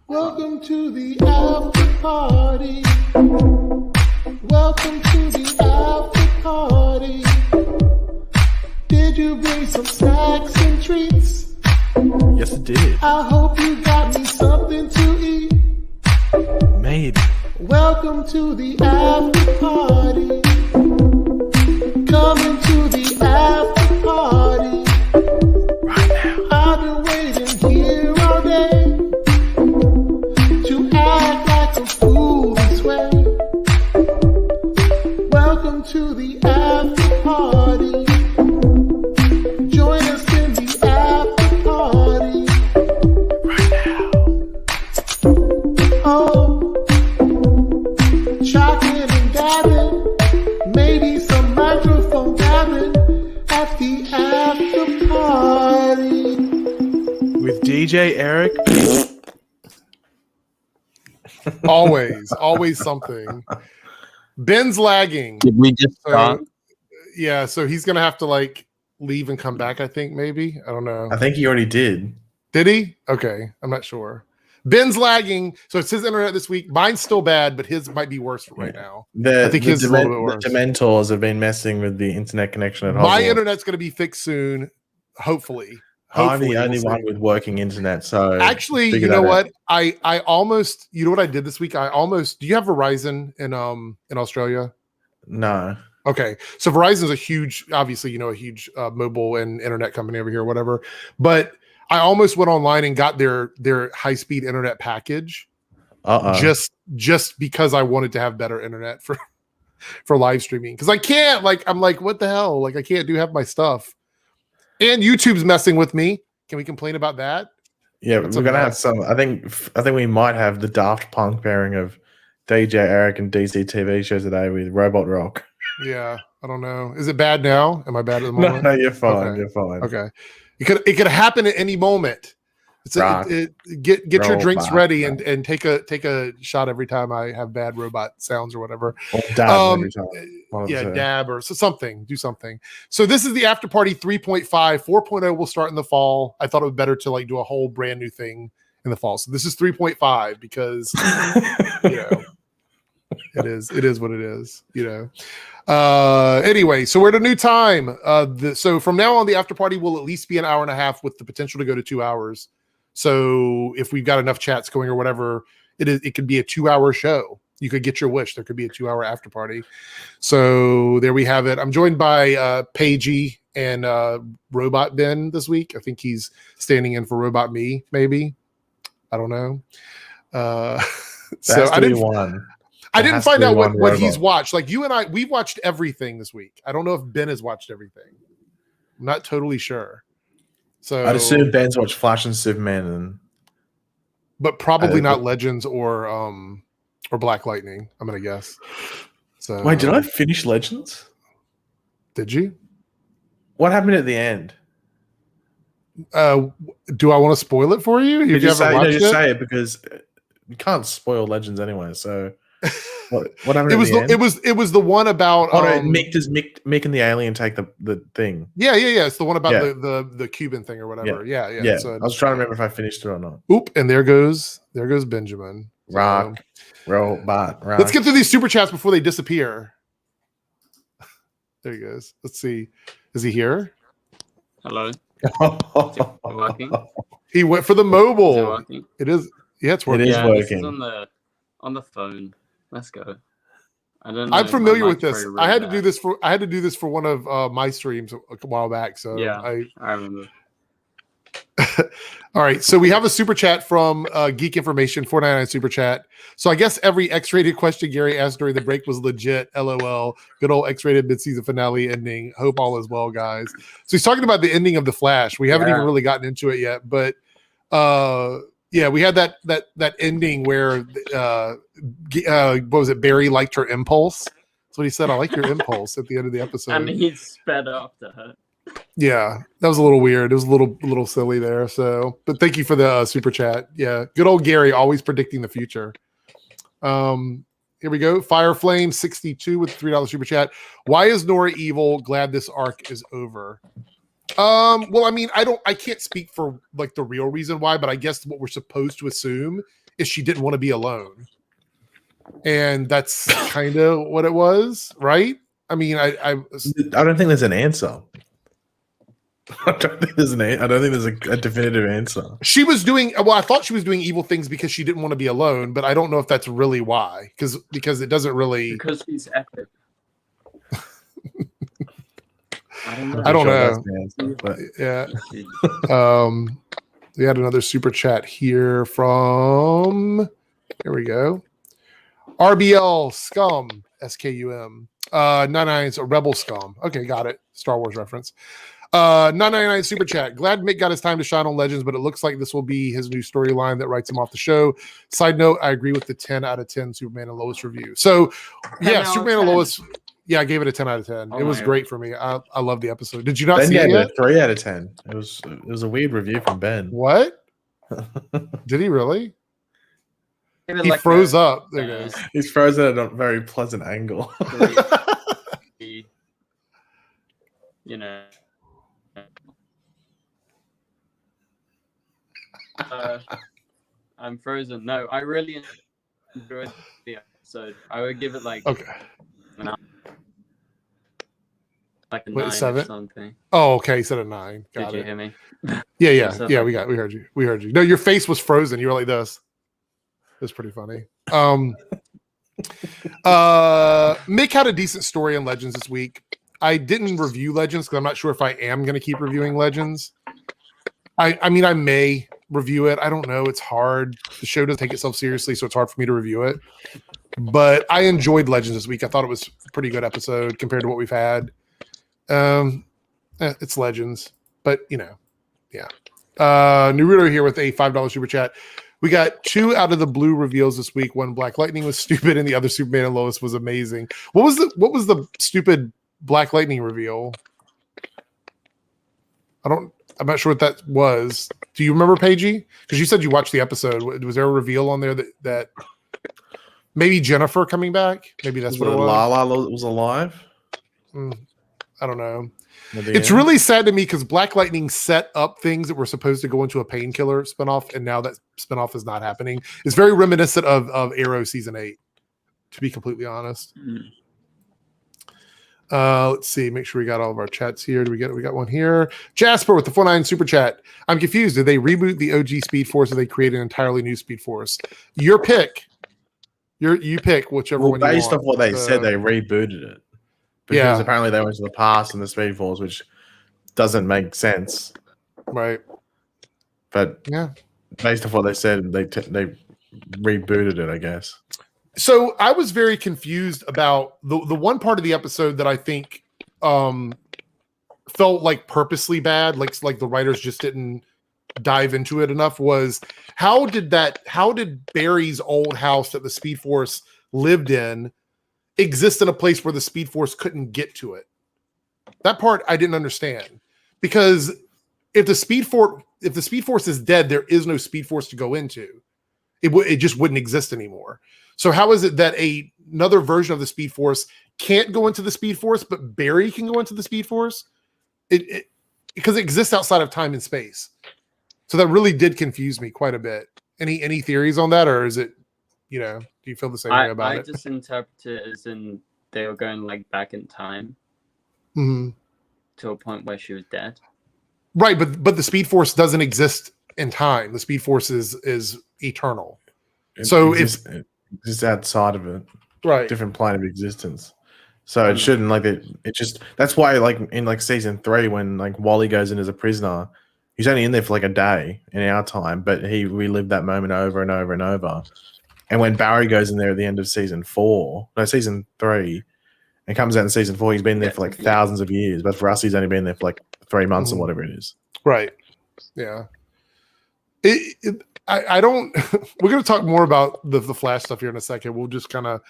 Welcome to the after party. Welcome to the after party. Did you bring some snacks and treats? Yes, it did. I hope you got me something to eat. Maybe. Welcome to the after party. Coming to the after party. Right now. I've been waiting here all day to act like a fool this way. Welcome to the after party. Join us in the after party. Right now. Oh, chocolate and gabbing, maybe some microphone gabbing at the after party. With DJ Eric. Always something. Ben's lagging. Did we just start? Yeah, so he's gonna have to like leave and come back, I think, maybe. I don't know. I think he already did. Did he? Okay, I'm not sure. Ben's lagging, so it's his internet this week. Mine's still bad, but his might be worse right now. I think his is a little bit worse. The Dementors have been messing with the internet connection at home. My internet's going to be fixed soon, hopefully. I'm the only one with working internet, so actually, you know what? I almost, you know what I did this week? I almost. Do you have Verizon in Australia? No. Okay, so Verizon's a huge, obviously, a huge mobile and internet company over here, or whatever. But I almost went online and got their high-speed internet package, just because I wanted to have better internet for live streaming. Because I can't, I'm like, what the hell? I can't do half my stuff. And YouTube's messing with me. Can we complain about that? Yeah, we're gonna have some. I think we might have the Daft Punk pairing of DJ Eric and DC TV shows today with Robot Rock. Yeah, I don't know. Is it bad now? Am I bad at the moment? No, you're fine. Okay. You're fine. Okay. It could happen at any moment. Get your drinks ready and take a shot every time I have bad robot sounds or whatever. Or dab every time. Dab or something. Do something. So this is the After Party 3.5. 4.0 will start in the fall. I thought it would be better to do a whole brand new thing in the fall. So this is 3.5 because it is what it is. Anyway, so we're at a new time. So from now on, the After Party will at least be an hour and a half with the potential to go to 2 hours. So if we've got enough chats going or whatever, it could be a 2-hour show. You could get your wish. There could be a 2-hour After Party. So there we have it. I'm joined by Paigey and Robot Ben this week. I think he's standing in for Robot Me, maybe. I don't know. So I didn't find out what he's watched. You and I, we've watched everything this week. I don't know if Ben has watched everything. I'm not totally sure. So I'd assume Ben's watched Flash and Superman, but probably not Legends or Black Lightning. I'm gonna guess. So wait, did I finish Legends? Did you? What happened at the end? Do I want to spoil it for you? If you ever watched it? Say it because you can't spoil Legends anyway. So. What happened? It was the one about Mick and the alien take the thing. Yeah. It's the one about the Cuban thing or whatever. Yeah. So I was trying to remember if I finished it or not. Oop, and there goes Benjamin. Rock, robot. Rock. Let's get through these super chats before they disappear. There he goes. Let's see. Is he here? Hello. Is it working? He went for the mobile. Is it working? It is. Yeah, it's working. It is working. This is on the phone. Let's go. I don't know. I'm familiar with this. I had to do this for one of my streams a while back. So yeah, I remember. All right, so we have a super chat from Geek Information, $4.99 super chat. So I guess every X-rated question Gary asked during the break was legit. LOL. Good old X-rated mid-season finale ending. Hope all is well, guys. So he's talking about the ending of The Flash. We haven't even really gotten into it yet, but yeah, we had that ending where what was it? Barry liked her impulse. That's what he said. I like your impulse at the end of the episode. And he sped after her. Yeah, that was a little weird. It was a little silly there. So, but thank you for the super chat. Yeah, good old Gary, always predicting the future. Here we go. Fireflame 62 with $3 super chat. Why is Nora evil? Glad this arc is over. Well, I mean, I can't speak for like the real reason why, but I guess what we're supposed to assume is she didn't want to be alone. And that's kind of what it was, right? I mean, I don't think there's an answer. I don't think there's a definitive answer. She was doing well. I thought she was doing evil things because she didn't want to be alone, but I don't know if that's really why. Because it doesn't really. Because she's epic. I don't know. Answer, but... Yeah. We had another super chat here from. Here we go. RBL Scum SKUM. 99 is a Rebel Scum. Okay, got it. Star Wars reference. 999 super chat. Glad Mick got his time to shine on Legends, but it looks like this will be his new storyline that writes him off the show. Side note, I agree with the 10 out of 10 Superman and Lois review. So, yeah, Superman and Lois. Yeah, I gave it a 10 out of 10. It was great for me. I love the episode. Did you not see it yet? 3 out of 10. It was a weird review from Ben. What? Did he really? He froze up. There it goes. He's frozen at a very pleasant angle. You know. I'm frozen. No, I really enjoyed the episode. I would give it like a 9 or something. Oh, okay. You said a 9. Did you hear me? Yeah. We heard you. We heard you. No, your face was frozen. You were like this. It was pretty funny. Mick had a decent story in Legends this week. I didn't review Legends because I'm not sure if I am going to keep reviewing Legends. I mean, I may review it. I don't know. It's hard. The show doesn't take itself seriously, so it's hard for me to review it. But I enjoyed Legends this week. I thought it was a pretty good episode compared to what we've had. It's Legends, but yeah. Naruto here with a $5 super chat. We got 2 out of the blue reveals this week. One, Black Lightning was stupid, and the other, Superman and Lois, was amazing. What was the stupid Black Lightning reveal? I'm not sure what that was. Do you remember, Paigey? Because you said you watched the episode. Was there a reveal on there that maybe Jennifer coming back? Maybe that's what it was. Lala was alive. I don't know. It's really sad to me because Black Lightning set up things that were supposed to go into a Painkiller spinoff, and now that spinoff is not happening. It's very reminiscent of Arrow season 8, to be completely honest. Let's see. Make sure we got all of our chats here. We got one here. Jasper with the 49 super chat. I'm confused. Did they reboot the OG Speed Force, or did they create an entirely new Speed Force? Your pick. You pick whichever one you want. Based off what they said, they rebooted it. Because apparently they went to the past in the Speed Force, which doesn't make sense. Right. But based off what they said, they rebooted it, I guess. So I was very confused about the one part of the episode that I think felt like purposely bad, like the writers just didn't dive into it enough, was how did Barry's old house that the Speed Force lived in exist in a place where the Speed Force couldn't get to it? That part I didn't understand, because if the Speed Force is dead, there is no Speed Force to go into. It just wouldn't exist anymore. So how is it that another version of the Speed Force can't go into the Speed Force, but Barry can go into the Speed Force? Because it exists outside of time and space. So that really did confuse me quite a bit. Any theories on that, or is it, do you feel the same way about it? I just interpret it as in they were going like back in time to a point where she was dead. Right, but the Speed Force doesn't exist in time. The Speed Force is eternal. It's outside of it, right? Different plane of existence. So it shouldn't that's why in season 3 when Wally goes in as a prisoner, he's only in there for a day in our time, but he relived that moment over and over and over. And when Barry goes in there at the end of season 3, and comes out in season 4, he's been there for thousands of years. But for us, he's only been there for 3 months or whatever it is. Right. Yeah. I don't. We're going to talk more about the Flash stuff here in a second. We'll just kind of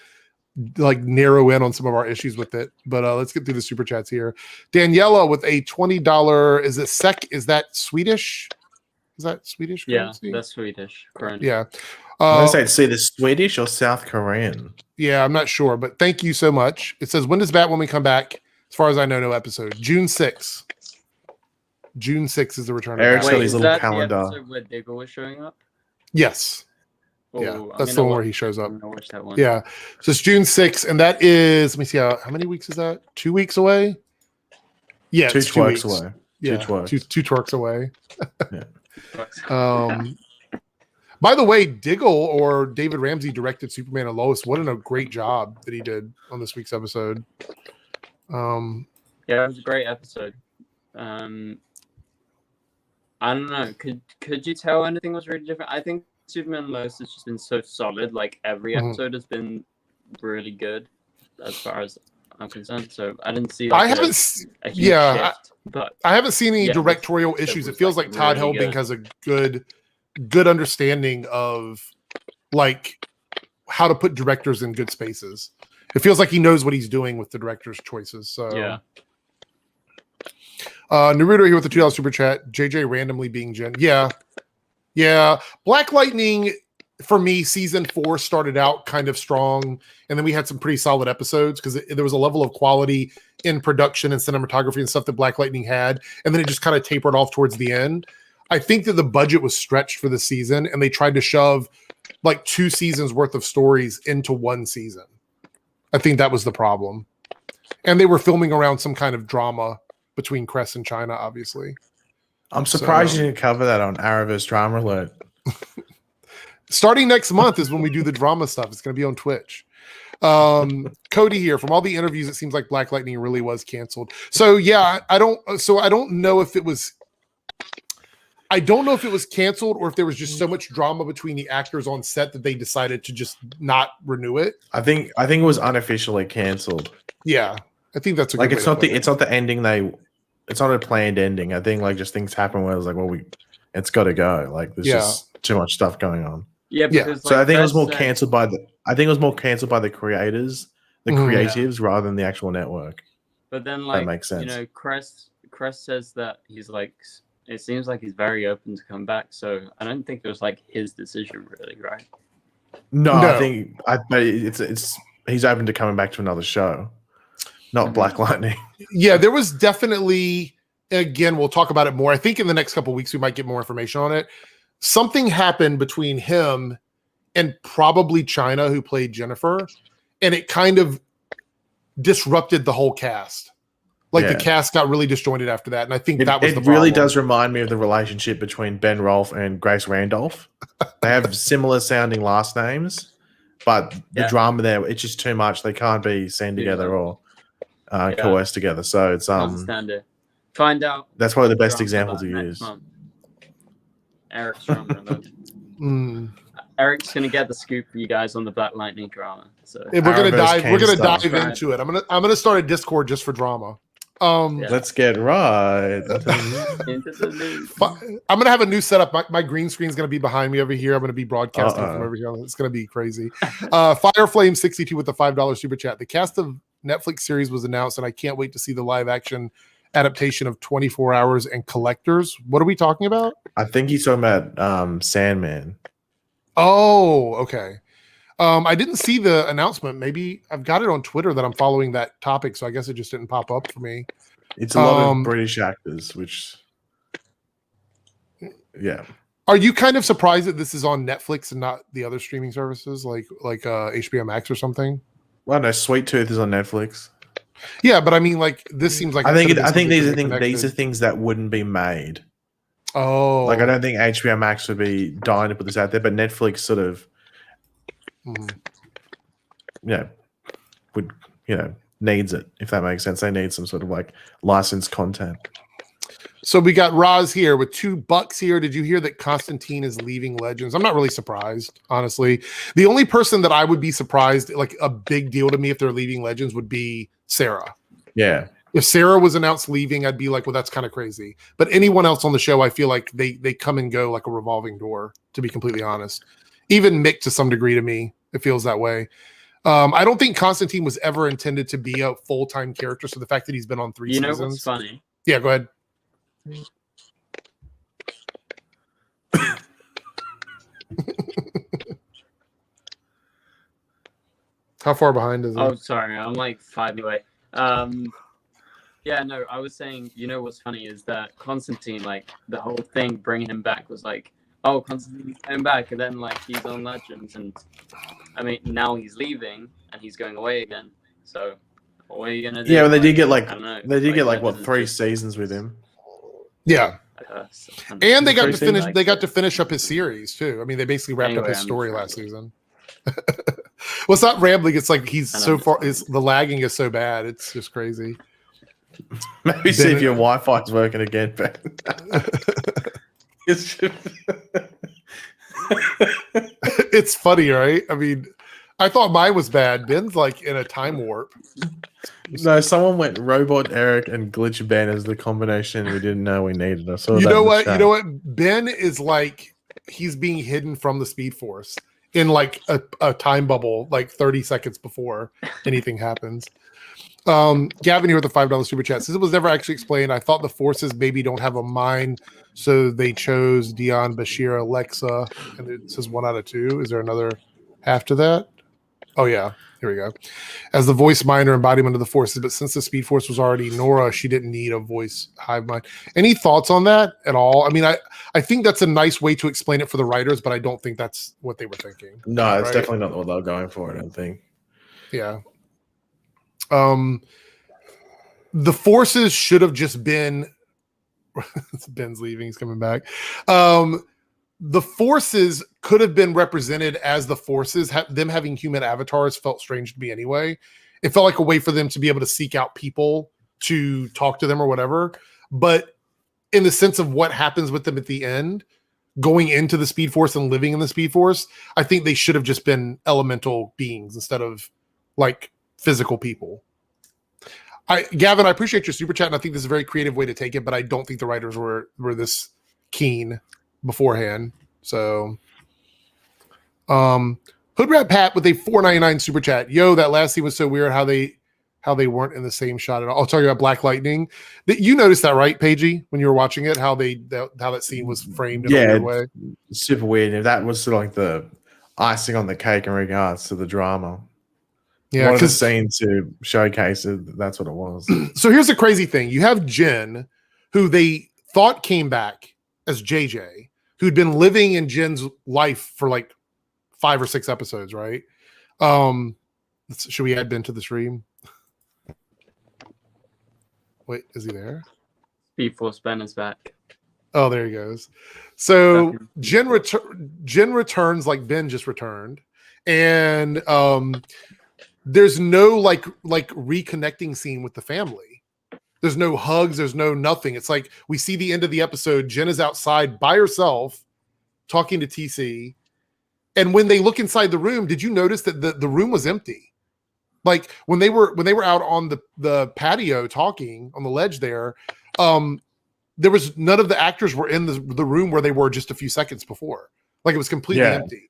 narrow in on some of our issues with it. But let's get through the super chats here. Daniela with a $20. Is it SEK? Is that Swedish? Is that Swedish currency? Yeah, that's Swedish currency. Yeah. I was going to say it's either Swedish or South Korean. Yeah, I'm not sure, but thank you so much. It says, when does Batwoman come back? As far as I know, no episode. June 6th. June 6th is the return. Eric's of got his little that calendar. The episode where Diggle was showing up? Yes. Yeah, Oh, I'm that's the gonna one where watch- he shows up. I'm gonna watch that one. Yeah, so it's June 6th, and that is, let me see, how many weeks is that? 2 weeks away? Yeah, Two it's 2 twerks weeks. away. Yeah, Two twerks. two twerks away. Yeah. By the way, Diggle or David Ramsey directed Superman and Lois. What a great job that he did on this week's episode. Yeah, it was a great episode. I don't know. Could you tell anything was really different? I think Superman and Lois has just been so solid. Like every episode has been really good, as far as I'm concerned. So I didn't see. Like, I haven't. a huge shift, but I haven't seen any Yeah, directorial this issues. It was, feels like, like Todd really Helbing good. has a good understanding of like how to put directors in good spaces. It feels like he knows what he's doing with the director's choices. So yeah. Naruto here with the $2 super chat. JJ randomly being Jen. Yeah. Black Lightning for me, season 4 started out kind of strong, and then we had some pretty solid episodes because there was a level of quality in production and cinematography and stuff that Black Lightning had, and then it just kind of tapered off towards the end. I think that the budget was stretched for the season, and they tried to shove like 2 seasons worth of stories into 1 season. I think that was the problem. And they were filming around some kind of drama between Cress and China, obviously. I'm surprised you didn't cover that on Aravis Drama Alert. Starting next month is when we do the drama stuff. It's going to be on Twitch. Cody here. From all the interviews, it seems like Black Lightning really was canceled. So yeah, I don't know if it was. I don't know if it was canceled or if there was just so much drama between the actors on set that they decided to just not renew it. I think it was unofficially canceled. Yeah, I think that's a like good it's way not to the put it's not the ending it's not a planned ending. I think like just things happen where it was like, well, it's got to go. Like there's just too much stuff going on. Yeah, because so I think it was more canceled by the creators, the creatives, rather than the actual network. But then, like, that makes sense. You know, Crest says that he's like, it seems like he's very open to come back. So I don't think it was like his decision, really, right? No. But it's he's open to coming back to another show, not Black Lightning. Yeah, there was definitely. Again, we'll talk about it more. I think in the next couple of weeks we might get more information on it. Something happened between him and probably China, who played Jennifer, and it kind of disrupted the whole cast. Like the cast got really disjointed after that, and I think that was the problem. It really does remind me of the relationship between Ben Rolfe and Grace Randolph. They have similar sounding last names, but the drama there, it's just too much. They can't be seen together or coerced together. So it's understand it. Find out. That's probably the best example to use. Eric's drama. Eric's gonna get the scoop for you guys on the Black Lightning drama. So we're gonna dive into it. I'm gonna start a Discord just for drama. Let's get right. I'm gonna have a new setup. My green screen is gonna be behind me over here. I'm gonna be broadcasting from over here. It's gonna be crazy. Fireflame62 with the $5 super chat. The cast of Netflix series was announced, and I can't wait to see the live action adaptation of 24 Hours and Collectors. What are we talking about? I think he's talking about Sandman. Oh, okay. I didn't see the announcement. Maybe I've got it on Twitter that I'm following that topic, so I guess it just didn't pop up for me. It's a lot of British actors, which Are you kind of surprised that this is on Netflix and not the other streaming services like HBO Max or something? Well, no, Sweet Tooth is on Netflix. Yeah, but I mean, like this seems like I think these are things that wouldn't be made. Oh, like I don't think HBO Max would be dying to put this out there, but Netflix sort of, needs it, if that makes sense. They need some sort of like licensed content. So we got Roz here with $2 here. Did you hear that Constantine is leaving Legends? I'm not really surprised, honestly. The only person that I would be surprised, like a big deal to me if they're leaving Legends, would be Sarah. Yeah. If Sarah was announced leaving, I'd be like, well, that's kind of crazy. But anyone else on the show, I feel like they come and go like a revolving door, to be completely honest. Even Mick, to some degree, to me, it feels that way. I don't think Constantine was ever intended to be a full-time character, so the fact that he's been on 3 seasons. You know what's funny? Yeah, go ahead. How far behind is it? Oh, sorry, I'm like 5 away. Yeah, no, I was saying, you know what's funny is that Constantine, like the whole thing bringing him back was like, oh, Constantine's coming back, and then like he's on Legends, and I mean now he's leaving and he's going away again. So what are you gonna do? Yeah, but they did get like I don't know, they did get like what Legends 3 just- seasons with him. Yeah. So- And they got Three to finish. seasons? They got to finish up his series too. I mean, they basically wrapped up Anyway, his I'm story trying last to- season. Well, it's not rambling. It's like he's I know, so it's far. fine. Is the lagging is so bad? It's just crazy. Maybe see Then if it- your Wi-Fi is working again, but it's just... It's funny, right? I mean, I thought mine was bad. Ben's like in a time warp. No, someone went Robot Eric and Glitch Ben as the combination we didn't know we needed. I saw You that know in the what? chat. You know what? Ben is like he's being hidden from the Speed Force in like a time bubble, like 30 seconds before anything happens. Gavin here with the $5 super chat says it was never actually explained. I thought the forces maybe don't have a mind, so they chose Dion, Bashir, Alexa, and it says 1 out of 2. Is there another half to that? Oh yeah, here we go. As the voice mind or embodiment of the forces, but since the Speed Force was already Nora, she didn't need a voice hive mind. Any thoughts on that at all? I mean, I think that's a nice way to explain it for the writers, but I don't think that's what they were thinking. No, it's right? definitely not what they're going for, I don't think. Yeah. The forces should have just been Ben's leaving, he's coming back. The forces could have been represented as the forces. Them having human avatars felt strange to me anyway. It felt like a way for them to be able to seek out people to talk to them or whatever. But in the sense of what happens with them at the end, going into the Speed Force and living in the Speed Force, I think they should have just been elemental beings instead of like physical people. Gavin, I appreciate your super chat, and I think this is a very creative way to take it, but I don't think the writers were this keen beforehand. So Hood Rat Pat with a $4.99 super chat. Yo, that last scene was so weird how they weren't in the same shot at all. I'll talk about Black Lightning. You noticed that, right, Paigey, when you were watching it, how that scene was framed in a weird way? Super weird. If that was sort of like the icing on the cake in regards to the drama. Yeah, because because scene to showcase it, that's what it was. So here's the crazy thing. You have Jen, who they thought came back as JJ, who'd been living in Jen's life for like 5 or 6 episodes, right? Should we add Ben to the stream? Wait, is he there? Speed Force Ben is back. Oh, there he goes. So Jen returns like Ben just returned, and there's no like reconnecting scene with the family. There's no hugs. There's no nothing. It's like we see the end of the episode. Jen is outside by herself talking to TC. And when they look inside the room, did you notice that the room was empty? Like when they were out on the patio talking on the ledge there, there was none of the actors were in the room where they were just a few seconds before. Like it was completely empty.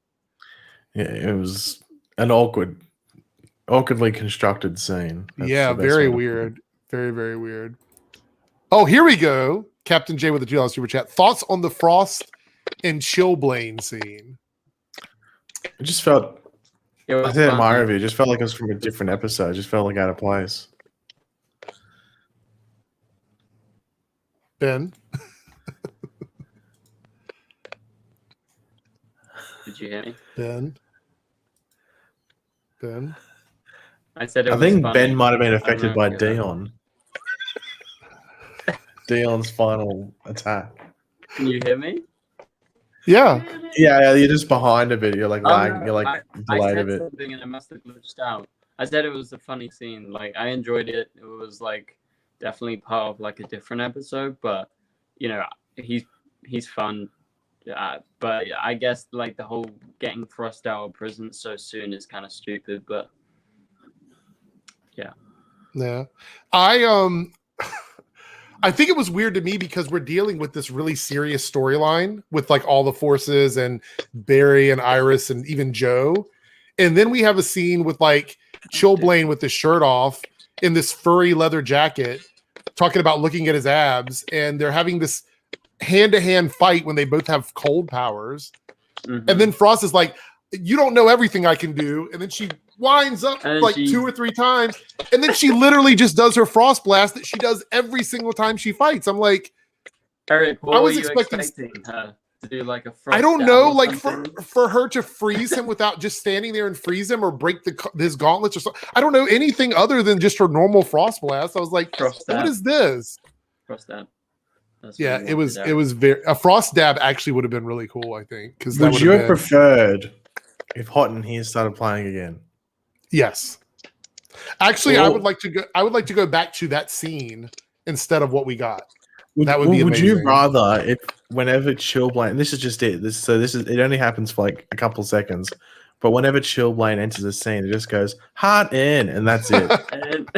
Yeah, it was an awkwardly constructed scene. That's yeah, the best very way to put it. weird. Very, very weird. Oh, here we go. Captain J with the $2 super chat. Thoughts on the Frost and Chillblaine scene? It just felt, It was I said in my fun. review, it just felt like it was from a different episode. It just felt like out of place. Ben? Did you hear me? Ben? I said it I was think funny. Ben might have been I don't affected know by if you're- Dion. Dion's final attack. Can you hear me? Yeah. Yeah, you're just behind a bit. You're like Oh, lagging. no, You're like I delayed a said bit. something and I must have glitched out. I said it was a funny scene. Like I enjoyed it. It was like definitely part of like a different episode, but you know he's fun. But I guess like the whole getting thrust out of prison so soon is kind of stupid. But Yeah. I think it was weird to me because we're dealing with this really serious storyline with like all the forces and Barry and Iris and even Joe. And then we have a scene with like Chillblaine with his shirt off in this furry leather jacket talking about looking at his abs, and they're having this hand-to-hand fight when they both have cold powers. mhm. And then Frost is like, you don't know everything I can do. And then she winds up And like she- 2 or 3 times. And then she literally just does her frost blast that she does every single time she fights. I'm like, Eric, what I were was you expecting- expecting her to do like a frost I don't dab know, or like something. for her to freeze him without just standing there and freeze him or break his gauntlets or something. I don't know anything other than just her normal frost blast. I was like, Frost what dab. is this? Frost dab. That's what Yeah, he it was wanted, very a frost dab actually would have been really cool, I think, because that Would would you have have been preferred if Hot in Here started playing again? yes. Actually, I Or would like to go back to that scene instead of what we got. would, That would be would you amazing. rather if whenever Chillblain, and this is just it. It only happens for like a couple seconds, but whenever Chillblain enters a scene, it just goes Heart in, and that's it. And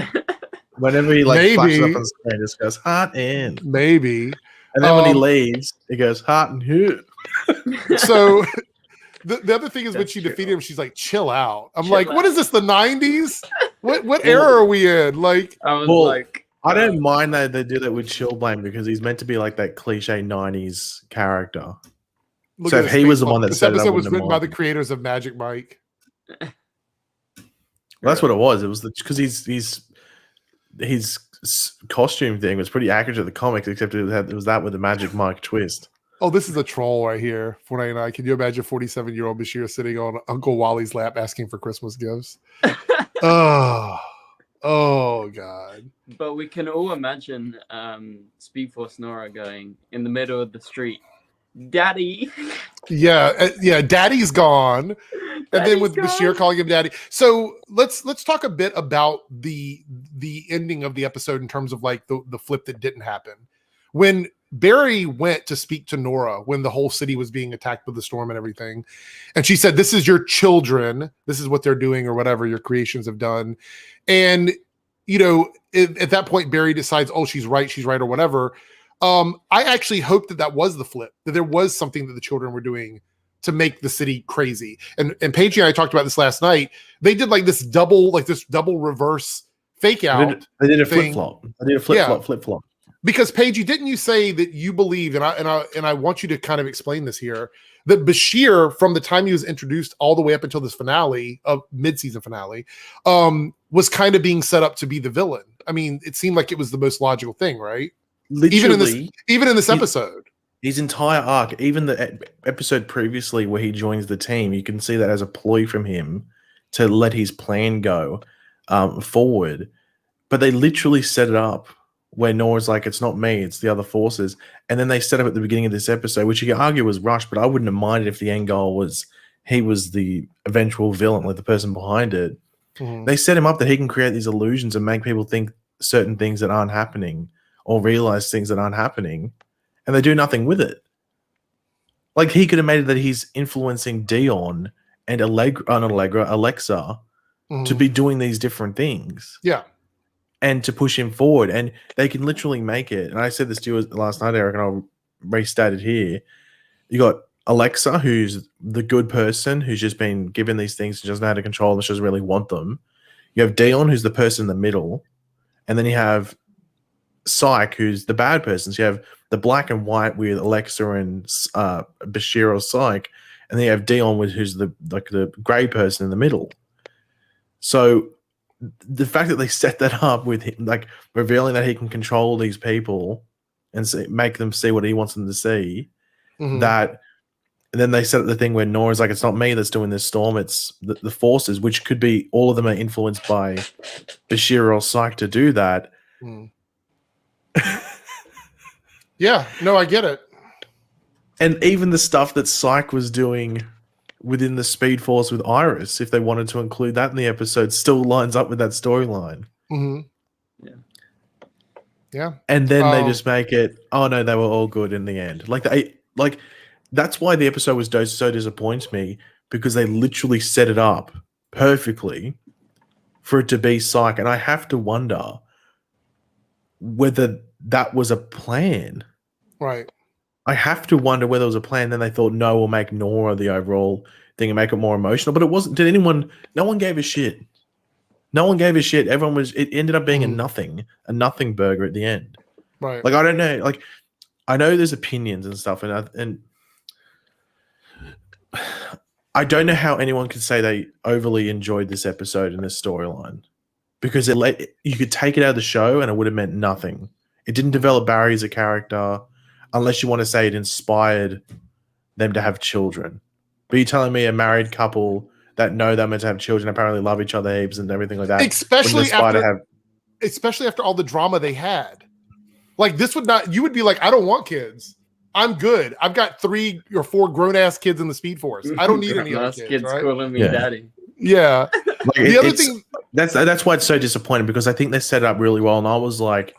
Whenever he like flashes up Maybe. on the screen, it just goes Heart in, Maybe. and then when he leaves, it goes Heart in here. So the other thing is when That's she true. defeated him, she's like, chill out. I'm Chill like, what out. is this, the 90s? What era are we in? Like, I was Well, like, I don't mind that they do that with Chillblain because he's meant to be like that cliche '90s character. look So at if this he was the Facebook. one that This said it, I episode was wouldn't have written by the minded. creators of Magic Mike. Well, that's what it was. It was because his costume thing was pretty accurate to the comics, except it was that with the Magic Mike twist. Oh, this is a troll right here. 499. Can you imagine 47-year-old Bashir sitting on Uncle Wally's lap asking for Christmas gifts? Oh God. but we can all imagine Speed Force Nora going in the middle of the street, Daddy. Yeah, Daddy's gone. And then with Daddy's Bashir gone. calling him daddy. So let's talk a bit about the ending of the episode in terms of like the flip that didn't happen. When Barry went to speak to Nora when the whole city was being attacked with the storm and everything, and she said, "This is your children. This is what they're doing, or whatever your creations have done." And at that point, Barry decides, "Oh, she's right, or whatever." I actually hoped that was the flip, that there was something that the children were doing to make the city crazy. And Paige and I talked about this last night. They did this double reverse fake out. They did a thing. flip flop. They did a flip flop. Because Paige, didn't you say that you believe, and I want you to kind of explain this here, that Bashir, from the time he was introduced all the way up until this finale of mid-season finale, was kind of being set up to be the villain. I mean, it seemed like it was the most logical thing, right? Literally, even in this episode. his entire arc, even the episode previously where he joins the team, you can see that as a ploy from him to let his plan go forward. But they literally set it up where Nora's like, it's not me, it's the other forces. And then they set up at the beginning of this episode, which you can argue was rushed, but I wouldn't have minded if the end goal was he was the eventual villain, like the person behind it. Mhm. They set him up that he can create these illusions and make people think certain things that aren't happening or realize things that aren't happening, and they do nothing with it. Like, he could have made it that he's influencing Dion and Alexa Mhm. to be doing these different things. Yeah. And to push him forward. And they can literally make it. And I said this to you last night, Eric, and I'll restate it here. You got Alexa, who's the good person, who's just been given these things, and doesn't know how to control them, she doesn't really want them. You have Dion, who's the person in the middle. And then you have Psyche, who's the bad person. So you have the black and white with Alexa and Bashir or Psyche. And then you have Dion, who's the grey person in the middle. So the fact that they set that up with him, like revealing that he can control these people and make them see what he wants them to see, Mhm. that, and then they set up the thing where Nora's like, it's not me that's doing this storm, it's the forces, which could be all of them are influenced by Bashir or Psyche to do that. Mhm. Yeah, no, I get it. And even the stuff that Psyche was doing within the Speed Force with Iris, if they wanted to include that in the episode, still lines up with that storyline. Mhm. Yeah. Yeah. And then they just make it, oh no, they were all good in the end. That's why the episode was so disappoints me, because they literally set it up perfectly for it to be Psyche. And I have to wonder whether that was a plan. Right. I have to wonder whether it was a plan. Then they thought, no, we'll make Nora the overall thing and make it more emotional. But it wasn't. No one gave a shit. No one gave a shit. It ended up being a nothing burger at the end. Right. Like, I don't know. Like, I know there's opinions and stuff, and I don't know how anyone could say they overly enjoyed this episode and this storyline, because you could take it out of the show and it would have meant nothing. It didn't develop Barry as a character, unless you want to say it inspired them to have children. But you're telling me a married couple that know they're meant to have children apparently love each other heaps and everything like that. Especially after all the drama they had. Like this would not, you would be like, I don't want kids. I'm good. I've got 3 or 4 grown ass kids in the Speed Force. I don't need any other kids. Right? Calling me daddy. Yeah. Like the other thing that's why it's so disappointing, because I think they set it up really well, and I was almost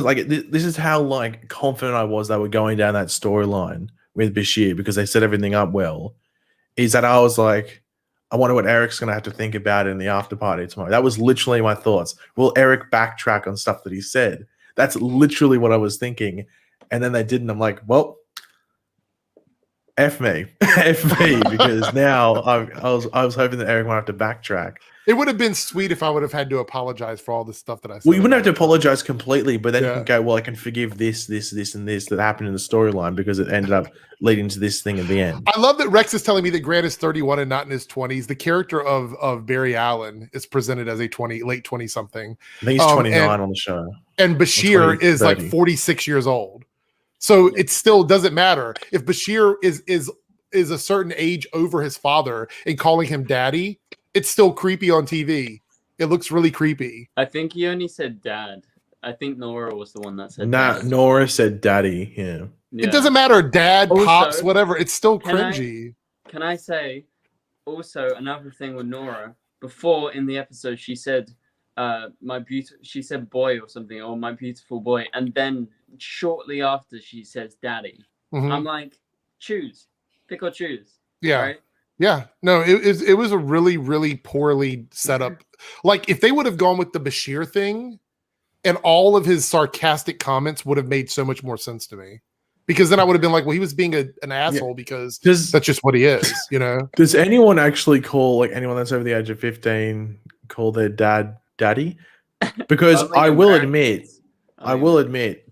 like, this is how like confident I was they were going down that storyline with Bashir, because they set everything up well. Is that I was like, I wonder what Eric's going to have to think about in the after party tomorrow. That was literally my thoughts. Will Eric backtrack on stuff that he said? That's literally what I was thinking. And then they didn't. I'm like, well, F me, because now I was hoping that Eric might have to backtrack. It would have been sweet if I would have had to apologize for all the stuff that I said. Well, you wouldn't have to apologize completely, but then you can go, well, I can forgive this, and this that happened in the storyline because it ended up leading to this thing at the end. I love that Rex is telling me that Grant is 31 and not in his 20s. The character of Barry Allen is presented as a late 20 something. I think he's 29 on the show. And Bashir is like 46 years old. So it still doesn't matter. If Bashir is a certain age over his father and calling him daddy, it's still creepy on TV. It looks really creepy. I think he only said dad. I think Nora was the one that said dad. Nora said daddy. Yeah. It doesn't matter, dad, also, pops, whatever. It's still cringy. Can I say also another thing with Nora? Before in the episode, she said, she said boy or something, or my beautiful boy. And then shortly after, she says daddy. Mm-hmm. I'm like, pick or choose. Yeah. Right? Yeah, no, it was a really, really poorly set up. Like, if they would have gone with the Bashir thing, and all of his sarcastic comments would have made so much more sense to me. Because then I would have been like, well, he was being an asshole because that's just what he is, you know? Does anyone actually call, like, anyone that's over the age of 15, call their dad daddy? Because I will admit,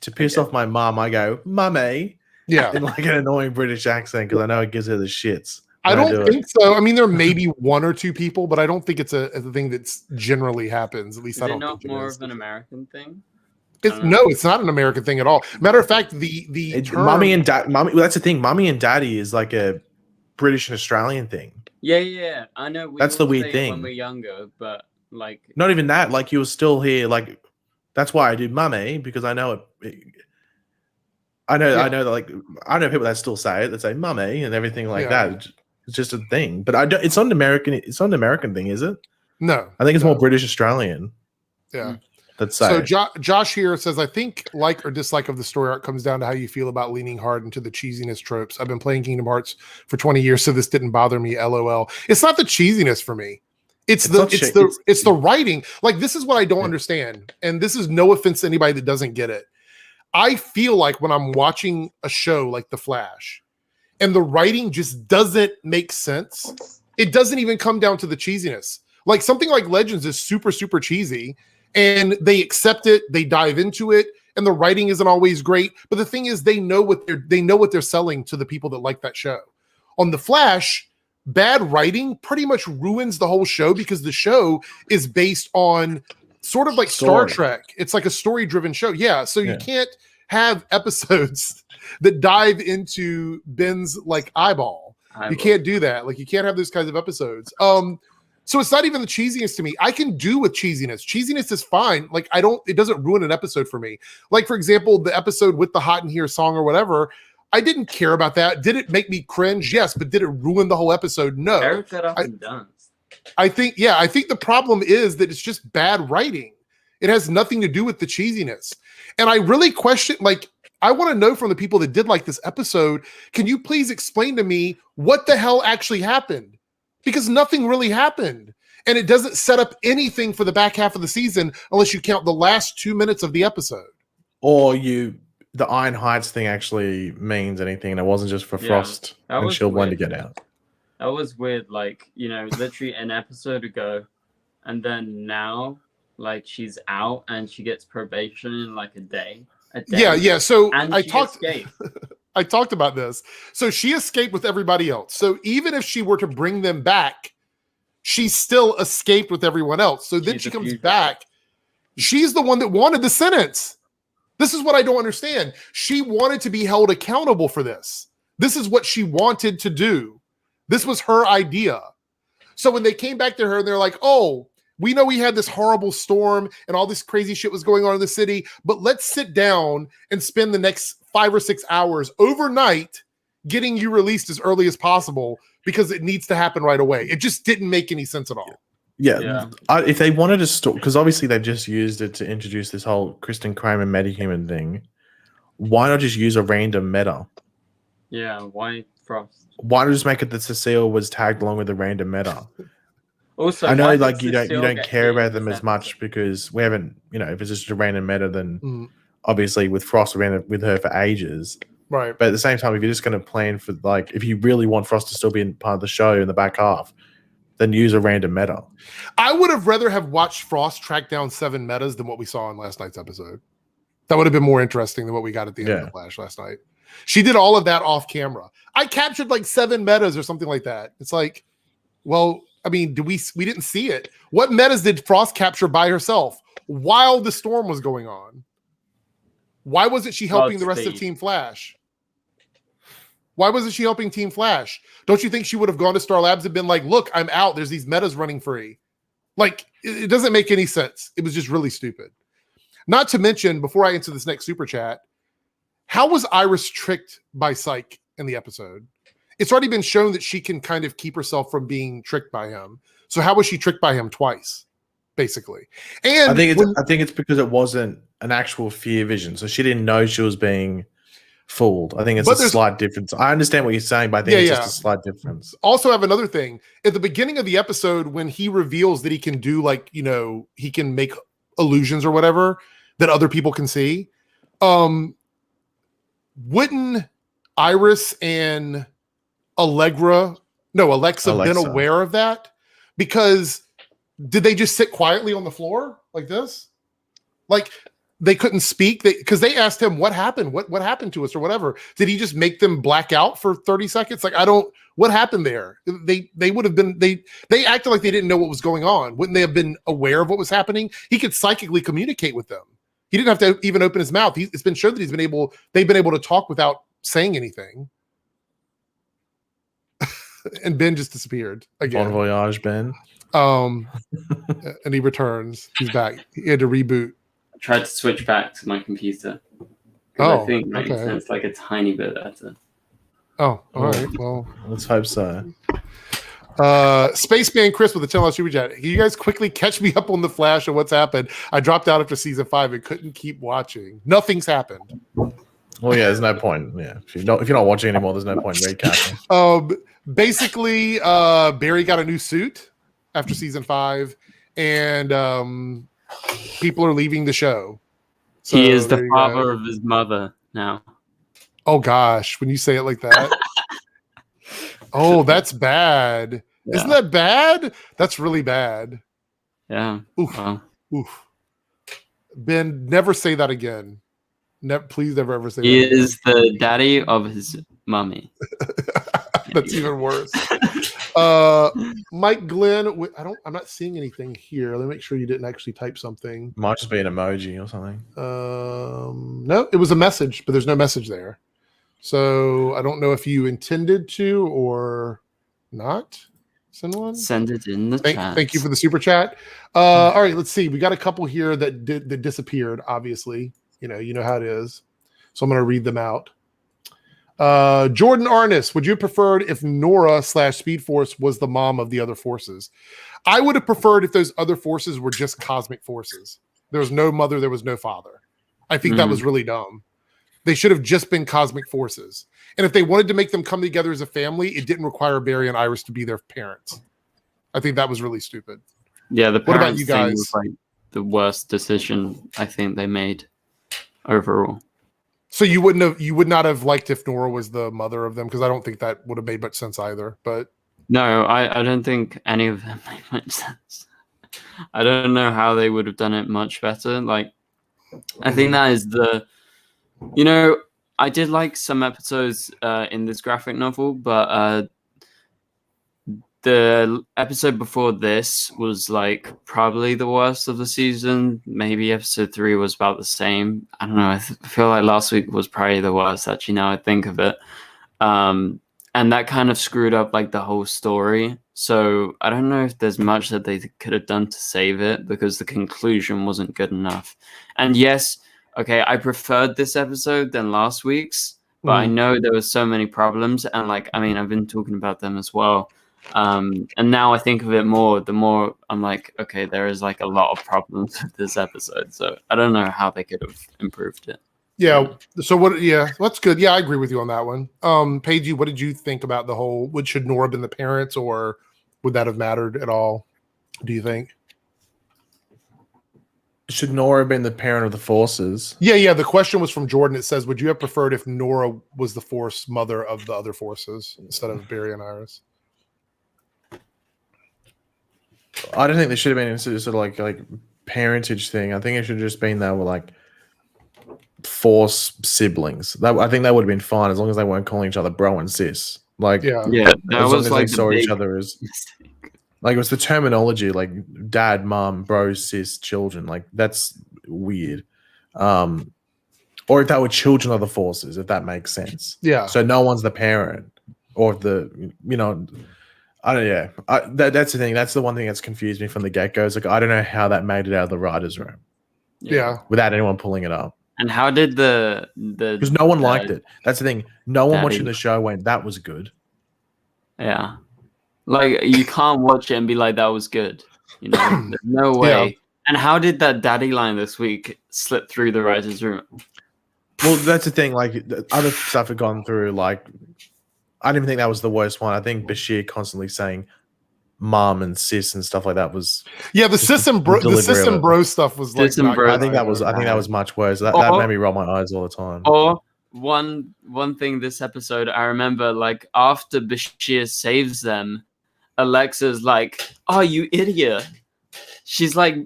to piss off my mom, I go, mummy. Yeah. In like an annoying British accent, because I know it gives her the shits. I don't think so. I mean, there may be 1 or 2 people, but I don't think it's a thing that generally happens. At least I don't think it is. Is it not more of an American thing? No, it's not an American thing at all. Matter of fact, the term, mummy and daddy. Well, that's the thing. Mummy and daddy is like a British and Australian thing. Yeah. I know. That's the weird thing. When we're younger, but like not even that. Like you were still here. Like that's why I do mummy, because I know it. I know that. Like I know people that still say it. That say mummy and everything like that. It's just a thing, but I don't. It's not an American. It's not an American thing, is it? No, I think it's more British Australian. Yeah. That's so. Josh here says, I think like or dislike of the story arc comes down to how you feel about leaning hard into the cheesiness tropes. I've been playing Kingdom Hearts for 20 years, so this didn't bother me. LOL. It's not the cheesiness for me. It's the writing. Like this is what I don't understand, and this is no offense to anybody that doesn't get it. I feel like when I'm watching a show like The Flash, and the writing just doesn't make sense. It doesn't even come down to the cheesiness. Like something like Legends is super, super cheesy, and they accept it, they dive into it, and the writing isn't always great. But the thing is, they know what they're selling to the people that like that show. On The Flash, bad writing pretty much ruins the whole show because the show is based on sort of like Star Trek. It's like a story-driven show. Yeah, so you can't have episodes that dive into Ben's like eyeball. You can't do that. Like you can't have those kinds of episodes. So it's not even the cheesiness to me. I can do with cheesiness. Cheesiness is fine. Like it doesn't ruin an episode for me. Like for example, the episode with the Hot in Here song or whatever, I didn't care about that. Did it make me cringe? Yes, but did it ruin the whole episode? No. Eric that often does. I think the problem is that it's just bad writing. It has nothing to do with the cheesiness. And I really question, like, I want to know from the people that did like this episode, can you please explain to me what the hell actually happened? Because nothing really happened. And it doesn't set up anything for the back half of the season unless you count the last 2 minutes of the episode. Or the Iron Heights thing actually means anything, and it wasn't just for Frost and Shield 1 to get out. That was weird. Like, literally an episode ago, and then now, like, she's out and she gets probation in like a day. Yeah. So and I talked about this. So she escaped with everybody else. So even if she were to bring them back, she still escaped with everyone else. So then she comes back. She's the one that wanted the sentence. This is what I don't understand. She wanted to be held accountable for this. This is what she wanted to do. This was her idea. So when they came back to her and they're like, oh, we know we had this horrible storm and all this crazy shit was going on in the city, but let's sit down and spend the next 5 or 6 hours overnight getting you released as early as possible because it needs to happen right away. It just didn't make any sense at all. Yeah. If they wanted to store, because obviously they just used it to introduce this whole Kristen Kramer metahuman thing, why not just use a random meta? Yeah, why Frost? Why not just make it that Cecile was tagged along with a random meta? Also, I know, why like did you don't Cecile care get about them hit as in much this because we haven't, if it's just a random meta, then obviously with Frost, we ran with her for ages. Right. But at the same time, if you're just going to plan for, like, if you really want Frost to still be in part of the show in the back half, then use a random meta. I would have rather have watched Frost track down 7 metas than what we saw in last night's episode. That would have been more interesting than what we got at the end of the Flash last night. She did all of that off camera. I captured like 7 metas or something like that. It's like, well, I mean, we didn't see it. What metas did Frost capture by herself while the storm was going on? Why wasn't she helping the rest of Team Flash? Why wasn't she helping Team Flash? Don't you think she would have gone to Star Labs and been like, look, I'm out. There's these metas running free. Like, it doesn't make any sense. It was just really stupid. Not to mention, before I answer this next super chat, how was Iris tricked by Psyche in the episode? It's already been shown that she can kind of keep herself from being tricked by him. So how was she tricked by him twice, basically? And I think it's because it wasn't an actual fear vision. So she didn't know she was being fooled. I think it's a slight difference. I understand what you're saying, but I think it's just a slight difference. Also have another thing. At the beginning of the episode, when he reveals that he can do he can make illusions or whatever that other people can see, wouldn't Iris and Alexa been aware of that? Because did they just sit quietly on the floor like this? Like they couldn't speak because they asked him what happened, what happened to us or whatever. Did he just make them black out for 30 seconds? Like, what happened there? They would have been, they acted like they didn't know what was going on. Wouldn't they have been aware of what was happening? He could psychically communicate with them. He didn't have to even open his mouth. It's been shown that they've been able to talk without saying anything. And Ben just disappeared again. Bon voyage, Ben. And he returns. He's back. He had to reboot. I tried to switch back to my computer. I think it makes sense like a tiny bit better. Oh, all right. Well, let's hope so. Spaceman Chris with the $10 super chat. Can you guys quickly catch me up on the Flash and what's happened? I dropped out after season 5 and couldn't keep watching. Nothing's happened. Well, yeah, there's no point. Yeah, if you're not watching anymore, there's no point in recapping. Basically, Barry got a new suit after season 5, and people are leaving the show. So he is the father of his mother now. Oh gosh, when you say it like that. Oh, that's bad. Yeah. Isn't that bad? That's really bad. Yeah. Oof. Wow. Oof. Ben, never say that again. Please never ever say that. He is the daddy of his mummy. That's even worse. Mike Glenn, I'm not seeing anything here. Let me make sure you didn't actually type something. Might just be an emoji or something. No, it was a message, but there's no message there. So I don't know if you intended to or not send one. Send it in the chat. Thank you for the super chat. All right, let's see. We got a couple here that disappeared, obviously. You know how it is. So I'm going to read them out. Jordan Arnis, would you have preferred if Nora/Speed Force was the mom of the other forces? I would have preferred if those other forces were just cosmic forces. There was no mother, there was no father. I think that was really dumb. They should have just been cosmic forces. And if they wanted to make them come together as a family, it didn't require Barry and Iris to be their parents. I think that was really stupid. Yeah, the what about you guys? Was like the worst decision I think they made overall. So you would not have liked if Nora was the mother of them, because I don't think that would have made much sense either. But no, I don't think any of them made much sense. I don't know how they would have done it much better. Like, I think that is I did like some episodes in this graphic novel, but the episode before this was like probably the worst of the season. Maybe episode 3 was about the same. I don't know. I feel like last week was probably the worst. Actually, now I think of it, and that kind of screwed up like the whole story. So I don't know if there's much that they could have done to save it because the conclusion wasn't good enough. And yes, okay, I preferred this episode than last week's, but I know there were so many problems, and like I mean, I've been talking about them as well. And now I think of it more, the more I'm like, okay, there is like a lot of problems with this episode. So I don't know how they could have improved it. Yeah. So what? Yeah, that's good. Yeah, I agree with you on that one. Paige, what did you think about the whole? Should Nora have been the parents, or would that have mattered at all? Do you think? Should Nora have been the parent of the forces? Yeah. The question was from Jordan. It says, "Would you have preferred if Nora was the force mother of the other forces instead of Barry and Iris?" I don't think there should have been sort of like parentage thing. I think it should have just been they were like force siblings. I think that would have been fine as long as they weren't calling each other bro and sis. Like that as was long as like they saw each other as like it was the terminology like dad, mom, bro, sis, children. Like that's weird. Or if they were children of the forces, if that makes sense. Yeah. So no one's the parent or I don't. Yeah, that's the thing. That's the one thing that's confused me from the get-go. Like I don't know how that made it out of the writers' room. Yeah. Without anyone pulling it up. And how did the because no one liked it. That's the thing. No one Daddy. watching the show went, "That was good." Yeah, like you can't watch it and be like, "That was good." You know, there's no way. Yeah. And how did that daddy line this week slip through the writers' room? Well, that's the thing. Like the other stuff had gone through. Like I didn't even think that was the worst one. I think Bashir constantly saying "mom" and "sis" and stuff like that was. Yeah, the sis and bro stuff was like. I think that was much worse. That made me roll my eyes all the time. Or one thing this episode, I remember like after Bashir saves them, Alexa's like, "Oh, you idiot!" She's like,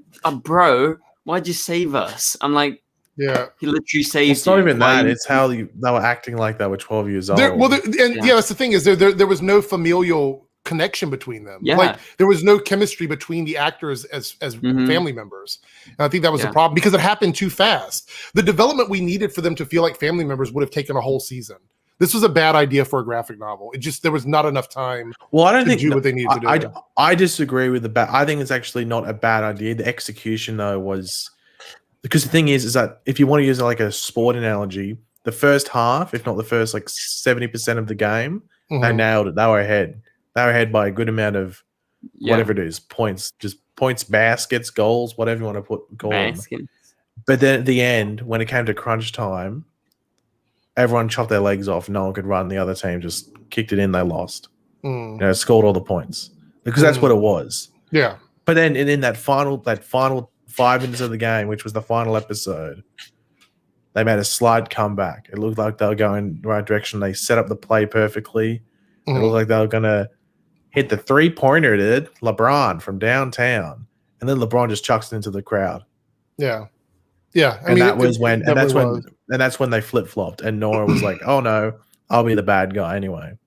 "Bro, why'd you save us?" I'm like. Yeah, he literally saved. It's not even that. It's how they were acting like they were 12 years old. That's the thing is there was no familial connection between them. Yeah. Like there was no chemistry between the actors as family members. And I think that was the problem because it happened too fast. The development we needed for them to feel like family members would have taken a whole season. This was a bad idea for a graphic novel. There was not enough time. Well, I don't think do what they needed to do. I disagree with I think it's actually not a bad idea. The execution though was. Because the thing is that if you want to use like a sport analogy, the first half, if not the first like 70% of the game, they nailed it. They were ahead. They were ahead by a good amount of whatever it is, points, just points, baskets, goals, whatever you want to call them. But then at the end, when it came to crunch time, everyone chopped their legs off. No one could run. The other team just kicked it in. They lost. Scored all the points because that's what it was. Yeah. But then in that final 5 minutes of the game, which was the final episode, they made a slight comeback. It looked like they were going the right direction. They set up the play perfectly. It looked like they were going to hit the 3-pointer, dude, LeBron from downtown. And then LeBron just chucks it into the crowd. Yeah. Yeah. That's when they flip-flopped. And Nora was like, oh, no, I'll be the bad guy anyway.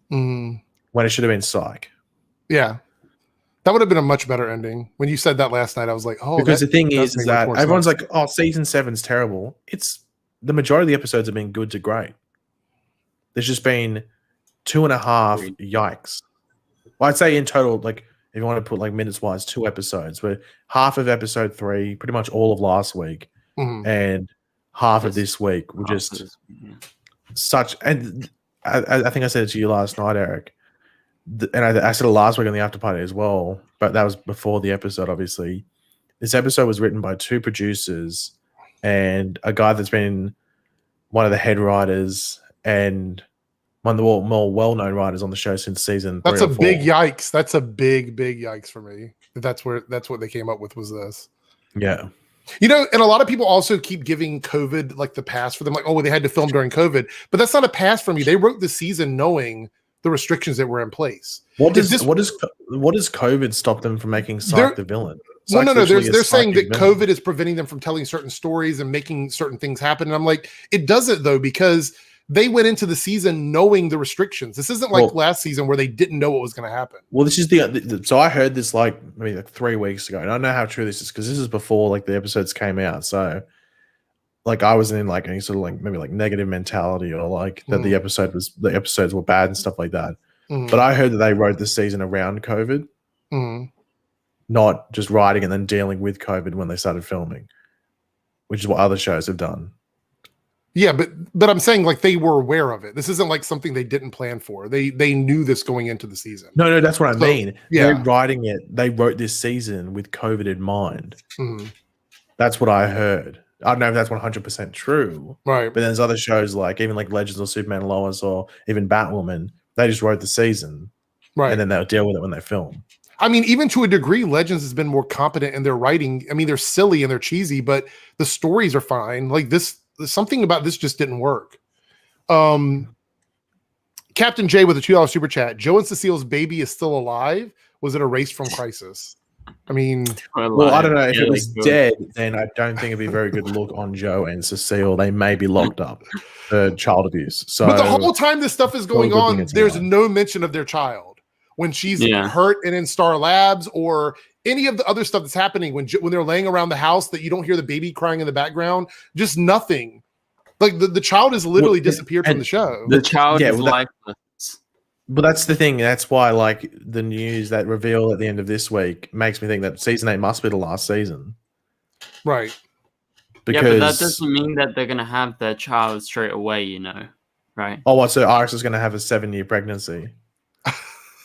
When it should have been Psych. Yeah. That would have been a much better ending. When you said that last night, I was like, oh. Because the thing is that everyone's like, oh, season 7's terrible. It's the majority of the episodes have been good to great. There's just been 2.5 yikes. Well, I'd say in total, like, if you want to put like minutes-wise, 2 episodes, where half of episode 3, pretty much all of last week, and half of this week were just such. And I think I said it to you last night, Eric. And I said it last week on the Afterparty as well, but that was before the episode, obviously. This episode was written by 2 producers and a guy that's been one of the head writers and one of the more well-known writers on the show since season 3 That's a big yikes. That's a big yikes for me. That's what they came up with was this. Yeah. You know, and a lot of people also keep giving COVID like the pass for them, like, oh, well, they had to film during COVID, but that's not a pass for me. They wrote the season knowing the restrictions that were in place. What does COVID stop them from making Psych the villain? No. They're saying that COVID is preventing them from telling certain stories and making certain things happen. And I'm like, it doesn't though, because they went into the season knowing the restrictions. This isn't like last season where they didn't know what was going to happen. Well, this is so I heard this like maybe like 3 weeks ago, and I don't know how true this is because this is before like the episodes came out. So like I was in like any sort of like maybe like negative mentality or like that the episodes were bad and stuff like that. But I heard that they wrote this season around COVID, not just writing and then dealing with COVID when they started filming, which is what other shows have done. Yeah, but I'm saying like they were aware of it. This isn't like something they didn't plan for. They knew this going into the season. No, that's what I mean. Yeah. They're writing it. They wrote this season with COVID in mind. That's what I heard. I don't know if that's 100% true. Right. But there's other shows like even like Legends of Superman, Lois, or even Batwoman. They just wrote the season. Right. And then they'll deal with it when they film. I mean, even to a degree, Legends has been more competent in their writing. I mean, they're silly and they're cheesy, but the stories are fine. Like this, something about this just didn't work. Captain J with a $2 super chat. Joe and Cecile's baby is still alive. Was it erased from Crisis? I mean, well, I don't know. If it was dead, then I don't think it'd be a very good look on Joe and Cecile. They may be locked up for child abuse. So, but the whole time this stuff is going on, there's no mention of their child. When she's hurt and in Star Labs or any of the other stuff that's happening when they're laying around the house that you don't hear the baby crying in the background, just nothing. Like the child has literally disappeared from the show. The child is lifeless. But that's the thing. That's why like the news that reveal at the end of this week makes me think that season 8 must be the last season. Right. Because but that doesn't mean that they're going to have their child straight away, you know. Right. Oh, what? So Iris is going to have a 7-year pregnancy?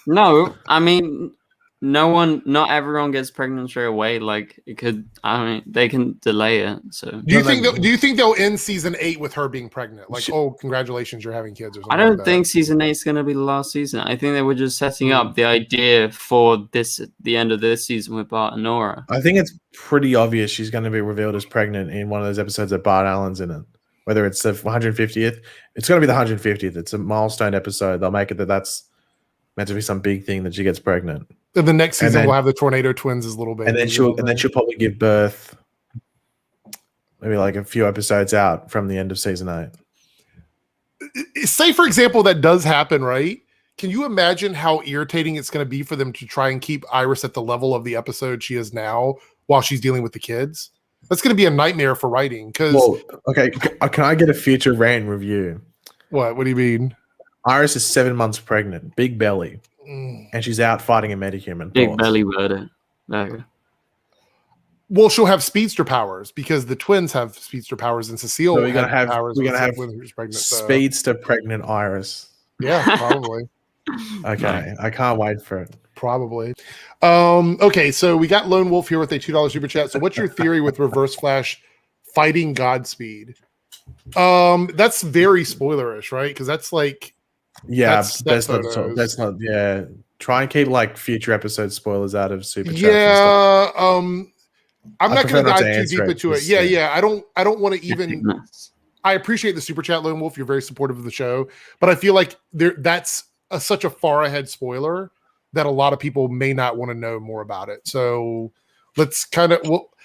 No, I mean, not everyone gets pregnant straight away. Like it could, I mean, they can delay it. So do you think they'll end season 8 with her being pregnant? Like, oh, congratulations, you're having kids or something. I don't think season 8 is going to be the last season. I think they were just setting up the idea for the end of this season with Bart and Nora. I think it's pretty obvious she's going to be revealed as pregnant in one of those episodes that Bart Allen's in it. Whether it's the 150th, it's going to be the 150th. It's a milestone episode. They'll make it that's meant to be some big thing that she gets pregnant. And the next season we'll have the Tornado Twins as little babies. And then she'll probably give birth maybe like a few episodes out from the end of season 8. Say, for example, that does happen, right? Can you imagine how irritating it's going to be for them to try and keep Iris at the level of the episode she is now while she's dealing with the kids? That's going to be a nightmare for writing. Well, okay, can I get a future rant review? What do you mean? Iris is 7 months pregnant, big belly, and she's out fighting a metahuman. Big belly word. No. Well, she'll have speedster powers because the twins have speedster powers, and Cecile so we're gonna have pregnant, speedster pregnant Iris. Yeah, probably. Okay, I can't wait for it. Probably. Okay, so we got Lone Wolf here with a $2 super chat. So, what's your theory with Reverse Flash fighting Godspeed? That's very spoilerish, right? Because that's like. Yeah, that's not. Yeah, try and keep like future episode spoilers out of super chats. Yeah, I'm not going to dive too deep into it. Yeah. I don't want to even. I appreciate the super chat, Lone Wolf. You're very supportive of the show, but I feel like that's such a far ahead spoiler that a lot of people may not want to know more about it. So let's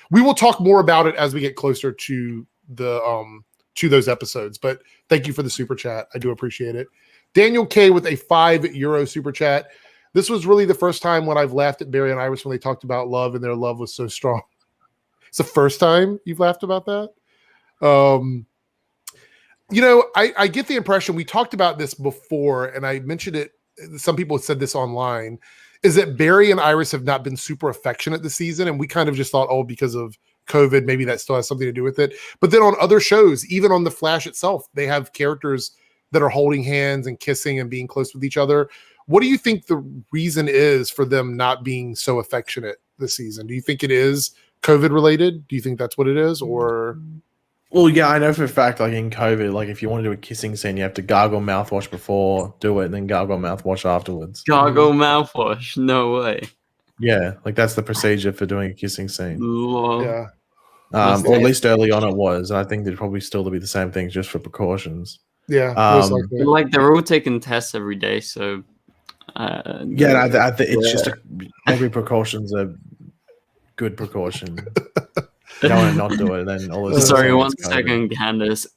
we will talk more about it as we get closer to the to those episodes. But thank you for the super chat. I do appreciate it. Daniel K with a €5 super chat. This was really the first time when I've laughed at Barry and Iris when they talked about love and their love was so strong. It's the first time you've laughed about that. You know, I get the impression we talked about this before, and I mentioned it. Some people said this online, is that Barry and Iris have not been super affectionate this season. And we kind of just thought, oh, because of COVID, maybe that still has something to do with it. But then on other shows, even on The Flash itself, they have characters that are holding hands and kissing and being close with each other. What do you think the reason is for them not being so affectionate this season? Do you think it is COVID related? Do you think that's what it is? Or well, yeah, I know for a fact, like in COVID, like if you want to do a kissing scene, you have to gargle mouthwash before do it, and then gargle mouthwash afterwards. Gargle mouthwash? No way. Yeah, like that's the procedure for doing a kissing scene. Yeah. Or at least early on it was. And I think there'd probably still be the same thing just for precautions. Yeah. Like they're all taking tests every day, so it's just every precaution's a good precaution. You don't want to not do it, and then all this. Sorry, 1 second, Candace.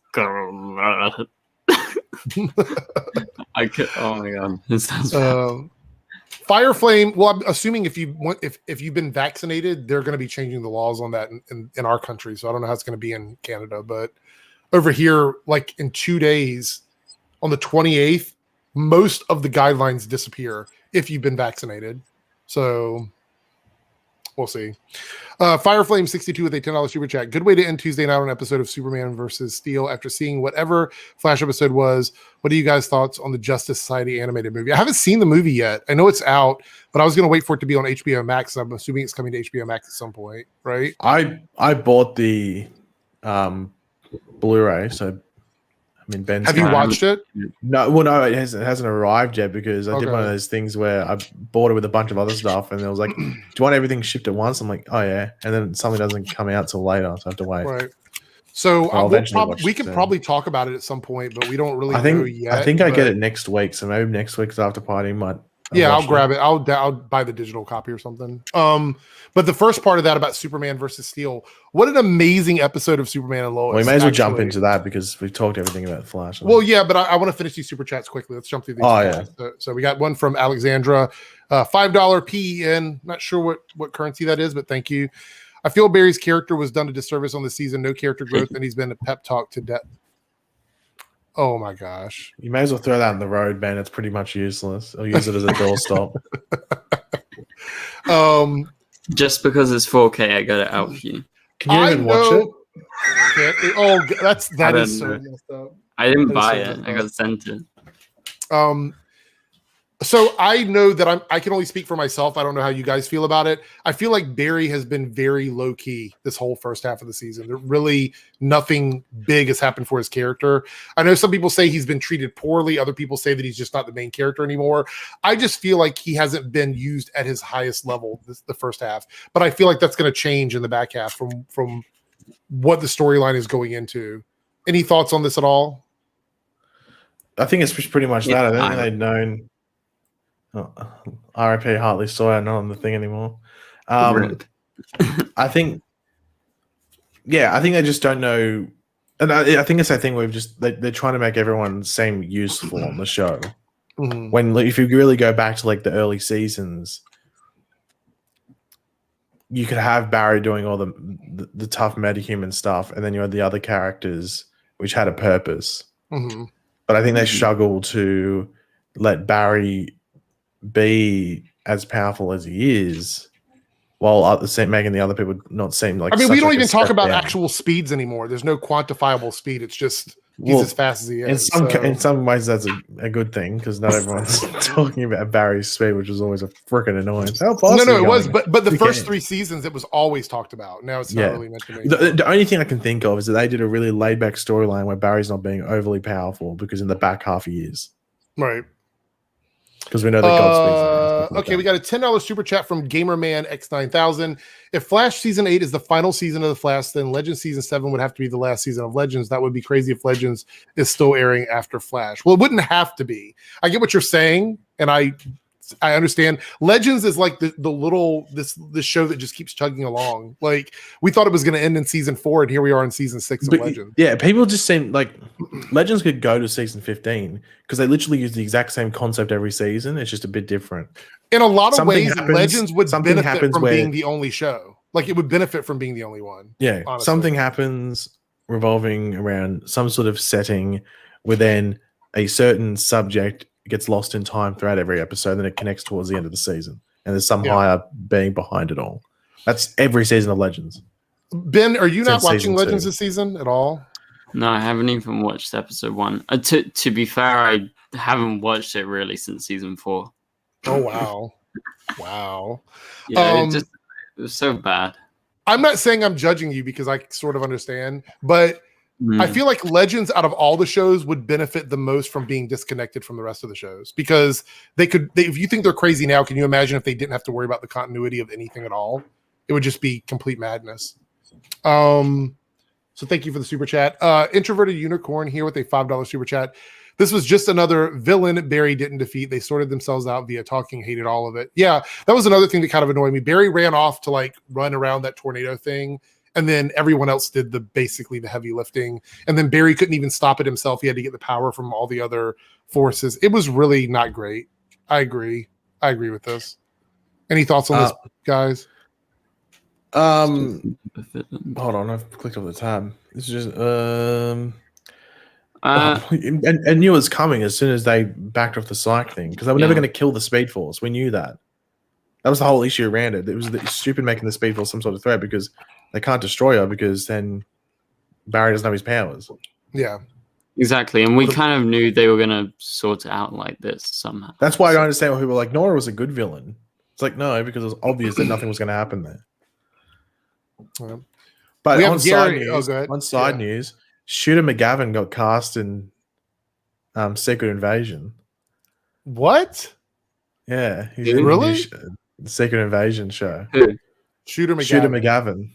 I could. Oh my god, it sounds. Fire Flame. Well, I'm assuming if you've been vaccinated, they're going to be changing the laws on that in our country. So I don't know how it's going to be in Canada, but over here, like in 2 days, on the 28th, most of the guidelines disappear if you've been vaccinated. So we'll see. Fireflame 62 with a $10 super chat. Good way to end Tuesday night on an episode of Superman versus Steel. After seeing whatever Flash episode was, what are you guys' thoughts on the Justice Society animated movie? I haven't seen the movie yet. I know it's out, but I was going to wait for it to be on HBO Max. I'm assuming it's coming to HBO Max at some point, right? I bought the Blu-ray, so I mean, Ben's have you watched it? No, well, no, it hasn't arrived yet because I did one of those things where I bought it with a bunch of other stuff, and it was like, "Do you want everything shipped at once?" I'm like, "Oh yeah," and then something doesn't come out till later, so I have to wait. Right. So we could it, probably talk about it at some point, but we don't really know yet. I think I get it next week, so maybe next week's after party might. I'll grab it. I'll buy the digital copy or something. But the first part of that about Superman versus Steel, what an amazing episode of Superman and Lois. We may as well jump into that because we've talked everything about Flash. Well, yeah, but I want to finish these super chats quickly. Let's jump through these. Yeah. So we got one from Alexandra, $5 PEN. Not sure what currency that is, but thank you. I feel Barry's character was done a disservice on the season. No character growth, and he's been a pep talk to death. Oh my gosh. You may as well throw that in the road, Ben. It's pretty much useless. I'll use it as a doorstop. Just because it's 4K, I got it out for you. Can you even watch it? Oh, that is so messed up. I didn't buy it. I got sent it. So I know that I can only speak for myself. I don't know how you guys feel about it. I feel like Barry has been very low key this whole first half of the season. There really nothing big has happened for his character. I know some people say he's been treated poorly. Other people say that he's just not the main character anymore. I just feel like he hasn't been used at his highest level the first half. But I feel like that's going to change in the back half from what the storyline is going into. Any thoughts on this at all? I think it's pretty much that. I don't think they'd known. R.I.P. Hartley Sawyer, not on the thing anymore. I think they just don't know, and I think it's that thing where they're trying to make everyone seem useful on the show. Mm-hmm. When if you really go back to like the early seasons, you could have Barry doing all the tough metahuman stuff, and then you had the other characters which had a purpose. Mm-hmm. But I think they struggle to let Barry be as powerful as he is, while at the same making the other people not seem like. I mean, we don't like even talk about actual speeds anymore. There's no quantifiable speed. It's just he's as fast as he is. In some ways, that's a good thing because not everyone's talking about Barry's speed, which is always a freaking annoyance. No, it was. But the first 3 seasons, it was always talked about. Now it's not really meant to be. The only thing I can think of is that they did a really laid back storyline where Barry's not being overly powerful because in the back half he is. Right. Because we know that God speaks. Okay, we got a $10 super chat from Gamerman X9000. If Flash season 8 is the final season of the Flash, then Legends season 7 would have to be the last season of Legends. That would be crazy if Legends is still airing after Flash. Well, it wouldn't have to be. I get what you're saying, and I understand. Legends is like the little this show that just keeps chugging along. Like we thought it was going to end in season 4, and here we are in season 6 of Legends. Yeah, people just seem like Legends could go to season 15 because they literally use the exact same concept every season. It's just a bit different. In a lot of ways, Legends would benefit from being the only show. Like it would benefit from being the only one. Yeah, honestly. Something happens revolving around some sort of setting where then a certain subject gets lost in time throughout every episode, then it connects towards the end of the season, and there's some higher being behind it all. That's every season of Legends. Ben, are you not watching Legends this season at all? No, I haven't even watched episode 1. To be fair, I haven't watched it really since season 4. Oh wow, wow! Yeah, it was so bad. I'm not saying I'm judging you because I sort of understand, but I feel like Legends out of all the shows would benefit the most from being disconnected from the rest of the shows because if you think they're crazy now, can you imagine if they didn't have to worry about the continuity of anything at all? It would just be complete madness. So thank you for the super chat. Introverted Unicorn here with a $5 super chat. This was just another villain Barry didn't defeat. They sorted themselves out via talking, hated all of it. Yeah, that was another thing that kind of annoyed me. Barry ran off to like run around that tornado thing. and then everyone else did basically the heavy lifting. And then Barry couldn't even stop it himself. He had to get the power from all the other forces. It was really not great. I agree with this. Any thoughts on this, guys? Hold on, I've clicked off the tab. This is just and knew it was coming as soon as they backed off the psych thing, because they were never going to kill the Speed Force. We knew that. That was the whole issue around it. It was stupid making the Speed Force some sort of threat, because they can't destroy her, because then Barry doesn't have his powers. Yeah. Exactly, and we kind of knew they were going to sort it out like this somehow. That's why I don't understand why people were like, Nora was a good villain. It's like, no, because it was obvious that nothing was going to happen there. Yeah. But on Gary, side news, Shooter McGavin got cast in Secret Invasion. What? Yeah. He's really? The Secret Invasion show. Who? Shooter McGavin. Shooter McGavin.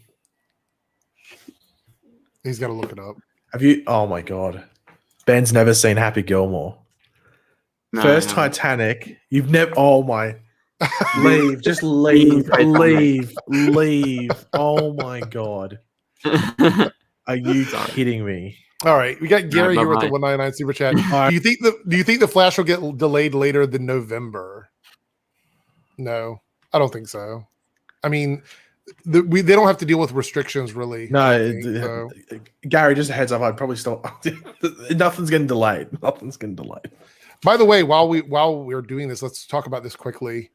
He's got to look it up. Have you? Oh, my God. Ben's never seen Happy Gilmore. No, First Titanic. You've never... Oh, my... Leave. Just leave. Leave. Oh, my God. Are you kidding me? All right, we got Gary here with the 199 super chat. Do you think the Flash will get delayed later than November? No, I don't think so. I mean, they don't have to deal with restrictions really. No, Gary, just a heads up. I'd probably still nothing's getting delayed. Nothing's getting delayed. By the way, while we're doing this, let's talk about this quickly.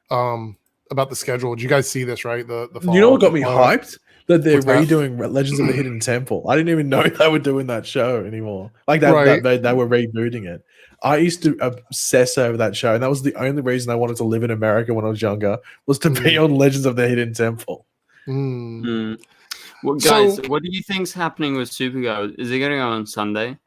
About the schedule. Did you guys see this? Right, the you know what got me hyped? That they're What's that? redoing Legends of the Hidden Temple. I didn't even know they were doing that show anymore. Like that they were rebooting it. I used to obsess over that show, and that was the only reason I wanted to live in America when I was younger, was to be on Legends of the Hidden Temple. Well, guys, what do you think's happening with Supergirl? Is it going to go on Sunday?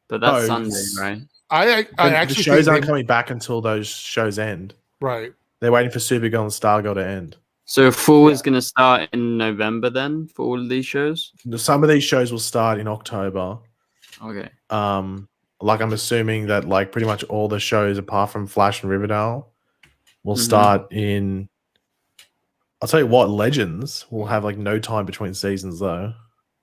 But that's Sunday, right? I actually the shows aren't coming back until those shows end. Right. They're waiting for Supergirl and Stargirl to end. So Fall is going to start in November then for all of these shows? Some of these shows will start in October. Okay. Like I'm assuming that like pretty much all the shows apart from Flash and Riverdale will start in. I'll tell you what, Legends will have like no time between seasons though.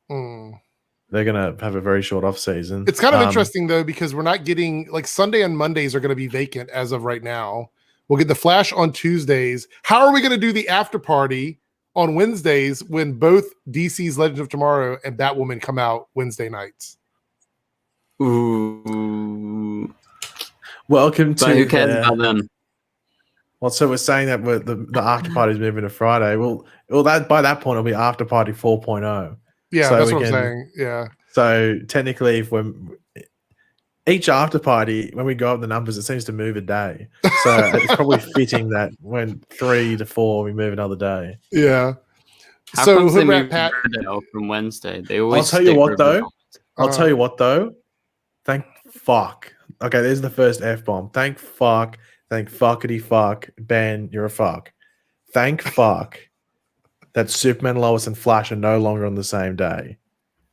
They're gonna have a very short off season. It's kind of interesting though, because we're not getting like Sunday and Mondays are going to be vacant as of right now. We'll get the Flash on Tuesdays. How are we going to do the after party on Wednesdays when both DC's Legends of Tomorrow and Batwoman come out Wednesday nights? Ooh. Welcome to. But who cares about them? Well, so we're saying that the after party is moving to Friday. Well, that by that point it'll be After Party 4.0. Yeah, so that's what I'm saying. Yeah. So technically, if we're each after party, when we go up the numbers, it seems to move a day. So it's probably fitting that when 3 to 4, we move another day. Yeah. How so come they moved Pat from Wednesday? They always. I'll tell you what though. Thank fuck. Okay, there's the first F-bomb. Thank fuck. Thank fuckity fuck. Ben, you're a fuck. Thank fuck that Superman, Lois, and Flash are no longer on the same day.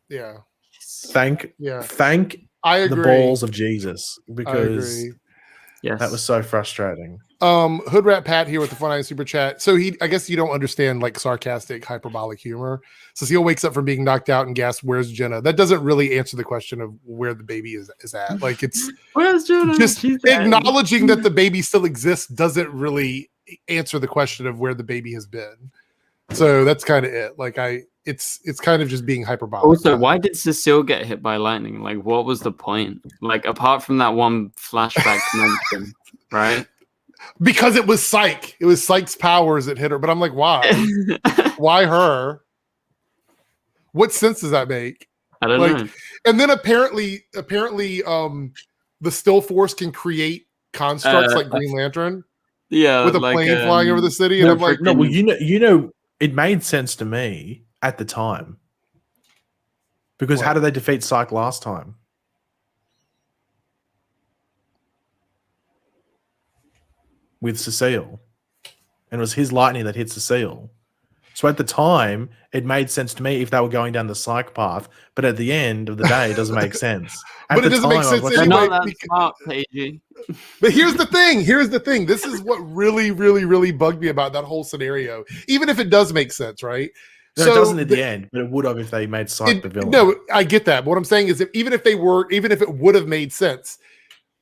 Yeah. Thank I agree. the balls of Jesus, because yes, that was so frustrating. Hood Rat Pat here with the 49 super chat. So I guess you don't understand like sarcastic, hyperbolic humor. So Seal wakes up from being knocked out and gasps, "Where's Jenna?" That doesn't really answer the question of where the baby is at. Like it's where's Jenna? Just acknowledging that the baby still exists doesn't really answer the question of where the baby has been. So that's kind of it. Like it's kind of just being hyperbolic. Also, why did Cecile get hit by lightning? Like, what was the point? Like, apart from that one flashback mention, right? Because it was Psyche. It was Psyche's powers that hit her. But I'm like, why? Why her? What sense does that make? I don't know. And then apparently, the Still Force can create constructs like Green Lantern. Yeah, with a plane flying over the city. And I'm like, no, well, you know, it made sense to me at the time. Because how did they defeat Psyche last time? With Cecile. And it was his lightning that hit Cecile. So at the time, it made sense to me if they were going down the Psyche path. But at the end of the day, it doesn't make sense. But it doesn't make sense anyway. Not that smart, PG. But here's the thing. This is what really, really, really bugged me about that whole scenario. Even if it does make sense, right? No, it doesn't at the end, but it would have if they made Psych the villain. No, I get that. But what I'm saying is, even if it would have made sense,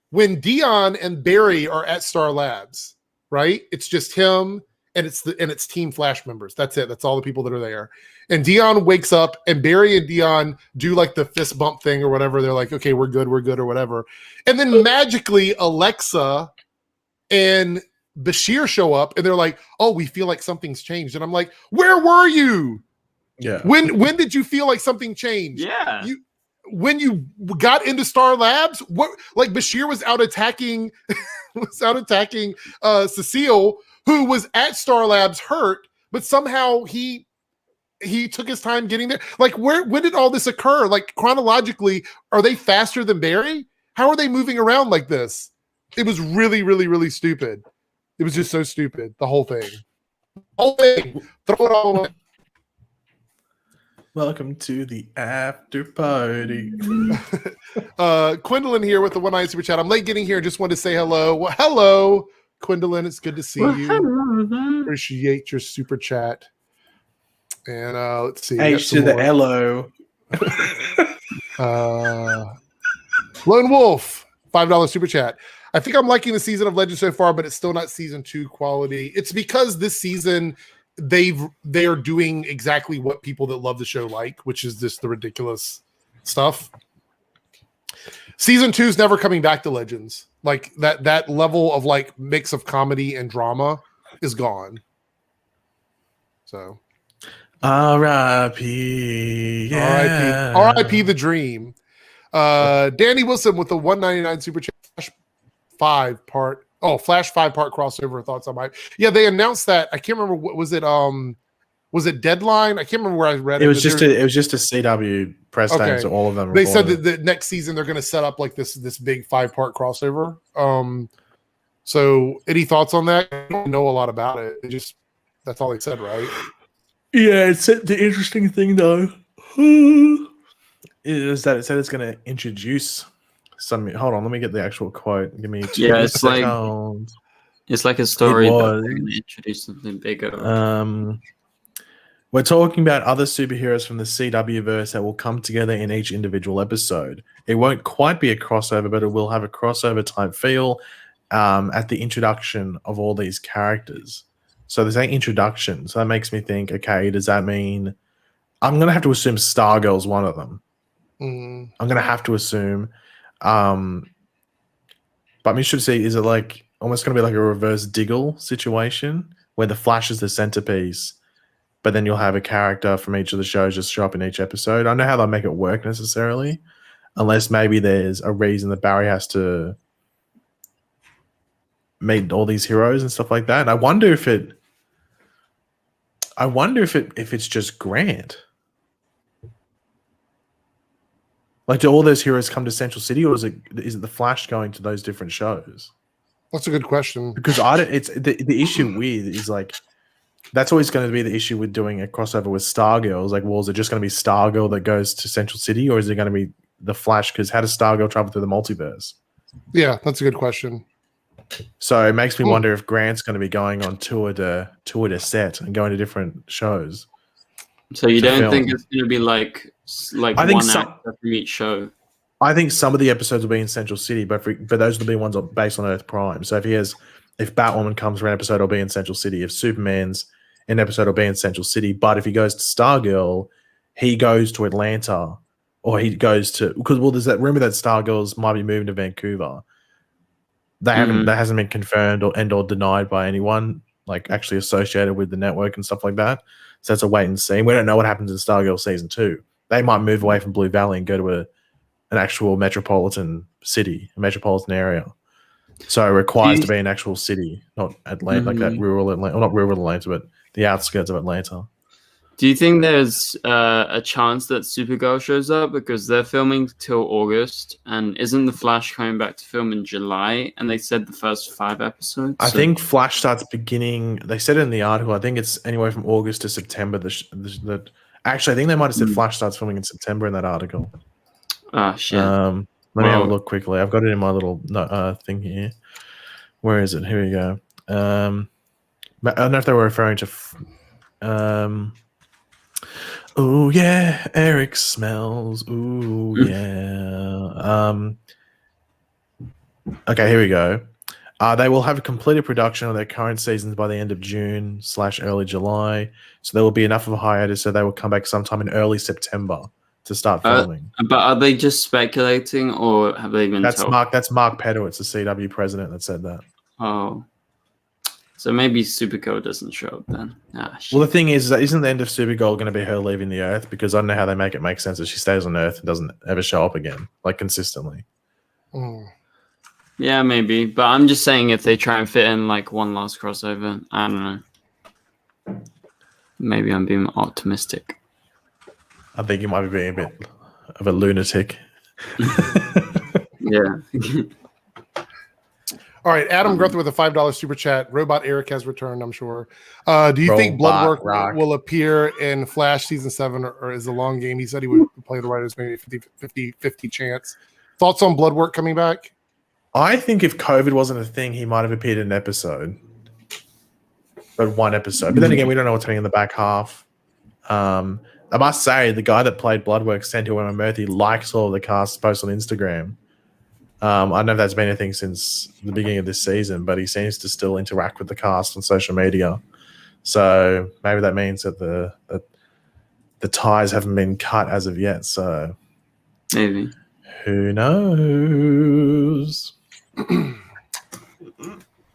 when Dion and Barry are at Star Labs, right? It's just him and it's Team Flash members. That's it. That's all the people that are there. And Dion wakes up, and Barry and Dion do like the fist bump thing or whatever. They're like, okay, we're good, or whatever. And then magically, Alexa and Bashir show up, and they're like, oh, we feel like something's changed. And I'm like, where were you? Yeah. When did you feel like something changed? Yeah. When you got into Star Labs, what, like Bashir was out attacking Cecile, who was at Star Labs hurt, but somehow he took his time getting there. Like, when did all this occur? Like, chronologically, are they faster than Barry? How are they moving around like this? It was really, really, really stupid. It was just so stupid. The whole thing. Throw it all away. Welcome to the after party. Quindolin here with the 1-9 super chat. I'm late getting here. Just wanted to say hello. Well, hello, Quindolin. It's good to see you. Hello. Appreciate your super chat. And let's see. H to the hello. Lone Wolf, $5 super chat. I think I'm liking the season of Legend so far, but it's still not season 2 quality. It's because this season they are doing exactly what people that love the show like, which is just the ridiculous stuff. Season 2 is never coming back to Legends. Like that level of like mix of comedy and drama is gone. So R.I.P. Yeah. R.I.P. the dream. Danny Wilson with the $1.99 super chat. Flash 5-part crossover thoughts on my. Yeah, they announced that. I can't remember what was it. Was it Deadline? I can't remember where I read it. It was just a CW press time, so all of them. They said that the next season they're going to set up like this big 5-part crossover. So any thoughts on that? I don't know a lot about it. That's all they said, right? Yeah, it's the interesting thing though is that it said it's going to introduce some. Hold on, let me get the actual quote. Give me 2 seconds. It's like a story that they're going to introduce something bigger. We're talking about other superheroes from the CW verse that will come together in each individual episode. It won't quite be a crossover, but it will have a crossover type feel at the introduction of all these characters. So they're saying introduction. So that makes me think, okay, does that mean I'm going to have to assume Stargirl's one of them. I'm going to have to assume. But I'm interested to see, is it like almost going to be like a reverse Diggle situation where the Flash is the centerpiece, but then you'll have a character from each of the shows just show up in each episode? I don't know how they'll make it work necessarily, unless maybe there's a reason that Barry has to meet all these heroes and stuff like that. And I wonder if it's just Grant. Like, do all those heroes come to Central City, or is it the Flash going to those different shows? That's a good question. Because it's the issue with is like that's always going to be the issue with doing a crossover with Stargirl. Is like, well, is it just going to be Stargirl that goes to Central City, or is it going to be the Flash? Because how does Stargirl travel through the multiverse? Yeah, that's a good question. So it makes me wonder if Grant's going to be going on tour to set and going to different shows. So you don't think it's going to be like I think one actor from each show? I think some of the episodes will be in Central City, but those will be ones based on Earth Prime. So if Batwoman comes for an episode, it'll be in Central City. If Superman's an episode, it'll be in Central City. But if he goes to Stargirl, he goes to Atlanta, or he goes to there's that rumor that Stargirls might be moving to Vancouver. That hasn't been confirmed or denied by anyone, like actually associated with the network and stuff like that. So that's a wait and see. We don't know what happens in Stargirl season 2. They might move away from Blue Valley and go to an actual metropolitan city, a metropolitan area. So it requires to be an actual city, not Atlanta, like that rural Atlanta, not rural Atlanta, but the outskirts of Atlanta. Do you think there's a chance that Supergirl shows up, because they're filming till August, and isn't the Flash coming back to film in July? And they said the first 5 episodes. I think Flash starts beginning. They said it in the article. I think it's anywhere from August to September. Actually, I think they might have said Flash starts filming in September in that artitle. Ah, shit. Let me have a look quickly. I've got it in my little thing here. Where is it? Here we go. I don't know if they were referring to. Oh yeah, Eric smells. Ooh yeah. Okay, here we go. They will have completed production of their current seasons by the end of June/early July. So there will be enough of a hiatus, so they will come back sometime in early September to start filming. But are they just speculating, or have they been That's told? Mark Pedowitz, the CW president, that said that. Oh, so maybe Supergirl doesn't show up then. Shit. Well, the thing is that isn't the end of Supergirl going to be her leaving the Earth? Because I don't know how they make it make sense that she stays on Earth and doesn't ever show up again, like consistently. Yeah, maybe. But I'm just saying if they try and fit in like one last crossover, I don't know. Maybe I'm being optimistic. I think you might be being a bit of a lunatic. Yeah. All right, Adam Gruth with a $5 super chat. Robot Eric has returned, I'm sure. Do you think Robot Bloodwork Rock. will appear in Flash season 7 or is a long game? He said he would play the writers, maybe 50 chance. Thoughts on Bloodwork coming back? I think if COVID wasn't a thing, he might have appeared in an episode. But one episode. But then again, we don't know what's happening in the back half. I must say, the guy that played Bloodwork, Santi Murthy, likes all of the cast posts on Instagram. I don't know if that's been anything since the beginning of this season, but he seems to still interact with the cast on social media. So maybe that means that the ties haven't been cut as of yet. So Maybe. who knows?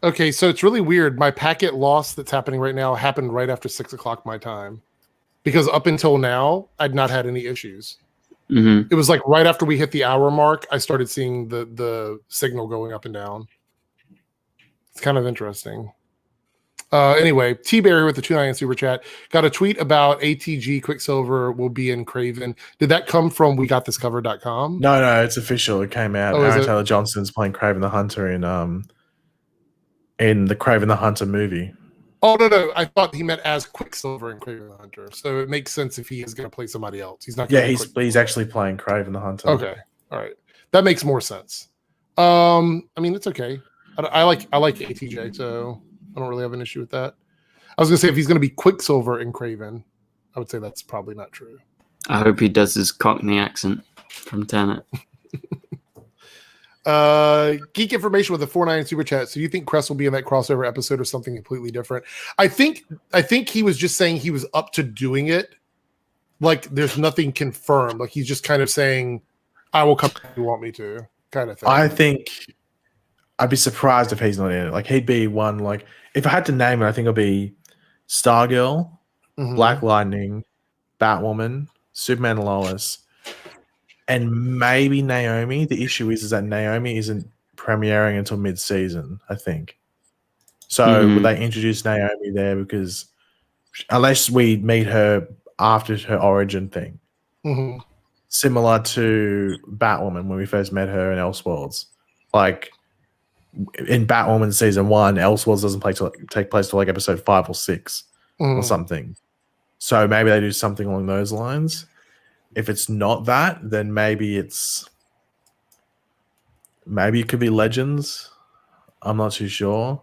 Okay, so it's really weird. My packet loss that's happening right now happened right after 6 o'clock my time. Because up until now, I'd not had any issues. Mm-hmm. It was like right after we hit the hour mark, I started seeing the signal going up and down. It's kind of interesting. Anyway, T-Berry with the 2.9 super chat got a tweet about ATG Quicksilver will be in Craven. Did that come from WeGotThisCovered.com? No, it's official. It came out. Oh, is Aaron it? Taylor Johnson's playing Craven the Hunter in the Craven the Hunter movie. Oh, no. I thought he meant as Quicksilver in Craven the Hunter. So it makes sense if he is going to play somebody else. He's not. Yeah, he's actually playing Craven the Hunter. Okay. All right. That makes more sense. I mean, it's okay. I like ATJ, so I don't really have an issue with that. I was going to say if he's going to be Quicksilver in Craven, I would say that's probably not true. I hope he does his Cockney accent from Tenet. Geek Information with a 4.9 super chat. So you think Crest will be in that crossover episode or something completely different? I think he was just saying he was up to doing it. Like there's nothing confirmed. Like he's just kind of saying, I will come if you want me to, kind of thing. I think I'd be surprised if he's not in it. Like he'd be one. Like if I had to name it, I think it'll be Stargirl, Black Lightning, Batwoman, Superman, Lois, and maybe Naomi. The issue is that Naomi isn't premiering until mid-season, I think. So would they introduce Naomi there? Because unless we meet her after her origin thing, similar to Batwoman when we first met her in Elseworlds. Like in Batwoman season 1, Elseworlds doesn't take place till like episode 5 or 6 or something. So maybe they do something along those lines. If it's not that, then maybe it could be Legends. I'm not too sure.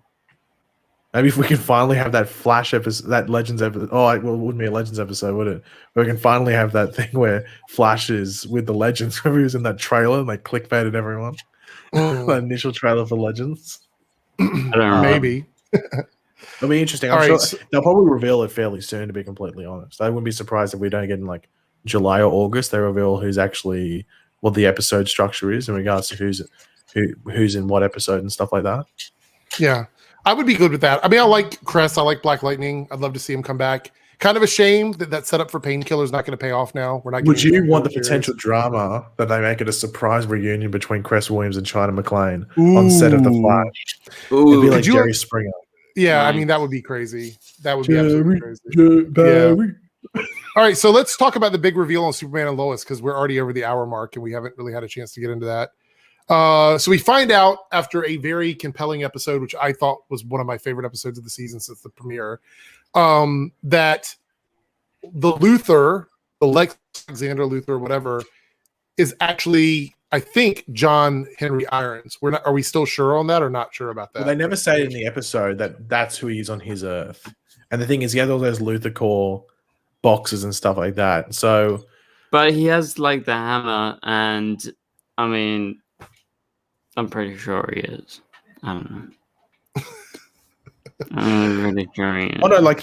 Maybe if we can finally have that Flash episode, that Legends episode. Oh, it wouldn't be a Legends episode, would it? Where we can finally have that thing where Flash is with the Legends. Where he was in that trailer and they clickbaited everyone. The initial trailer for Legends. I don't know. Maybe. It'll be interesting. I'm sure they'll probably reveal it fairly soon, to be completely honest. I wouldn't be surprised if we don't get in like July or August. They reveal who's actually what the episode structure is in regards to who's in what episode and stuff like that. Yeah, I would be good with that. I mean, I like Crest. I like Black Lightning. I'd love to see him come back. Kind of a shame that setup for Painkiller is not going to pay off now. We're not. Would you want the potential drama that they make it a surprise reunion between Crest Williams and China McClane on set of The Flash? It'd be like Jerry Springer. Yeah, Nice. I mean that would be crazy. That would be absolutely crazy. Yeah. All right, so let's talk about the big reveal on Superman and Lois because we're already over the hour mark and we haven't really had a chance to get into that. So we find out after a very compelling episode, which I thought was one of my favorite episodes of the season since the premiere, that the Luthor, the Lex Alexander Luthor, whatever, is actually, I think, John Henry Irons. Are we still sure on that or not sure about that? Well, they never say it in the episode that that's who he is on his Earth. And the thing is, he has all those Luthor Corps boxes and stuff like that. So, But he has like the hammer, and I mean, I'm pretty sure he is. I don't know. I'm really sure he is. oh no,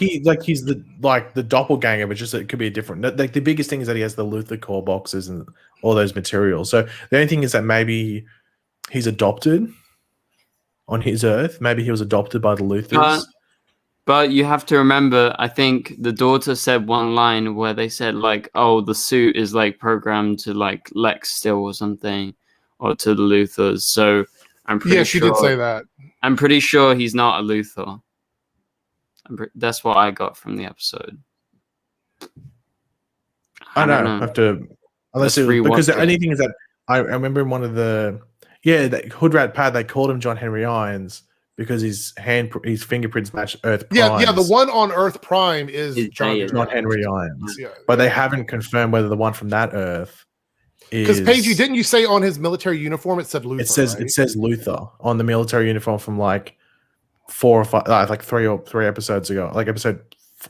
he's the doppelganger, but just it could be a different. Like the biggest thing is that he has the Luther core boxes and all those materials. So the only thing is that maybe he's adopted on his Earth. Maybe he was adopted by the Luthers. But you have to remember, I think the daughter said one line where they said like, "Oh, the suit is like programmed to like Lex still or something, or to the Luthers." So I'm pretty she sure. did say that. I'm pretty sure he's not a Luthor. That's what I got from the episode. I don't know. Have to unless because the only thing is that I remember in one of the that Hood Rat Pad they called him John Henry Irons because his fingerprints match Earth Prime's. Yeah, the one on Earth Prime is John Henry Irons. Yeah. But they haven't confirmed whether the one from that Earth is because Paige, didn't you say on his military uniform it said Luther? It says Luther on the military uniform from like 4 or 5, like three episodes ago. Like it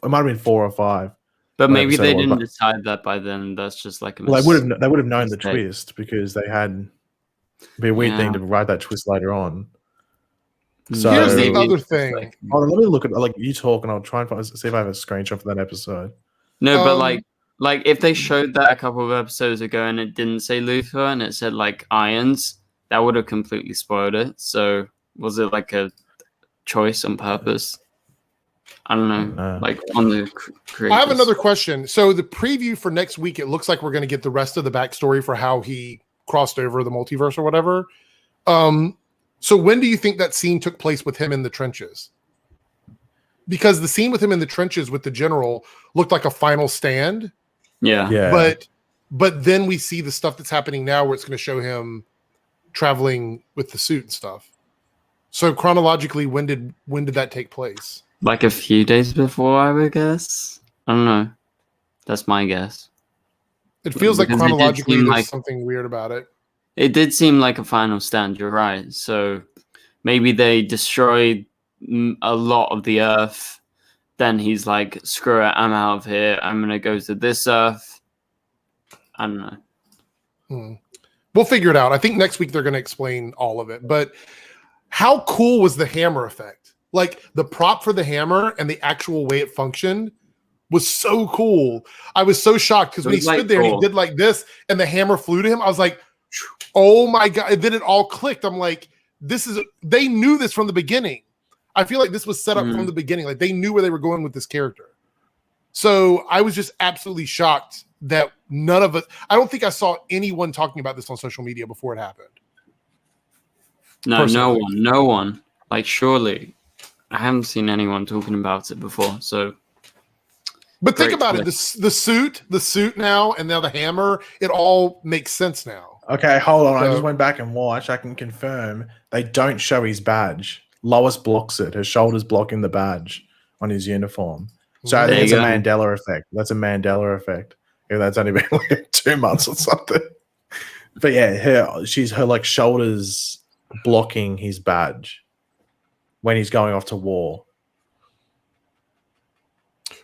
might have been 4 or 5. But maybe they didn't decide that by then. That's just like a they would have known the twist because they had. It'd be a weird thing to write that twist later on. So here's the other thing. Let me look at you talk, and I'll try and see if I have a screenshot for that episode. No, but like if they showed that a couple of episodes ago and it didn't say Luther and it said like Irons, that would have completely spoiled it. So was it like a choice on purpose? I don't know. Like on the creators. I have another question. So the preview for next week, it looks like we're going to get the rest of the backstory for how he crossed over the multiverse or whatever. So when do you think that scene took place with him in the trenches? Because the scene with him in the trenches with the general looked like a final stand. Yeah. But then we see the stuff that's happening now where it's going to show him traveling with the suit and stuff. So chronologically, when did that take place? Like a few days before, I would guess. I don't know. That's my guess. It feels like chronologically there's something weird about it. It did seem like a final stand, you're right. So maybe they destroyed a lot of the Earth. Then he's like, screw it, I'm out of here. I'm going to go to this Earth. I don't know. We'll figure it out. I think next week they're going to explain all of it. But how cool was the hammer effect? Like the prop for the hammer and the actual way it functioned was so cool. I was so shocked because when he stood there and he did like this and the hammer flew to him, I was like, oh my God. And then it all clicked. I'm like, they knew this from the beginning. I feel like this was set up from the beginning. Like they knew where they were going with this character. So I was just absolutely shocked that none of it, I don't think I saw anyone talking about this on social media before it happened. No, no one. Like surely I haven't seen anyone talking about it before. So but think about it. The suit now, and now the hammer, it all makes sense now. Okay, hold on. I just went back and watched. I can confirm they don't show his badge. Lois blocks it. Her shoulders blocking the badge on his uniform. So I think it's a Mandela effect. That's a Mandela effect. If that's only been like 2 months or something. But yeah, her like shoulders blocking his badge when he's going off to war.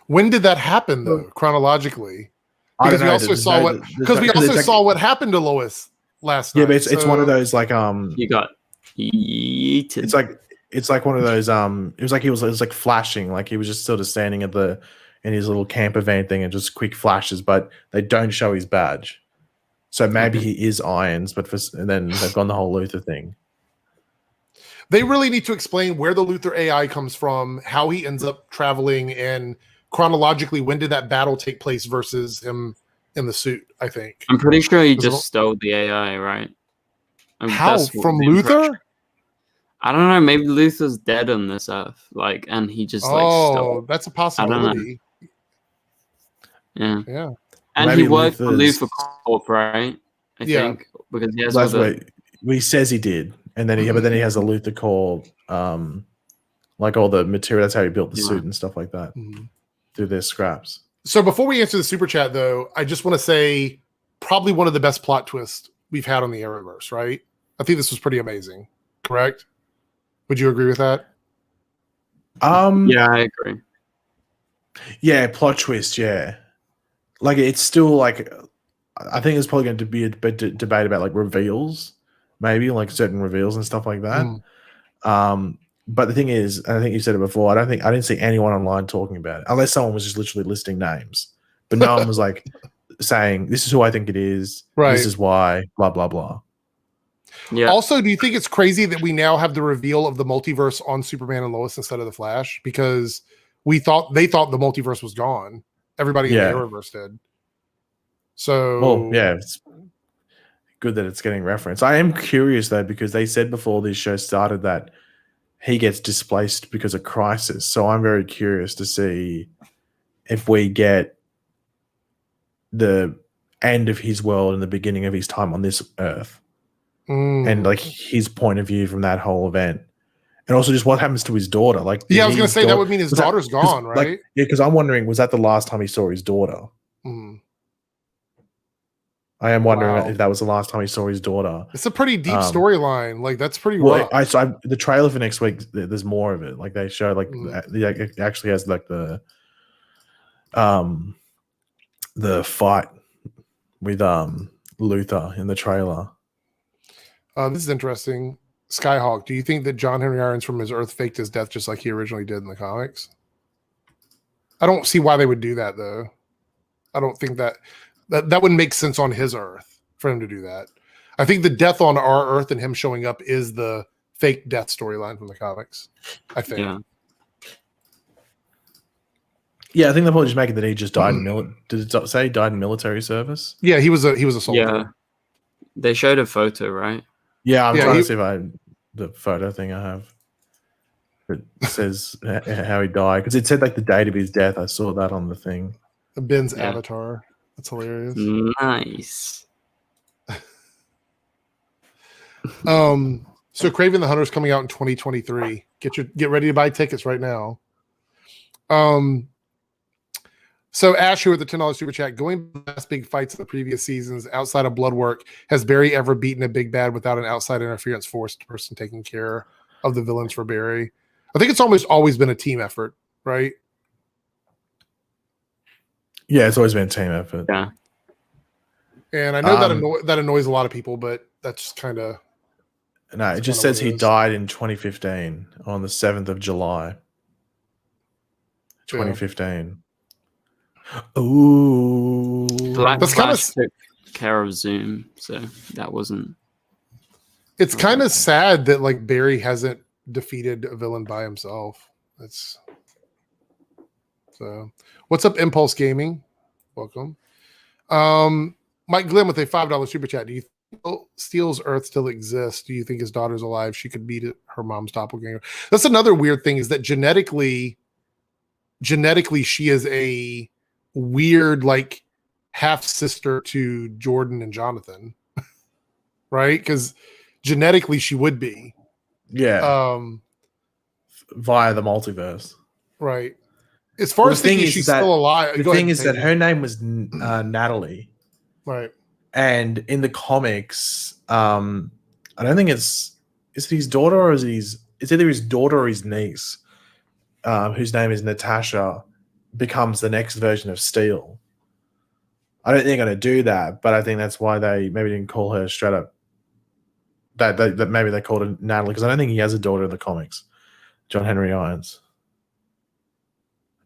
When did that happen, though, chronologically? Because we also saw what happened to Lois last night. Yeah, but it's one of those like you got yeeted. It's like one of those it was like flashing, like he was just sort of standing in his little camper van thing and just quick flashes, but they don't show his badge. So maybe he is Irons, and then they've gone the whole Luther thing. They really need to explain where the Luther AI comes from, how he ends up traveling, and chronologically, when did that battle take place versus him in the suit, I think. I'm pretty sure he just stole the AI, right? How? From Luther? I don't know. Maybe Luther's dead on this Earth. Like, and he just stole. That's a possibility. Yeah. Yeah. And maybe he worked for Luther Corp, right? I think. Because he has he says he did. And then but then he has a Luther Corp, like all the material. That's how he built the suit and stuff like that. Through their scraps. So before we answer the super chat, though, I just want to say probably one of the best plot twists we've had on the Arrowverse, right? I think this was pretty amazing. Correct? Would you agree with that? Yeah, I agree. Yeah, plot twist, yeah. like it's still like I think there's probably going to be a bit debate about like reveals, maybe like certain reveals and stuff like that. But the thing is, and I think you said it before, I didn't see anyone online talking about it, unless someone was just literally listing names. But no one was like saying, "This is who I think it is. Right. This is why." Blah blah blah. Yeah. Also, do you think it's crazy that we now have the reveal of the multiverse on Superman and Lois instead of the Flash? Because they thought the multiverse was gone. Everybody in the Arrowverse did. So, well, yeah, it's good that it's getting referenced. I am curious though, because they said before this show started that he gets displaced because of Crisis. So I'm very curious to see if we get the end of his world and the beginning of his time on this Earth, and like his point of view from that whole event, and also just what happens to his daughter. Like, yeah, I was going to say that would mean his daughter's gone, right? Like, yeah, because I'm wondering, was that the last time he saw his daughter? I am wondering if that was the last time he saw his daughter. It's a pretty deep storyline. Like, that's pretty well. rough. The trailer for next week, there's more of it. Like, they show like it actually has like the fight with Luther in the trailer. This is interesting. Skyhawk, do you think that John Henry Irons from his Earth faked his death just like he originally did in the comics? I don't see why they would do that, though. I don't think that wouldn't make sense on his Earth for him to do that. I think the death on our Earth and him showing up is the fake death storyline from the comics. I think. Yeah, I think they're probably just making that he just died in did it say he died in military service? Yeah, he was a soldier. Yeah. They showed a photo, right? Yeah, I'm trying to see if the photo thing I have. It says how he died because it said like the date of his death. I saw that on the thing. Ben's avatar. That's hilarious. Nice. So Kraven the Hunter is coming out in 2023. Get ready to buy tickets right now. So Ash, who with the $10 super chat, going to the last big fights of the previous seasons outside of Bloodwork, has Barry ever beaten a big bad without an outside interference forced person taking care of the villains for Barry? I think it's almost always been a team effort, right? Yeah, it's always been a team effort. Yeah. And I know that annoys a lot of people, but that's kind of... No, it just says he died in 2015 on the 7th of July. 2015. Ooh. Black Flash took care of Zoom, so that wasn't... It's kind of sad that like Barry hasn't defeated a villain by himself. That's... So, what's up, Impulse Gaming? Welcome. Mike Glenn with a $5 super chat. Do you think Steel's Earth still exists? Do you think his daughter's alive? She could beat her mom's doppelganger. That's another weird thing, is that genetically she is a weird like half sister to Jordan and Jonathan, right? Because genetically she would be, via the multiverse, right? As far as thinking she's still alive, the thing is that her name was Natalie, right? And in the comics, I don't think is it his daughter or it's either his daughter or his niece, whose name is Natasha, becomes the next version of Steel. I don't think they're going to do that, but I think that's why they maybe didn't call her straight up. That maybe they called her Natalie, because I don't think he has a daughter in the comics. John Henry Irons.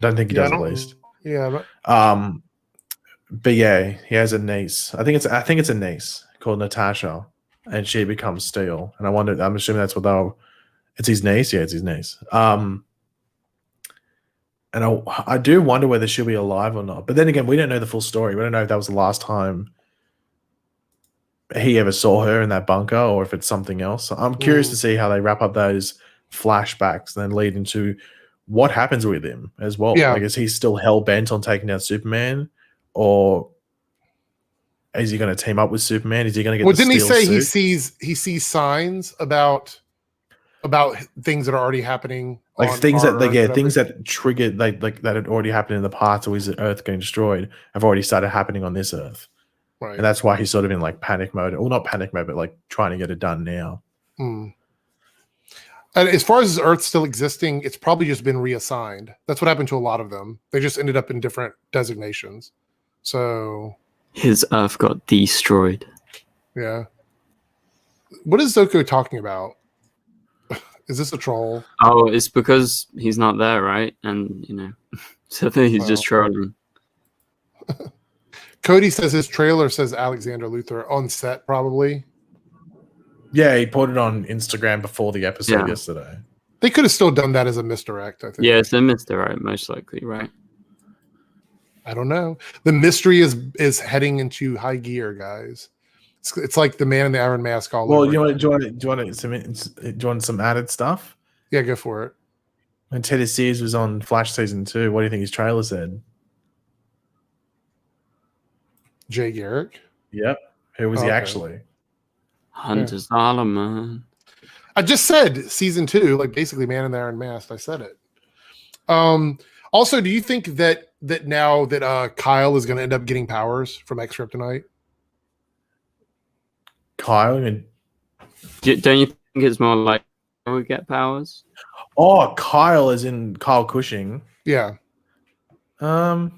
I don't think he does, at least. Yeah, but yeah, he has a niece. I think it's a niece called Natasha, and she becomes Steel. And I'm assuming that's what it's his niece. Yeah, it's his niece. And I do wonder whether she'll be alive or not. But then again, we don't know the full story. We don't know if that was the last time he ever saw her in that bunker or if it's something else. So I'm curious to see how they wrap up those flashbacks and then lead into what happens with him as well. Yeah. Like, is he still hell-bent on taking down Superman? Or is he going to team up with Superman? Is he going to get the didn't he say suit? he sees signs about things that are already happening, like things that triggered like that had already happened in the past, or is the Earth getting destroyed, have already started happening on this Earth, right? And that's why he's sort of in like panic mode, or not panic mode, but like trying to get it done now. And as far as his Earth still existing, it's probably just been reassigned. That's what happened to a lot of them. They just ended up in different designations. So His Earth got destroyed. yeah. What is Zuko talking about? Is this a troll? Oh, it's because he's not there, right? And so he's just trolling. Cody says his trailer says Alexander Luthor on set, probably. Yeah, he put it on Instagram before the episode yesterday. They could have still done that as a misdirect, I think. Yeah, it's a misdirect, most likely, right? I don't know. The mystery is heading into high gear, guys. It's like the man in the iron mask all over. Do you want some added stuff? Yeah, go for it. When Teddy Sears was on Flash season 2, what do you think his trailer said? Jay Garrick? Yep. Who was he actually? Hunter Solomon. I just said season 2, like basically man in the iron mask. I said it. Also, do you think that now that Kyle is going to end up getting powers from X-Kryptonite? Kyle? And Don't you think it's more like we get powers? Oh, Kyle is in Kyle Cushing. Yeah. I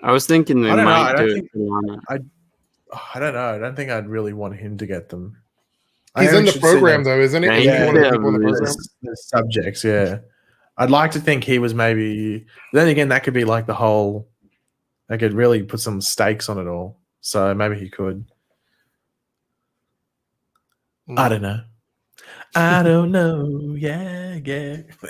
was thinking they might do it for Lana. I don't know. I don't think I'd really want him to get them. He's in the program, though, isn't he? Yeah, one of the people in the program? The subjects, yeah. I'd like to think he was maybe... Then again, that could be like the whole... They could really put some stakes on it all. So maybe he could. I don't know. I don't know. Yeah.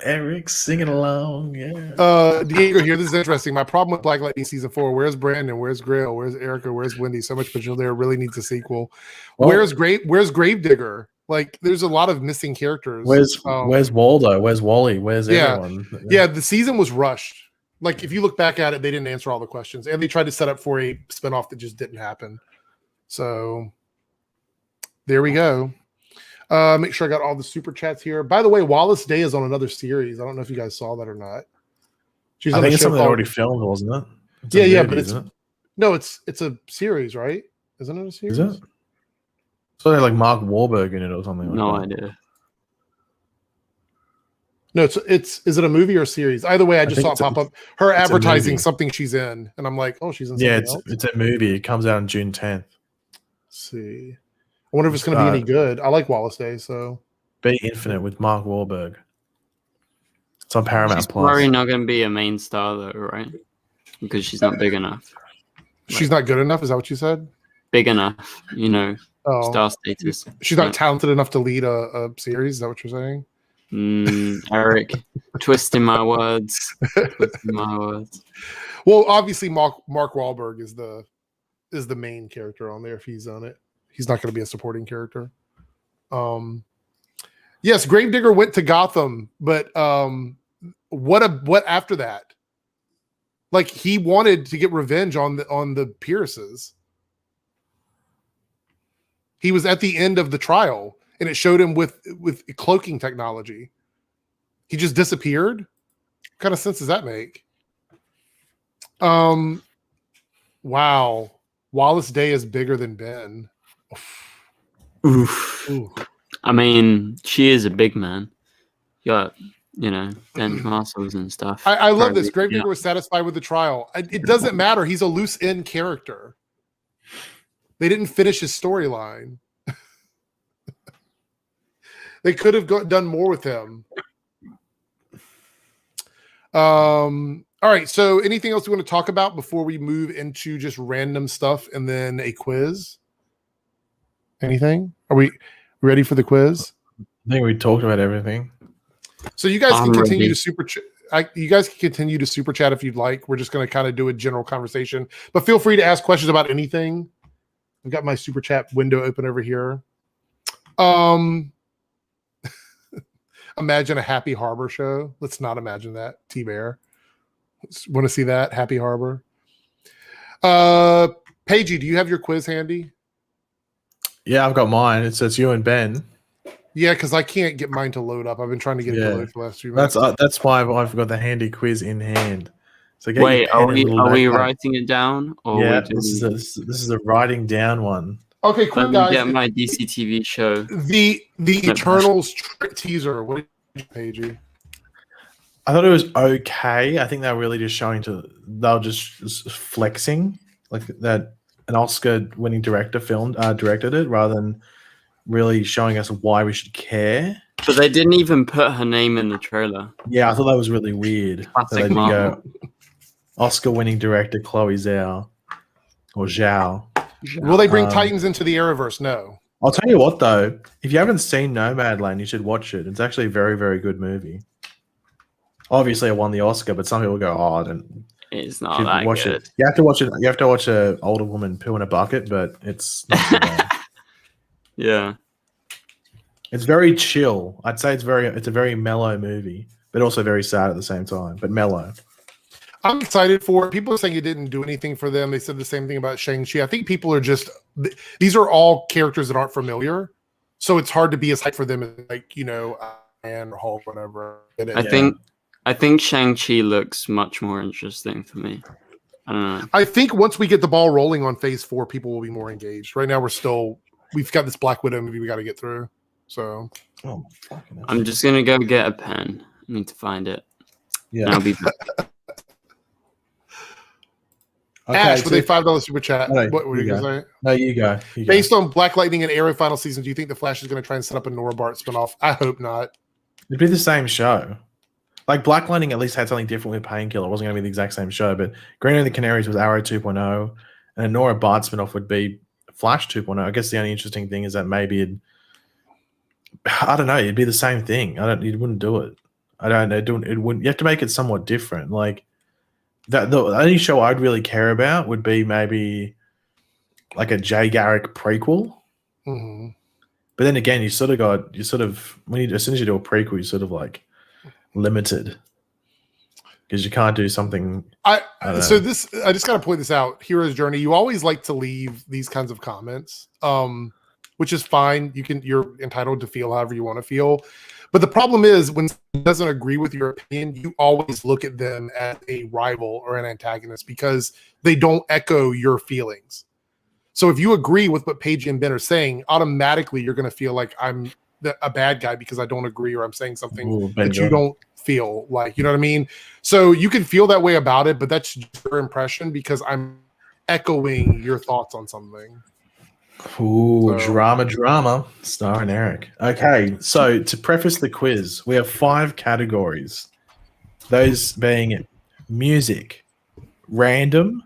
Eric's singing along. Yeah. Diego here. This is interesting. My problem with Black Lightning season 4. Where's Brandon? Where's Grail? Where's Erica? Where's Wendy? So much potential there. Really needs a sequel. Well, Where's Gravedigger? Like, there's a lot of missing characters. Where's Waldo? Where's Wally? Where's everyone? Yeah, the season was rushed. Like, if you look back at it, they didn't answer all the questions, and they tried to set up for a spinoff that just didn't happen. So there we go. Make sure I got all the super chats here. By the way, Wallace Day is on another series. I don't know if you guys saw that or not. She's I think it's something already filmed, wasn't it? But it's a series, right? Isn't it a series? Is it? So they like Mark Wahlberg in it or something. No idea. No, is it a movie or a series? Either way, I just saw it pop up. Her advertising something she's in, and I'm like, oh, she's in something else? It's a movie. It comes out on June 10th. Let's see. I wonder if it's going to be any good. I like Wallace Day, so. Be Infinite with Mark Wahlberg. It's on Paramount She's Plus. probably not going to be a main star, though, right? Because she's not big enough. She's not good enough? Is that what you said? Big enough, star status. She's not talented enough to lead a series? Is that what you're saying? Eric, twisting my words. Well, obviously, Mark Wahlberg is the main character on there if he's on it. He's not going to be a supporting character. Yes, Gravedigger went to Gotham, but what after that? Like, he wanted to get revenge on the Pierces. He was at the end of the trial, and it showed him with cloaking technology. He just disappeared. What kind of sense does that make? Wow. Wallace Day is bigger than Ben. Oof. Ooh. I mean, she is a big man. Got, bench muscles and stuff. I love this. Gravedigger was satisfied with the trial. It doesn't matter. He's a loose end character. They didn't finish his storyline. They could have done more with him. All right. So anything else you want to talk about before we move into just random stuff and then a quiz? Anything? Are we ready for the quiz? I think we talked about everything. So you guys can continue to super chat. You guys can continue to super chat if you'd like. We're just going to kind of do a general conversation, but feel free to ask questions about anything. I've got my super chat window open over here. Imagine a Happy Harbor show. Let's not imagine that. T-Bear. Want to see that? Happy Harbor. Paigey, do you have your quiz handy? Yeah, I've got mine. It says you and Ben. Yeah, because I can't get mine to load up. I've been trying to get it to load for the last few minutes. That's why I've got the handy quiz in hand. So wait, are we writing it down? Or this is a writing down one. Okay, cool, guys. Get my DC TV show. The Eternals teaser. What did you, Paigey? I thought it was okay. I think they were really just they were just flexing like that. An Oscar-winning director directed it rather than really showing us why we should care. But they didn't even put her name in the trailer. Yeah, I thought that was really weird. That Classic they didn't Marvel. go Oscar-winning director Chloe Zhao or Zhao. Will they bring Titans into the Arrowverse? No. I'll tell you what, though, if you haven't seen Nomadland, you should watch it. It's actually a very, very good movie. Obviously, it won the Oscar, but some people go, "Oh, I don't." It's not that watch good. it. You have to watch it. You have to watch an older woman poo in a bucket, but it's not too bad. Yeah. It's very chill. I'd say it's a very mellow movie, but also very sad at the same time, but mellow. I'm excited for it. People are saying it didn't do anything for them. They said the same thing about Shang-Chi. I think people are just these are all characters that aren't familiar, so it's hard to be as hyped for them as like Iron or Hulk, whatever. I think Shang-Chi looks much more interesting for me. I don't know. I think once we get the ball rolling on Phase 4, people will be more engaged. Right now, we've got this Black Widow movie we got to get through. So, I'm just gonna go get a pen. I need to find it. Yeah, and I'll be back. Okay, Ash with a $5 super chat. No, what were you going to say? No, you go. Based on Black Lightning and Arrow final season, do you think the Flash is going to try and set up a Nora Bart spinoff? I hope not. It'd be the same show. Like Black Lightning at least had something different with Painkiller. It wasn't going to be the exact same show, but Green and the Canaries was Arrow 2.0, and a Nora Bart spinoff would be Flash 2.0. I guess the only interesting thing is that maybe I don't know, it'd be the same thing. You wouldn't do it. I don't know. It wouldn't. You have to make it somewhat different. Like that. The only show I'd really care about would be maybe like a Jay Garrick prequel. Mm-hmm. But then again, as soon as you do a prequel, you're sort of like limited because you can't do something. I just got to point this out. Hero's Journey. You always like to leave these kinds of comments, which is fine. You're entitled to feel however you want to feel. But the problem is when someone doesn't agree with your opinion, you always look at them as a rival or an antagonist because they don't echo your feelings. So if you agree with what Paige and Ben are saying, automatically you're going to feel like I'm a bad guy because I don't agree or I'm saying something that you don't feel like. You know what I mean? So you can feel that way about it, but that's just your impression because I'm echoing your thoughts on something. Ooh, drama, starring Eric. Okay, so to preface the quiz, we have 5 categories. Those being music, random,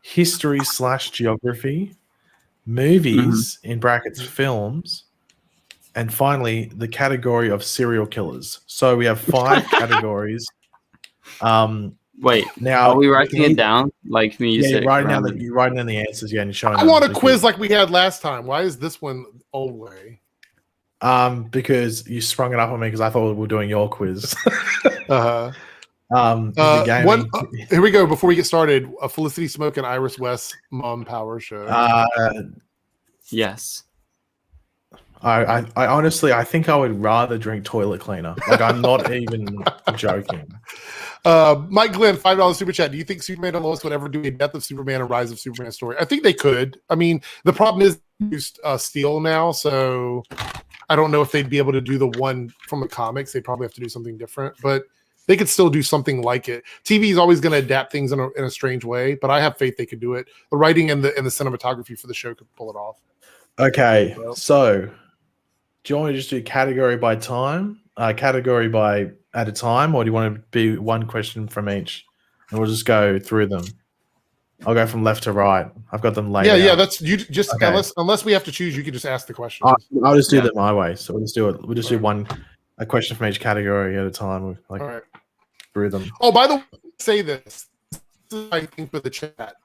history/geography, movies, in brackets, films, and finally, the category of serial killers. So we have 5 categories. Wait, now are we writing it down like music? Yeah, you're writing down the answers. Yeah, and you're showing. I want a quiz like we had last time. Why is this one old way? Because you sprung it up on me because I thought we were doing your quiz. Here we go. Before we get started, a Felicity Smoke and Iris West Mom Power show. Yes. I honestly, I think I would rather drink toilet cleaner. Like, I'm not even joking. Mike Glenn, $5 super chat. Do you think Superman and Lois would ever do a Death of Superman and Rise of Superman story? I think they could. I mean, the problem is used Steel now, so I don't know if they'd be able to do the one from the comics. They probably have to do something different, but they could still do something like it. TV is always going to adapt things in a strange way, but I have faith they could do it. The writing and the cinematography for the show could pull it off. Okay, so do you want to just do category by time, category by at a time, or do you want to be one question from each, and we'll just go through them? I'll go from left to right. I've got them laid out. Yeah. That's you. Just okay. Unless we have to choose, you can just ask the question. I'll just do them my way. So we'll just do it. We'll just do a question from each category at a time. Like all right. Through them. Oh, by the way, say this. This is I think for the chat.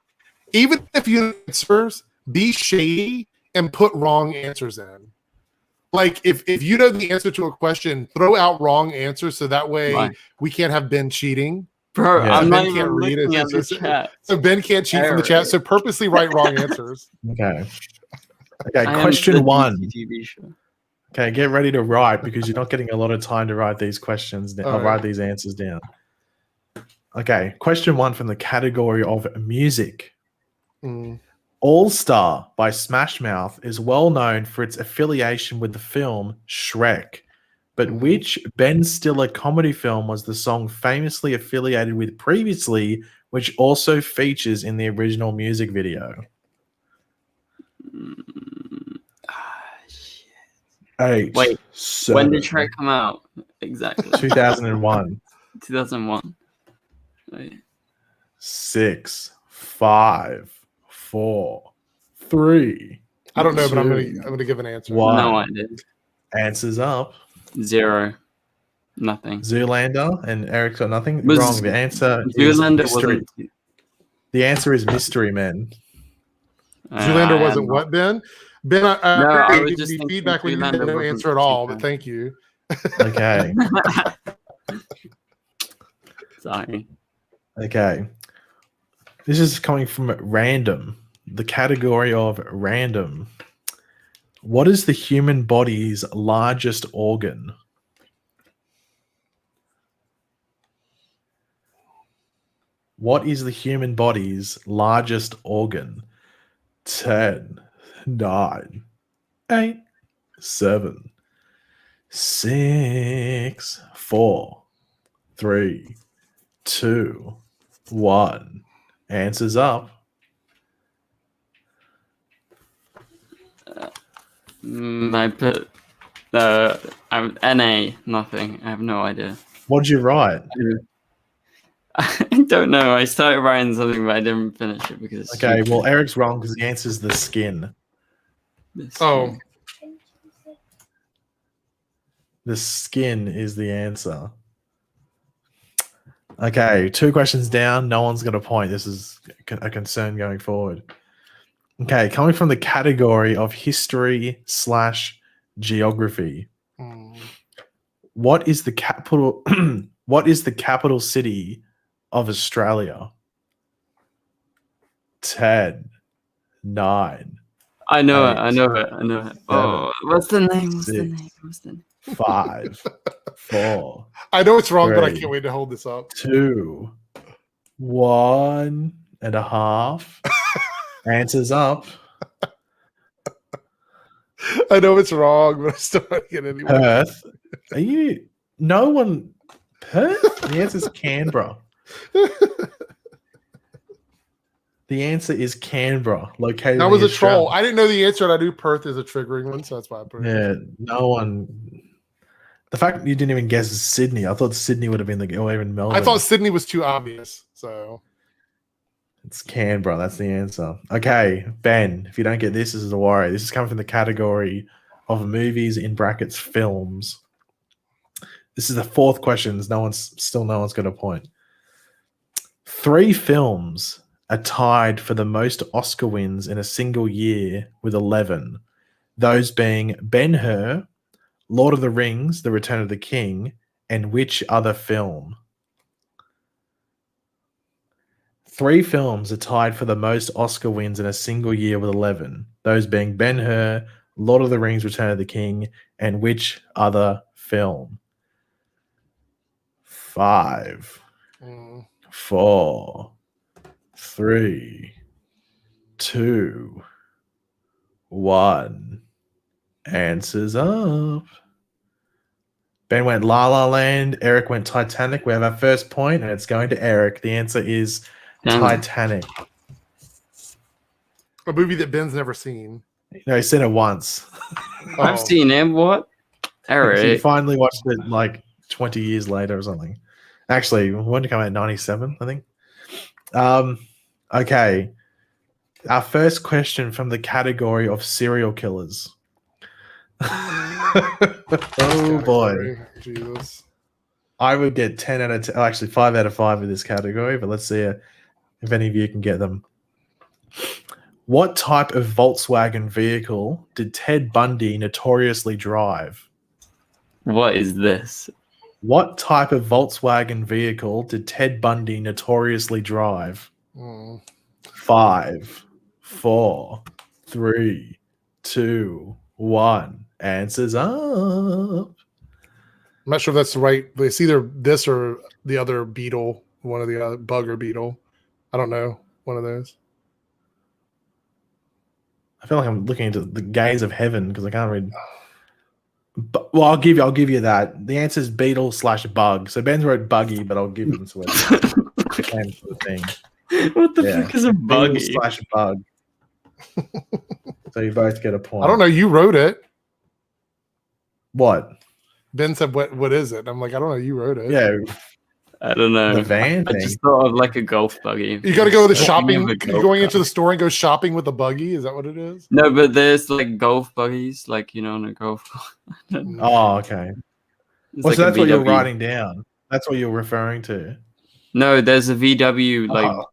Even if you answers, be shady and put wrong answers in. Like if you know the answer to a question, throw out wrong answers so that way we can't have Ben cheating. Bro, yeah. I'm Ben not can't read it. At the chat. So Ben can't cheat from the chat. So purposely write wrong answers. Okay. Question 1. Okay, get ready to write because you're not getting a lot of time to write these questions. Write these answers down. Okay, question 1 from the category of music. All Star by Smash Mouth is well known for its affiliation with the film Shrek, but which Ben Stiller comedy film was the song famously affiliated with previously, which also features in the original music video? Shit. 8. Wait, 7, when did Shrek come out? Exactly. 2001. 2001. Wait. 6, 5, 4, 3. I don't know, but I'm 2, gonna give an answer. One. No idea. Answers up. 0. Nothing. Zoolander, and Eric got nothing. Was Wrong. The answer Zoolander is mystery. wasn't. The answer is Mystery Men. Zoolander I wasn't am what, Ben? Ben, I No, I gave was you just thinking feedback when you Zoolander didn't know wasn't answer at all, super. but thank you. Okay. not. Sorry. Okay. This is coming from random. The category of random. What is the human body's largest organ? What is the human body's largest organ? 10, 9, 8, 7, 6, 4, 3, 2, 1. Answers up. I put I'm NA. Nothing. I have no idea. What'd you write? I don't know. I started writing something, but I didn't finish it because. It's Okay, stupid. well, Eric's wrong because the answer is the skin. Oh, The skin is the answer. Okay, 2 questions down. No one's got a point. This is a concern going forward. Okay, coming from the category of history/geography. What is the capital? What is the capital city of Australia? 10, 9, I know it. 8, I know it. I know it. Oh, what's the name? What's the 6, name? What's the name? 5, 4, I know it's wrong, but I 3, can't wait to hold this up. 2, 1.5. Answers up. I know it's wrong, but I still want to get it anyway. Perth. Are you? No one. Perth? The answer is Canberra. The answer is Canberra, located. That was in a troll. Australia. I didn't know the answer, and I knew Perth is a triggering one, so that's why I put it. Yeah, no one. The fact you didn't even guess Sydney, I thought Sydney would have been the, or even Melbourne. I thought Sydney was too obvious, so It's Canberra. That's the answer. Okay, Ben, if you don't get this, this is a worry. This is coming from the category of movies in brackets films. This is the 4th question. No one's got a point. 3 films are tied for the most Oscar wins in a single year with 11. Those being Ben-Hur, Lord of the Rings, The Return of the King, and which other film? 3 films are tied for the most Oscar wins in a single year with 11. Those being Ben-Hur, Lord of the Rings, Return of the King, and which other film? 5, 4, 3, 2, 1. Answers up. Ben went La La Land. Eric went Titanic. We have our first point, and it's going to Eric. The answer is Titanic. a movie that Ben's never seen. No, he said it once. I've seen him. What? He Eric. finally watched it like 20 years later or something. Actually, when did it come out? In 97, I think. Okay. Our first question from the category of serial killers. Oh boy. Jesus. I would get 10 out of 10, actually 5 out of 5 in this category, but let's see if any of you can get them. What type of Volkswagen vehicle did Ted Bundy notoriously drive? What is this? What type of Volkswagen vehicle did Ted Bundy notoriously drive? 5, 4, 3, 2, 1. Answers up. I'm not sure if that's the right, but it's either this or the other Beetle, one of the other Bug or Beetle. I don't know. One of those. I feel like I'm looking into the gaze of heaven because I can't read. Well, I'll give you that. The answer is beetle/bug. So Ben's wrote buggy, but I'll give him sort of thing. What the Yeah. fuck is a buggy? Beetle/bug. So you both get a point. I don't know. You wrote it. What? Ben said, "What is it?" I'm like, I don't know. You wrote it. Yeah, I don't know. the van I thing. just thought of like a golf buggy. You got to go to the Thinking shopping. of a You're golf going into cart. the store and go shopping with a buggy. Is that what it is? No, but there's like golf buggies, like on a golf cart. Oh, okay. It's Well, like so a that's what you're VW. writing down. That's what you're referring to. No, there's a VW like.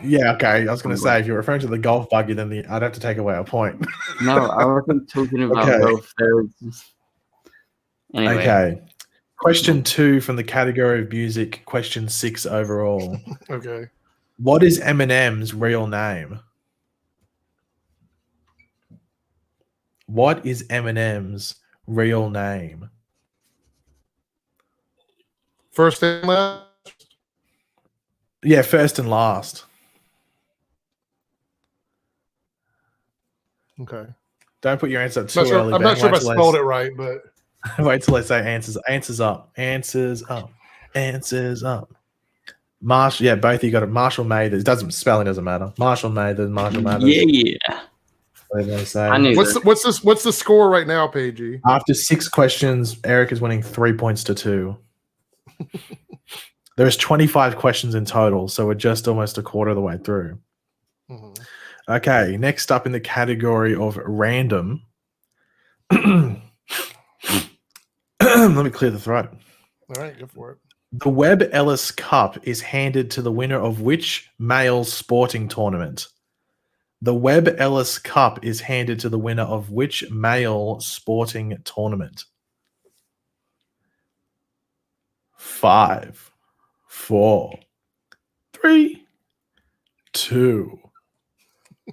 Yeah, okay. I was going to say, if you're referring to the golf buggy, then I'd have to take away a point. No, I wasn't talking about Okay. golf. Anyway, Okay. Question 2 from the category of music. Question 6 overall. Okay. What is Eminem's real name? What is Eminem's real name? First and last. Yeah, first and last. Okay. Don't put your answer up too early. I'm not sure if I Ben. spelled it right, but Wait till I say answers. Answers up. Answers up. Answers up. Marshall. Yeah, both of you got it. Marshall Mathers. Spelling doesn't matter. Marshall Mathers. Marshall Mathers. yeah. What do you say? I knew that. what's the score right now, Paigey? After 6 questions, Eric is winning 3 points to 2. There's 25 questions in total, so we're just almost a quarter of the way through. Mhm. Okay, next up in the category of random. Let me clear the throat. All right, go for it. The Webb Ellis Cup is handed to the winner of which male sporting tournament? The Webb Ellis Cup is handed to the winner of which male sporting tournament? 5, 4, 3, 2,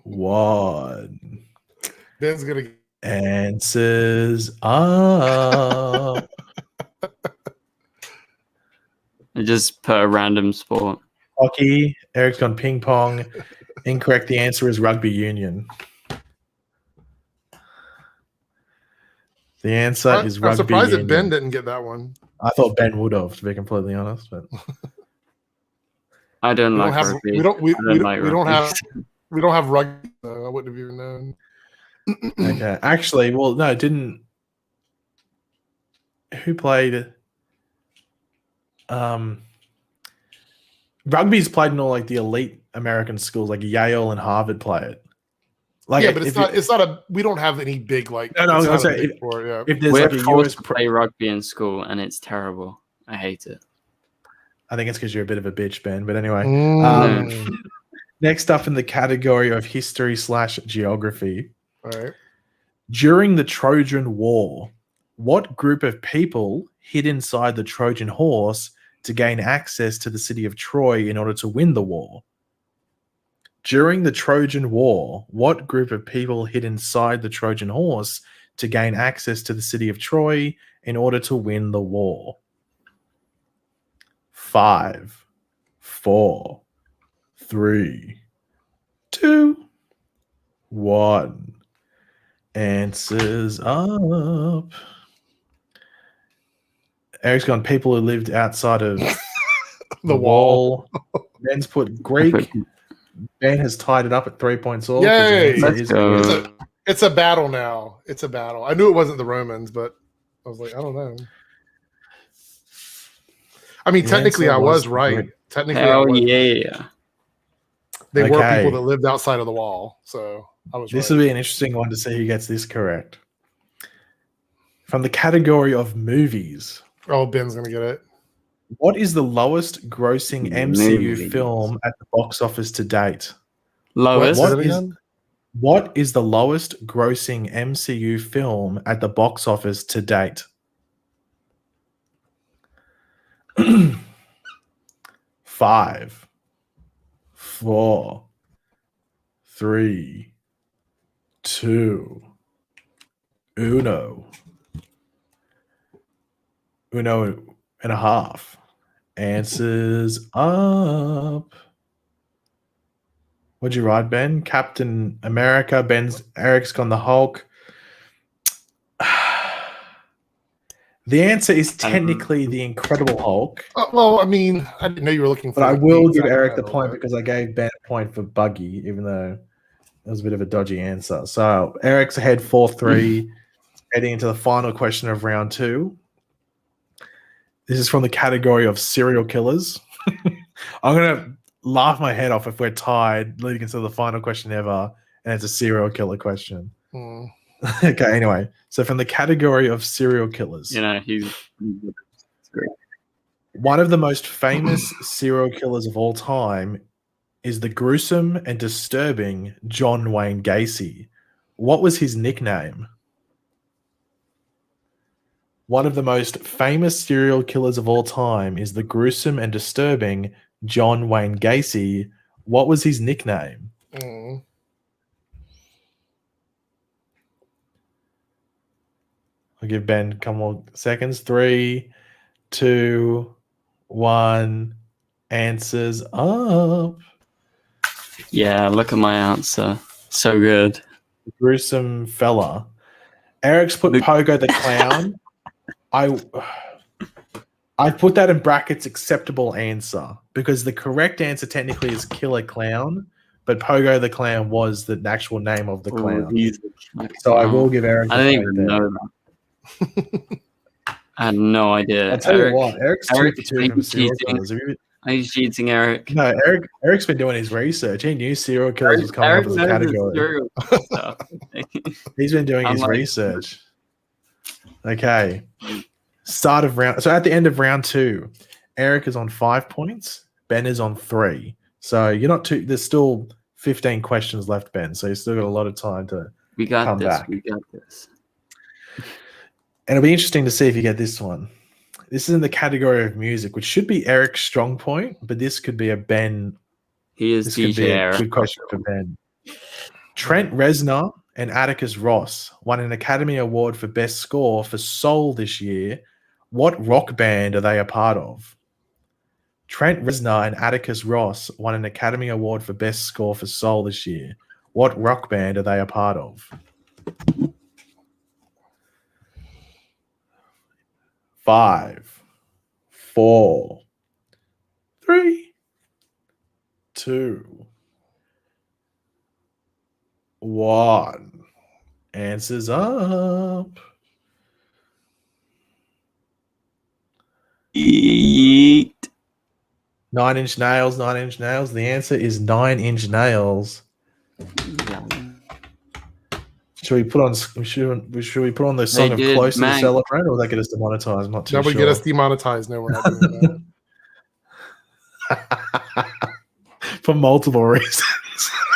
1. Ben's gonna. Answers up. I just put a random sport. Hockey. Eric's gone ping pong. Incorrect. The answer is rugby union. The answer is I'm rugby surprised union. that Ben didn't get that one. I thought Ben would have, to be completely honest. But I don't We like don't have. rugby. We don't. We, I don't we, like we don't rugby. have. We don't have rugby. So I wouldn't have even known. okay, actually, well, no, didn't. Who played? Rugby's played in all like the elite American schools, like Yale and Harvard play it. Like, Yeah, but it's not. It's not a. We don't have any big like. No, it's I was not a saying, big sport, yeah. if there's We're like a forced US to play rugby in school, and it's terrible. I hate it. I think it's because you're a bit of a bitch, Ben. But anyway, Mm. next up in the category of history/geography. All right. During the Trojan War, what group of people hid inside the Trojan horse to gain access to the city of Troy in order to win the war? During the Trojan War, what group of people hid inside the Trojan horse to gain access to the city of Troy in order to win the war? 5, 4, 3, 2, 1. Answers up. Eric's gone people who lived outside of The wall. Ben's put Greek. Ben has tied it up at 3 points all. Yay! Let's go. It's a battle now. It's a battle. I knew it wasn't the Romans, but I was like, I don't know. I mean, The technically, answer I was was right. Greek. Technically, I Hell was. yeah! They were Okay. people that lived outside of the wall, so I was This right. will be an interesting one to see who gets this correct. From the category of movies, Oh, Ben's gonna get it. what is the lowest grossing MCU Movies. film at the box office to date? Lois. What? What is the lowest grossing MCU film at the box office to date? 5, 4, 3, 2, 1. Uno and a half. Answers up. What'd you write, Ben? Captain America. Eric's gone the Hulk. The answer is technically the Incredible Hulk, Well, I mean, I didn't know you were looking for. but I like, will the give exact Eric the title, point but- because I gave Ben a point for Buggy, even though it was a bit of a dodgy answer. So Eric's ahead 4-3, heading into the final question of round 2. This is from the category of serial killers. I'm gonna laugh my head off if we're tied, leading into the final question ever, and it's a serial killer question. Hmm. Okay, anyway, so from the category of serial killers, You know, he's great. one of the most famous serial killers of all time is the gruesome and disturbing John Wayne Gacy. What was his nickname? One of the most famous serial killers of all time is the gruesome and disturbing John Wayne Gacy. What was his nickname? Hmm. I'll give Ben a couple more seconds. 3, 2, 1. Answers up. Yeah, look at my answer. So good. Gruesome fella. Eric's put Pogo the Clown. I put that in brackets acceptable answer because the correct answer technically is Killer Clown, but Pogo the Clown was the actual name of the clown. So I will give Eric the I didn't point even there. know that. I had no idea. I'll tell you what, Eric's 2 Eric, for 2 are from you serial cheating? killers. Are you cheating, Eric? No, Eric's been doing his research. He knew serial killers was coming up as a knows his category. serial stuff. He's been doing I'm his like- research. Okay. Start of round. So at the end of round 2, Eric is on 5 points. Ben is on 3. So you're not too. There's still 15 questions left, Ben. So you still got a lot of time to. We got Come this. back. We got this. And it'll be interesting to see if you get this one. This is in the category of music, which should be Eric's strong point, but this could be a Ben. He is This could be DJ a Eric. good question for Ben. Trent Reznor and Atticus Ross won an Academy Award for Best Score for Soul this year. What rock band are they a part of? Trent Reznor and Atticus Ross won an Academy Award for Best Score for Soul this year. What rock band are they a part of? 5, 4, 3, 2, 1. Answers up. Yeet. 9 Inch Nails, 9 Inch Nails. The answer is 9 Inch Nails. Yeah. Should we put on the song They of did, Closer to man. Celebrate, or will that get us demonetized? I'm not too That would sure. get us demonetized. No, we're not doing that. For multiple reasons.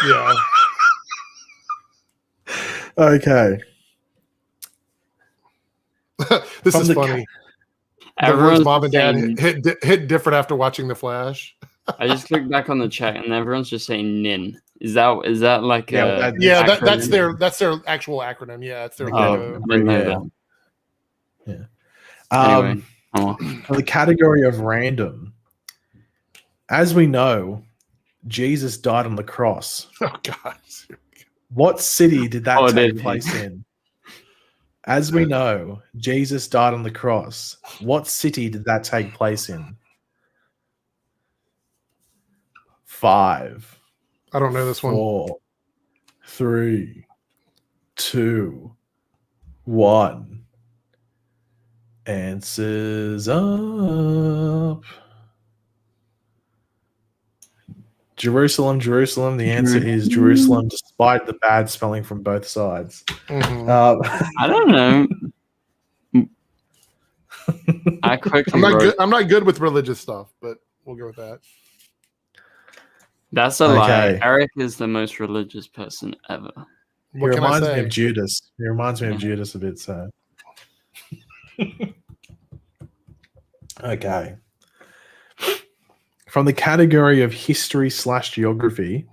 Yeah. Okay. This From is the funny. Everyone's Mom and dad saying- hit different after watching The Flash. I just clicked back on the chat and everyone's just saying NIN. Is that like Yeah, a Yeah, that's acronym? that's their actual acronym. Yeah, it's their Oh, logo. I didn't know Yeah. that. Anyway, For the category of random, as we know, Jesus died on the cross. Oh God. What city did that Oh, take did he? place in? As we know, Jesus died on the cross. What city did that take place in? 5, I don't know this one. 4, 3, 2, 1. Answers up. Jerusalem, Jerusalem. The answer is Jerusalem, despite the bad spelling from both sides. Mhm. I don't know. I quickly I'm not wrote, good. I'm not good with religious stuff, but we'll go with that. that's a lie. Okay. Eric is the most religious person ever. He What can I reminds me say? of Judas. He reminds me of Judas a bit, so. Okay. From the category of history/geography,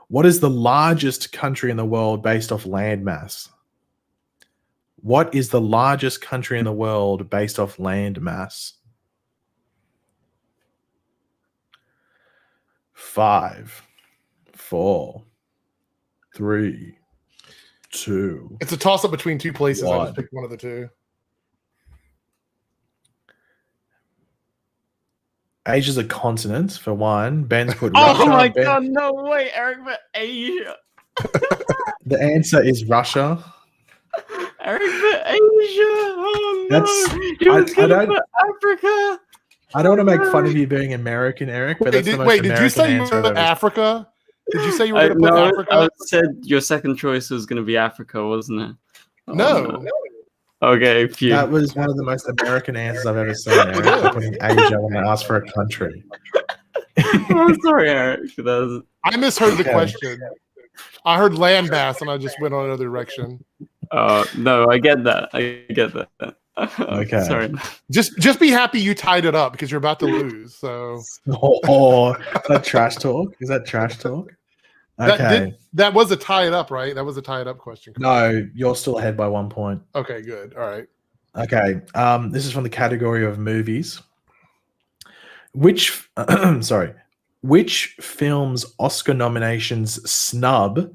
what is the largest country in the world based off land mass? What is the largest country in the world based off land mass? 5, 4, 3, 2. It's a toss up between two places. I One. just picked one of the two. Asia's a continent for one. Ben's put Oh Russia. my Ben- god, no way, Eric, but Asia. The answer is Russia. Eric, but Asia. Oh no, That's- you was I gonna don't- put Africa. I don't want to make fun of you being American, Eric, but that's the most Wait, American did you say you answer were I've put ever Africa? Did you say you were going to put No, Africa? I said your second choice was gonna be Africa, wasn't it? Oh, No. Okay, phew. That was one of the most American answers I've ever seen, Eric. For putting Asia when they asked for a country. I'm sorry, Eric. That was... I misheard the Okay. question. I heard landmass and I just went on another direction. No, I get that. I get that. Okay. Sorry. Just be happy you tied it up because you're about to lose. So Or is that trash talk? Is that trash talk? Okay. that was a tie it up, right? That was a tie it up question. No, you're still ahead by 1 point. Okay, good. All right. Okay. This is from the category of movies. Which film's Oscar nominations snub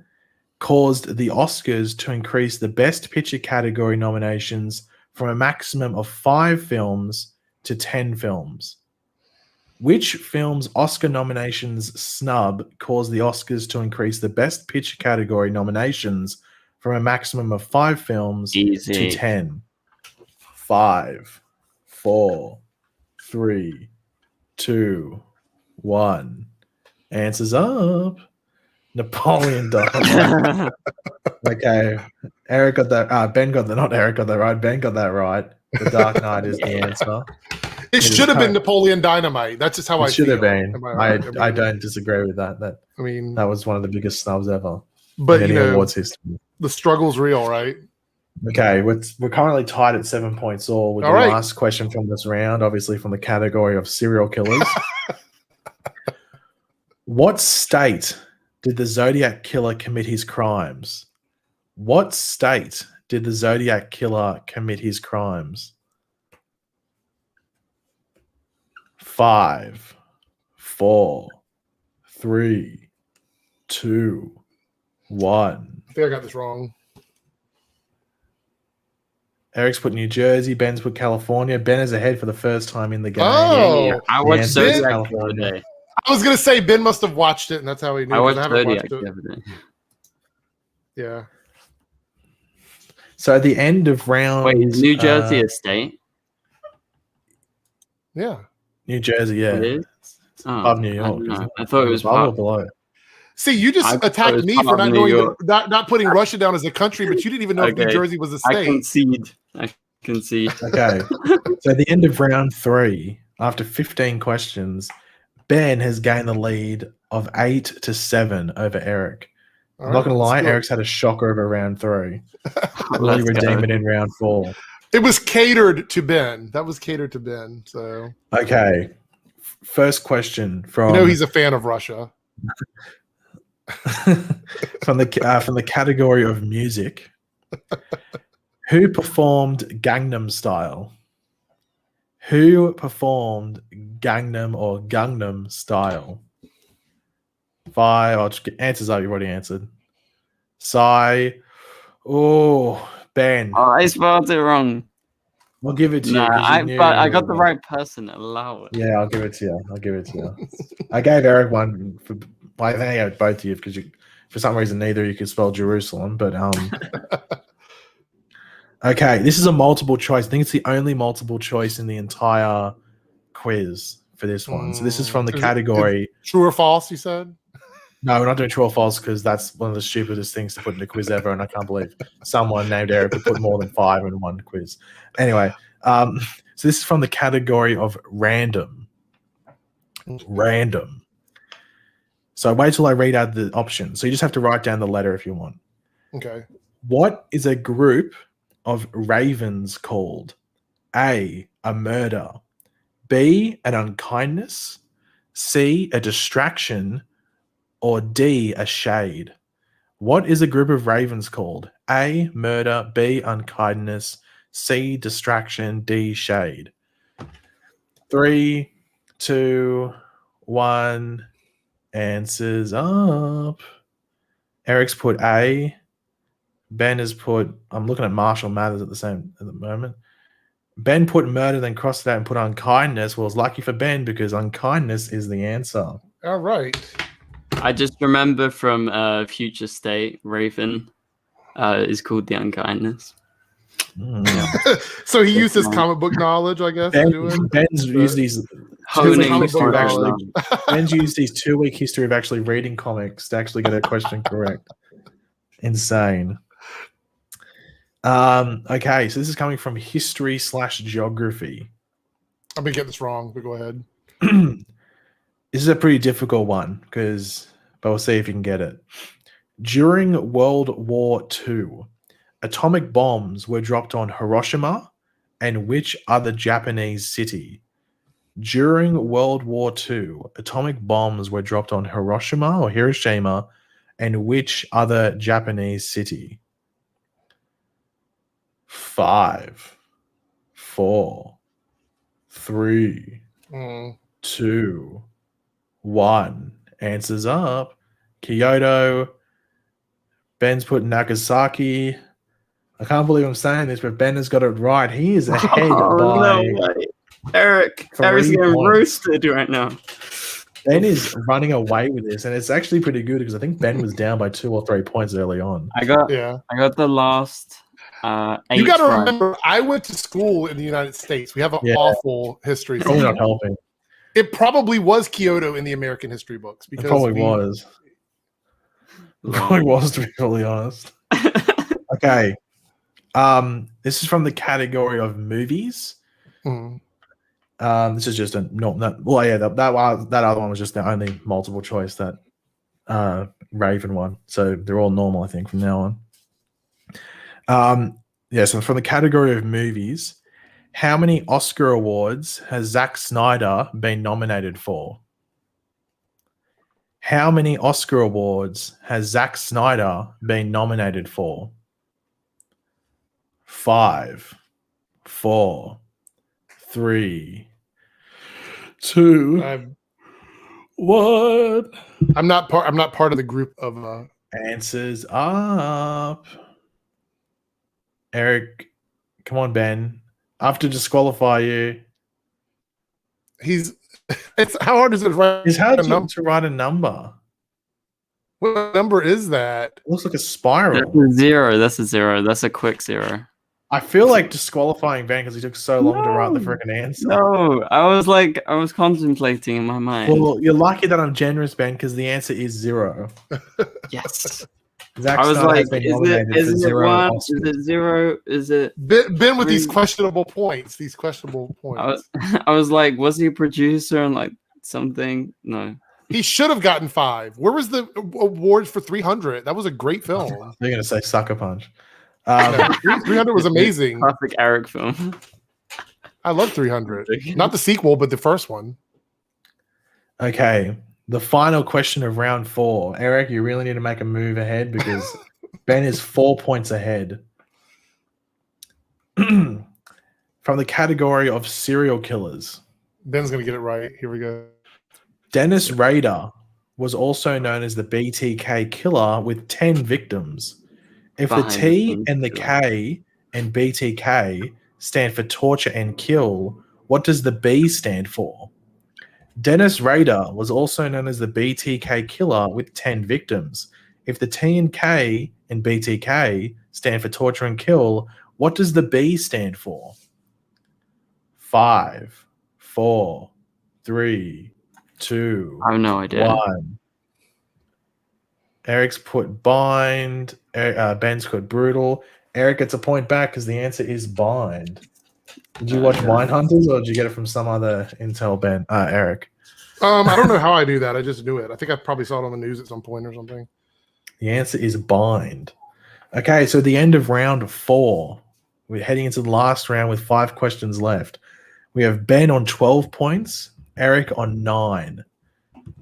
caused the Oscars to increase the Best Picture category nominations from a maximum of 5 films to 10 films? Which film's Oscar nominations snub caused the Oscars to increase the Best Picture category nominations from a maximum of 5 films to 10? 5, 4, 3, 2, 1. Answers up. Napoleon Dynamite. Okay. Eric got that. Ben got that. Not Eric got that right. Ben got that right. The Dark Knight is the answer. It should have been Napoleon Dynamite. That's just how I should feel. have been. Am I right? I don't disagree with that. I mean, That was one of the biggest snubs ever but in you any know, awards history. the struggle's real, right? Okay, we're currently tied at 7 points all with All the right. last question from this round, obviously from the category of serial killers. What state did the Zodiac Killer commit his crimes? What state did the Zodiac Killer commit his crimes? 5, 4, 3, 2, 1. I think I got this wrong. Eric's put New Jersey. Ben's put California. Ben is ahead for the first time in the game. Oh, I The watched answer is Zodiac the California. other day. I was gonna say Ben must have watched it, and that's how he knew. I 'cause watched haven't Zodiac watched the it. other day. Yeah. So at the end of round... Wait, is New Jersey a state? Yeah. New Jersey, yeah. It is? Oh, Above New I York. don't know. isn't it? I thought it was above or part. below. See, you I just thought it attacked was me part for of not New knowing York. not putting Russia down as a country, but you didn't even know if New Okay. Jersey was a I state. concede. I concede. Okay. So at the end of round 3, after 15 questions, Ben has gained the lead of 8-7 over Eric. All I'm not right, going to lie, let's do it. Eric's had a shocker over round 3. Will he Let's redeem go. it in round 4? It was catered to Ben. That was catered to Ben. So Okay. First question from... you know he's a fan of Russia. from the category of music. Who performed Gangnam Style? Who performed Gangnam Style? 5. I'll just get answers up. You've already answered. Sai. Oh, Ben. Oh, I spelled it wrong. I'll give it to you. Nah, 'cause you knew but I you got were the right person. Allow it. Yeah, I'll give it to you. I gave Eric one for... I think I gave both of you because for some reason neither of you could spell Jerusalem, but okay, this is a multiple choice. I think it's the only multiple choice in the entire quiz for this one. So this is from the Is it- category. True or false? You said. No, we're not doing true or false because that's one of the stupidest things to put in a quiz ever, and I can't believe someone named Eric would put more than 5 in one quiz. Anyway, so this is from the category of random. Random. So wait till I read out the options. So you just have to write down the letter if you want. Okay. What is a group of ravens called? A murder. B, an unkindness. C, a distraction. Or D, a shade. What is a group of ravens called? A, murder. B, unkindness. C, distraction. D, shade. 3, 2, 1. Answers up. Eric's put A. Ben has put... I'm looking at Marshall Mathers at the moment. Ben put murder, then crossed it out and put unkindness. Well, it's lucky for Ben because unkindness is the answer. All right. I just remember from Future State, Raven is called the Unkindness. So he used his comic book knowledge, I guess, to do it. Ben's used these 2 week Honing history of actually. knowledge. Ben's used these 2 week history of actually reading comics to actually get a question correct. Insane. Okay, so this is coming from history/geography. I'm gonna get this wrong, but go ahead. This is a pretty difficult one but we'll see if you can get it. During World War II, atomic bombs were dropped on Hiroshima and which other Japanese city? During World War II, atomic bombs were dropped on Hiroshima and which other Japanese city? 5, 4, 3, 2, 1. Answers up. Kyoto. Ben's put Nagasaki. I can't believe I'm saying this, but Ben has got it right. He is ahead by no way. Eric's 3 getting points. roasted right now. Ben is running away with this, and it's actually pretty good because I think Ben was down by 2 or 3 points early on. I got the last 8. You got to right. remember, I went to school in the United States. We have an awful history. Probably not helping. It probably was Kyoto in the American history books. Because It probably was. It probably was, to be totally honest. Okay. This is from the category of movies. This is just that other one was just the only multiple choice that Raven won. So they're all normal, I think, from now on. So from the category of movies, how many Oscar awards has Zack Snyder been nominated for? How many Oscar awards has Zack Snyder been nominated for? 5, 4, 3, 2, 1. I'm not part of the group of Answers up. Eric, come on, Ben. I have to disqualify you. It's how hard is it to write? It's hard to write a number. What number is that? It looks like a spiral. That's a 0. That's a quick 0. I feel like disqualifying Ben because he took so long to write the freaking answer. No, I was contemplating in my mind. Well, you're lucky that I'm generous, Ben, because the answer is 0. Yes. Zack I was Snyder like, has been nominated for is it 0 1? Oscars. Is it 0? Is it Ben with 3? these questionable points? I was like, was he a producer and like something? No. He should have gotten 5. Where was the award for 300? That was a great film. They're going to say Sucker Punch. 300 was amazing. Classic Eric film. I love 300. Not the sequel, but the first one. Okay. The final question of round 4. Eric, you really need to make a move ahead because Ben is 4 points ahead. From the category of serial killers. Ben's going to get it right. Here we go. Dennis Rader was also known as the BTK killer with 10 victims. If the T and the K and BTK stand for torture and kill, what does the B stand for? Dennis Rader was also known as the BTK killer with 10 victims. If the T and K and BTK stand for torture and kill, what does the B stand for? 5, 4, 3, 2. I have no idea. 1. Eric's put bind. Ben's put brutal. Eric gets a point back because the answer is bind. Did you watch Mind Hunters or did you get it from some other intel, Ben? Eric. I don't know how I knew that. I just knew it. I think I probably saw it on the news at some point or something. The answer is bind. Okay, so the end of round 4. We're heading into the last round with 5 questions left. We have Ben on 12 points, Eric on 9.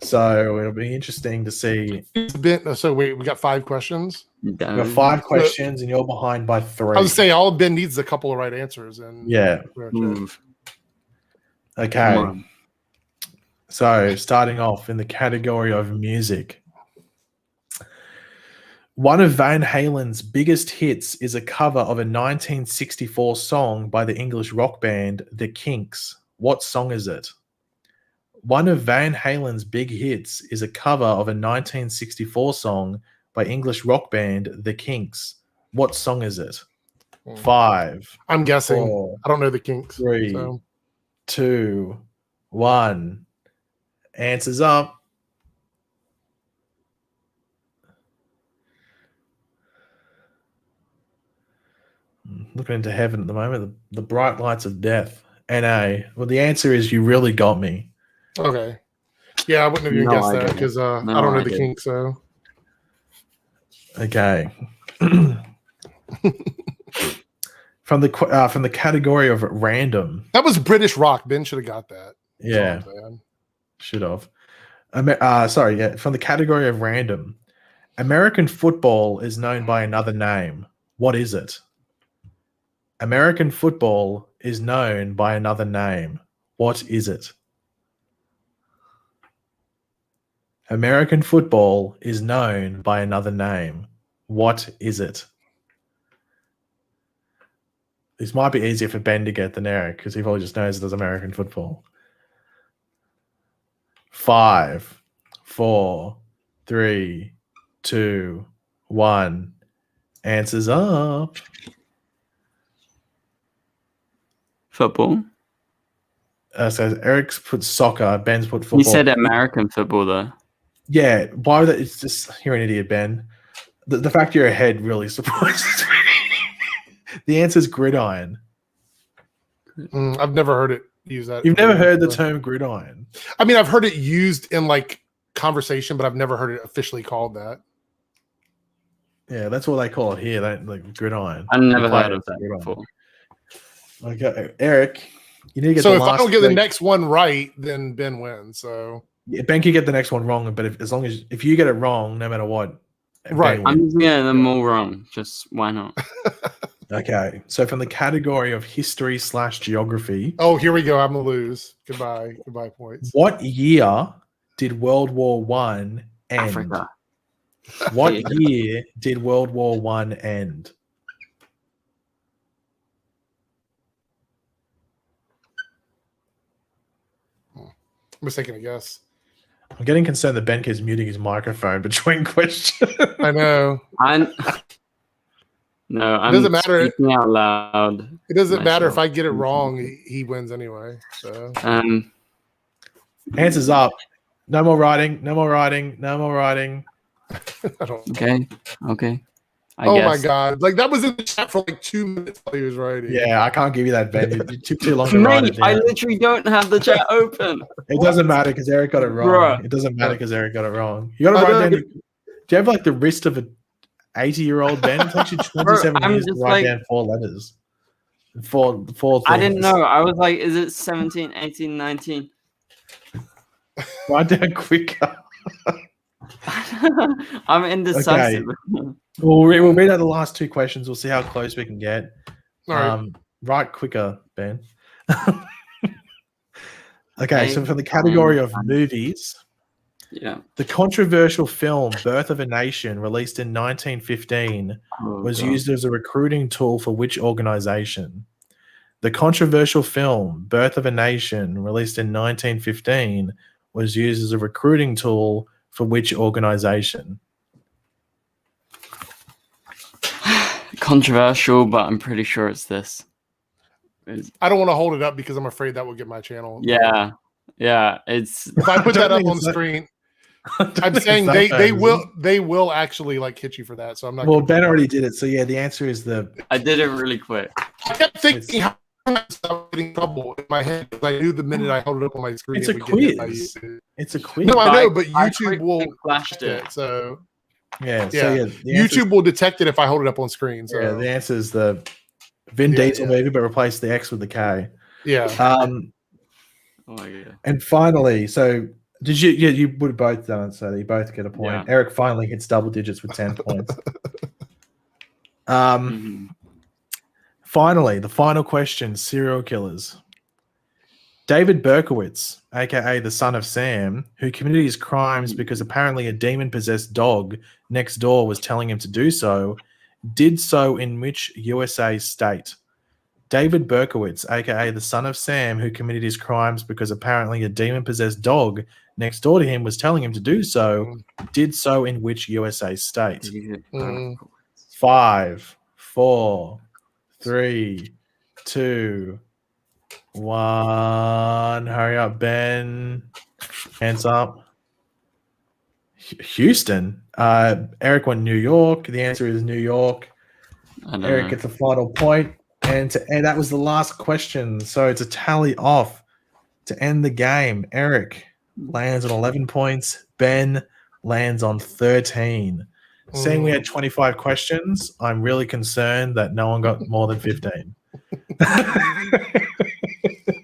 So it'll be interesting to see. So we got 5 questions. We got 5 questions, and you're behind by 3. I was saying all Ben needs a couple of right answers, and Okay. So starting off in the category of music, One of Van Halen's biggest hits is a cover of a 1964 song by the English rock band The Kinks. What song is it? One of Van Halen's big hits is a cover of a 1964 song by English rock band The Kinks. What song is it? 5. I'm guessing. 4, I don't know the Kinks. 3, So. 2, 1. Answers up. Looking into heaven at the moment, the bright lights of death. NA. Well, the answer is you really got me. Okay. Yeah, I wouldn't have even No guessed that idea. because No I don't know the idea. Kinks. So Okay. From the category of random. that was British rock. Ben should have got that. Yeah, That's all I'm saying. should have. Sorry, yeah. From the category of random, American football is known by another name. What is it? American football is known by another name. What is it? American football is known by another name. What is it? This might be easier for Ben to get than Eric because he probably just knows it as American football. 5, 4, 3, 2, 1. Answers up. Football. So Eric's put soccer, Ben's put football. You said American football though. Yeah, why would that? It's just you're an idiot, Ben. The fact you're ahead really surprises me. The answer is gridiron. I've never heard it used that. You've never heard the term gridiron. I mean, I've heard it used in like conversation, but I've never heard it officially called that. Yeah, that's what they call it here. Like gridiron. I've never Play heard it of that gridiron. before. Okay, Eric, you need to get So the if I last don't get the three. next one right, then Ben wins. So Yeah, Ben can get the next one wrong, but if you get it wrong, no matter what, Ben Right. wins. I'm just getting them all wrong. Just why not? Okay, so from the category of history/geography, oh, here we go. I'm gonna lose. Goodbye points. what year did World War One end? Africa. What Yeah. year did World War One end? I'm just taking a guess. I'm getting concerned that Ben keeps muting his microphone between questions. I know. I'm doesn't matter. speaking out loud. It doesn't matter if myself. I get it wrong. He wins anyway. So Answers up. No more writing. No more writing. No more writing. I don't. Okay. I Oh guess. my god! Like that was in the chat for like 2 minutes while he was writing. Yeah, I can't give you that, Ben. You took too long to write it Mate, I down. literally don't have the chat open. It doesn't matter because Eric got it wrong. Bruh. It doesn't matter because Eric got it wrong. You got to I write don't down. get- Do you have like the wrist of a 80-year-old Ben? It takes you 27 I'm years to just write like- down 4 letters. Four things. I didn't know. I was like, is it 17, 18, 19? Write down quicker. I'm indecisive. We'll read out the last 2 questions. We'll see how close we can get. All right. Write quicker, Ben. Okay, so for the category of movies, Yeah. the controversial film Birth of a Nation, released in 1915, was used as a recruiting tool for which organization? The controversial film Birth of a Nation, released in 1915, was used as a recruiting tool for which organization? Controversial, but I'm pretty sure it's this. I don't want to hold it up because I'm afraid that will get my channel. Yeah. It's If I put I that don't up think on it's that- screen, I don't I'm think saying it's that they bad, they will actually like hit you for that. So I'm not. Well, gonna- Ben already did it. So yeah, the answer is I did it really quick. I kept thinking how I was getting trouble in my head because I knew the minute I held it up on my screen, It's it a would get hit by quiz. YouTube. it's a quiz. No, I know, but I YouTube quickly will flashed detect it. it. So Yeah, so Yeah. yeah, the answer YouTube will detect it if I hold it up on screen. So yeah, the answer is the Vin Yeah, Diesel yeah. movie, but replace the X with the K. yeah. Oh my god. And finally, so did you? Yeah, you would have both done it, so you both get a point. Yeah. Eric finally hits double digits with 10 points. Mhm. Finally, the final question: serial killers. David Berkowitz, aka the son of Sam, who committed his crimes because apparently a demon-possessed dog next door was telling him to do so, did so in which USA state? David Berkowitz, aka the son of Sam, who committed his crimes because apparently a demon-possessed dog next door to him was telling him to do so, did so in which USA state? 5, 4, 3, 2, 1. Hurry up, Ben. Hands up. Houston. Eric went New York. The answer is New York. Eric gets the final point. And that was the last question. So it's a tally off to end the game. Eric lands on 11 points. Ben lands on 13. Seeing we had 25 questions, I'm really concerned that no one got more than 15.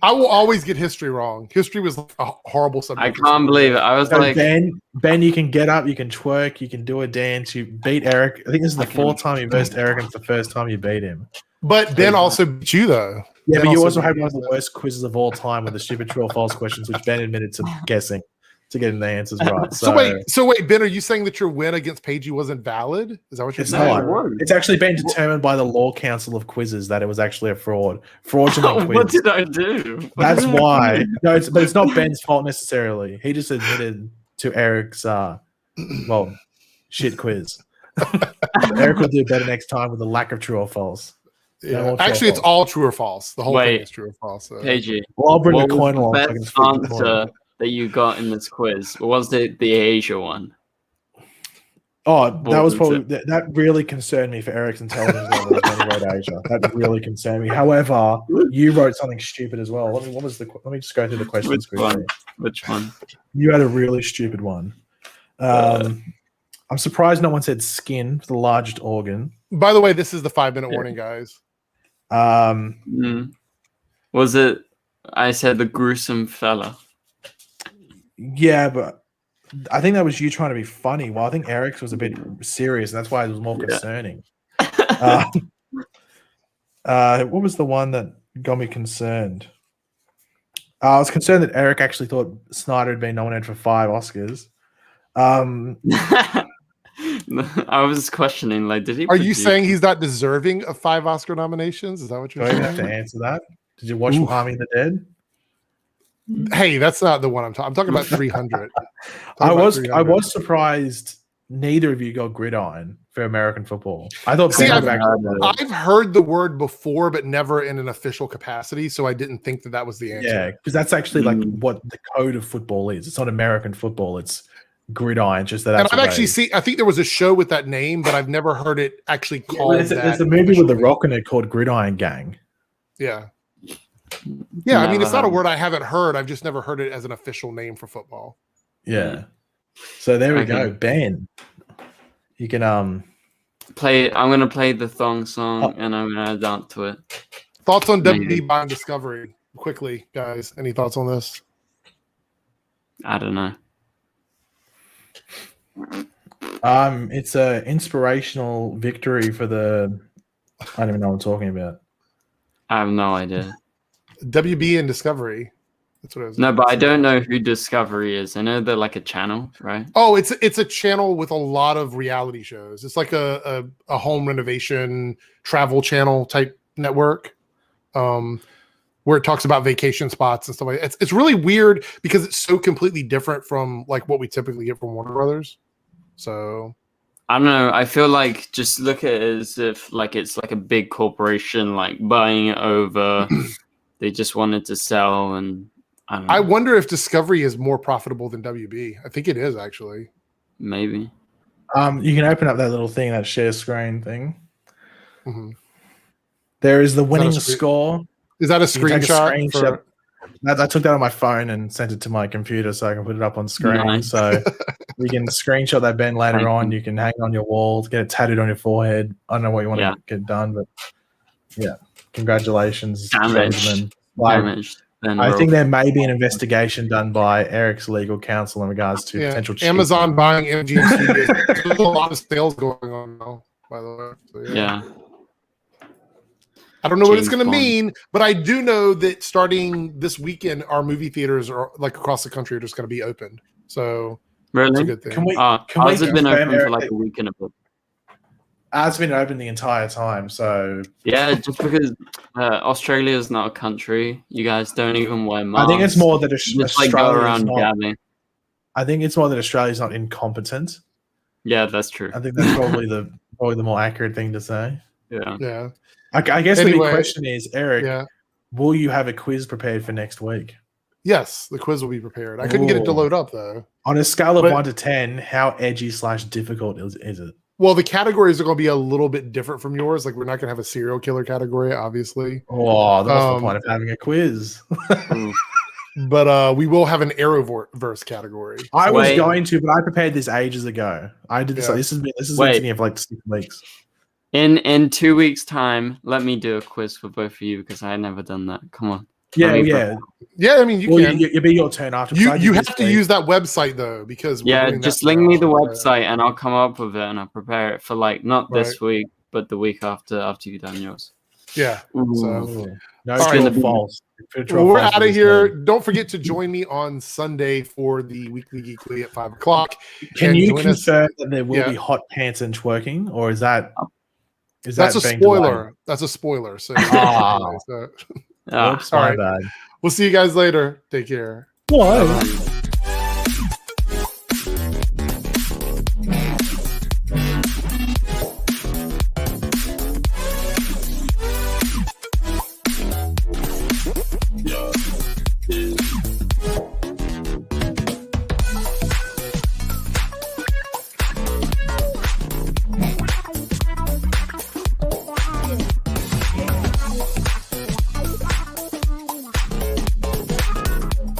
I will always get history wrong. History was like a horrible subject. I can't believe it. I was like, Ben, you can get up, you can twerk, you can do a dance. You beat Eric. I think this is the fourth time you versed Eric, and it's the first time you beat him. But Ben also beat you, though. Yeah, but you also had one of the worst quizzes of all time with the stupid true or false questions, which Ben admitted to guessing to getting the answers right. So wait, Ben, are you saying that your win against Paigey wasn't valid? Is that what you're saying? Not. It's actually been determined by the Law Council of Quizzes that it was actually a fraudulent quiz. What did I do? That's why. No, it's not Ben's fault necessarily. He just admitted to Eric's shit quiz. Eric will do better next time with a lack of true or false. Yeah. Actually, it's all true or false. The whole thing is true or false. So. Paigey, well, I'll bring the coin along. Best answer that you got in this quiz was the Asia one. Oh, that was probably that really concerned me for Eric's intelligence level when he wrote Asia. That really concerned me. However, you wrote something stupid as well. Let me just go through the questions quickly. Which one? You had a really stupid one. I'm surprised no one said skin for the largest organ. By the way, this is the 5-minute warning, guys. Was it? I said the gruesome fella. Yeah, but I think that was you trying to be funny. Well, I think Eric's was a bit serious, and that's why it was more concerning. What was the one that got me concerned? I was concerned that Eric actually thought Snyder had been nominated for 5 Oscars. I was questioning, like, did he? Are you saying he's not deserving of 5 Oscar nominations? Is that what you're saying? Do I have to answer that? Did you watch Army of the Dead? Hey, that's not the one I'm talking. I'm talking about 300. I was surprised neither of you got gridiron for American football. I thought I've heard the word before, but never in an official capacity, so I didn't think that was the answer. Yeah, because that's actually like what the code of football is. It's not American football. It's gridiron. Just that. And I've actually seen. I think there was a show with that name, but I've never heard it actually called. There's a movie with The Rock in it called Gridiron Gang. Yeah. Yeah, I mean, it's not a word I haven't heard. I've just never heard it as an official name for football. Yeah. So there we go. Ben, you can play. I'm gonna play the thong song and I'm gonna dance to it. Thoughts on WB buying Discovery? Quickly, guys. Any thoughts on this? I don't know. It's a inspirational victory for the. I don't even know what I'm talking about. I have no idea. WB and Discovery. That's what I was. No, but I don't know who Discovery is. I know they're like a channel, right? Oh, it's a channel with a lot of reality shows. It's like a home renovation travel channel type network, where it talks about vacation spots and stuff like that. It's really weird because it's so completely different from like what we typically get from Warner Brothers. So I don't know. I feel like just look at it as if like it's like a big corporation like buying it over. They just wanted to sell, and I don't know. I wonder if Discovery is more profitable than WB. I think it is actually. Maybe. You can open up that little thing, that share screen thing. Mm-hmm. There is the winning score. Is that a screenshot? I took that on my phone and sent it to my computer so I can put it up on screen. Nice. So you can screenshot that Ben later on. You can hang it on your wall, get it tattooed on your forehead. I don't know what you want to get done, but yeah. Congratulations, Benjamin. I think there may be an investigation done by Eric's legal counsel in regards to potential cheating. Amazon buying MGM Studios. There's a lot of sales going on now, by the way. So, yeah. I don't know what it's James going to Bond. mean, but I do know that starting this weekend, our movie theaters are like across the country are just going to be opened. So Really? it's a good thing. Can we Ours have been confirm, open for Eric, like that a week and a bit. ours has been open the entire time? So Yeah, just because Australia is not a country. You guys don't even wear masks. I think it's more that You just like go Australia is around not. gabbing. I think it's more that Australia's not incompetent. Yeah, that's true. I think that's probably the more accurate thing to say. Yeah. Yeah. I guess the Anyway, big question is, Eric, Yeah. will you have a quiz prepared for next week? Yes, the quiz will be prepared. I couldn't get it to Ooh. load up though. On a scale of But- 1 to 10, how edgy / difficult is it? Well, the categories are going to be a little bit different from yours. Like we're not going to have a serial killer category, obviously, Oh, what's the point of having a quiz? Ooh. but we will have an Arrowverse category. I was Wait. going to, but I prepared this ages ago. I did this. Yeah. This has been Wait. sitting here for like 6 weeks. In 2 weeks' time, let me do a quiz for both of you because I had never done that. Come on. Yeah, Let me yeah. Yeah, I mean you Well, can. it'll be your turn after. You because I did you this have to week. use that website though because we're Yeah, doing just that link me the now. website and I'll come up with it and I'll prepare it for like not this week, but the week after you've done yours. Yeah. So Ooh. No, All it's right. true or false. well, we're out of here. Don't forget to join me on Sunday for the Weekly Geekly at 5 o'clock. Can And you join us- confirm that there will Yeah. be hot pants and twerking, or is that? That's a being spoiler. That's a spoiler. So, Ah. so Ah. Oops, All my right. bad. we'll see you guys later. Take care. Why?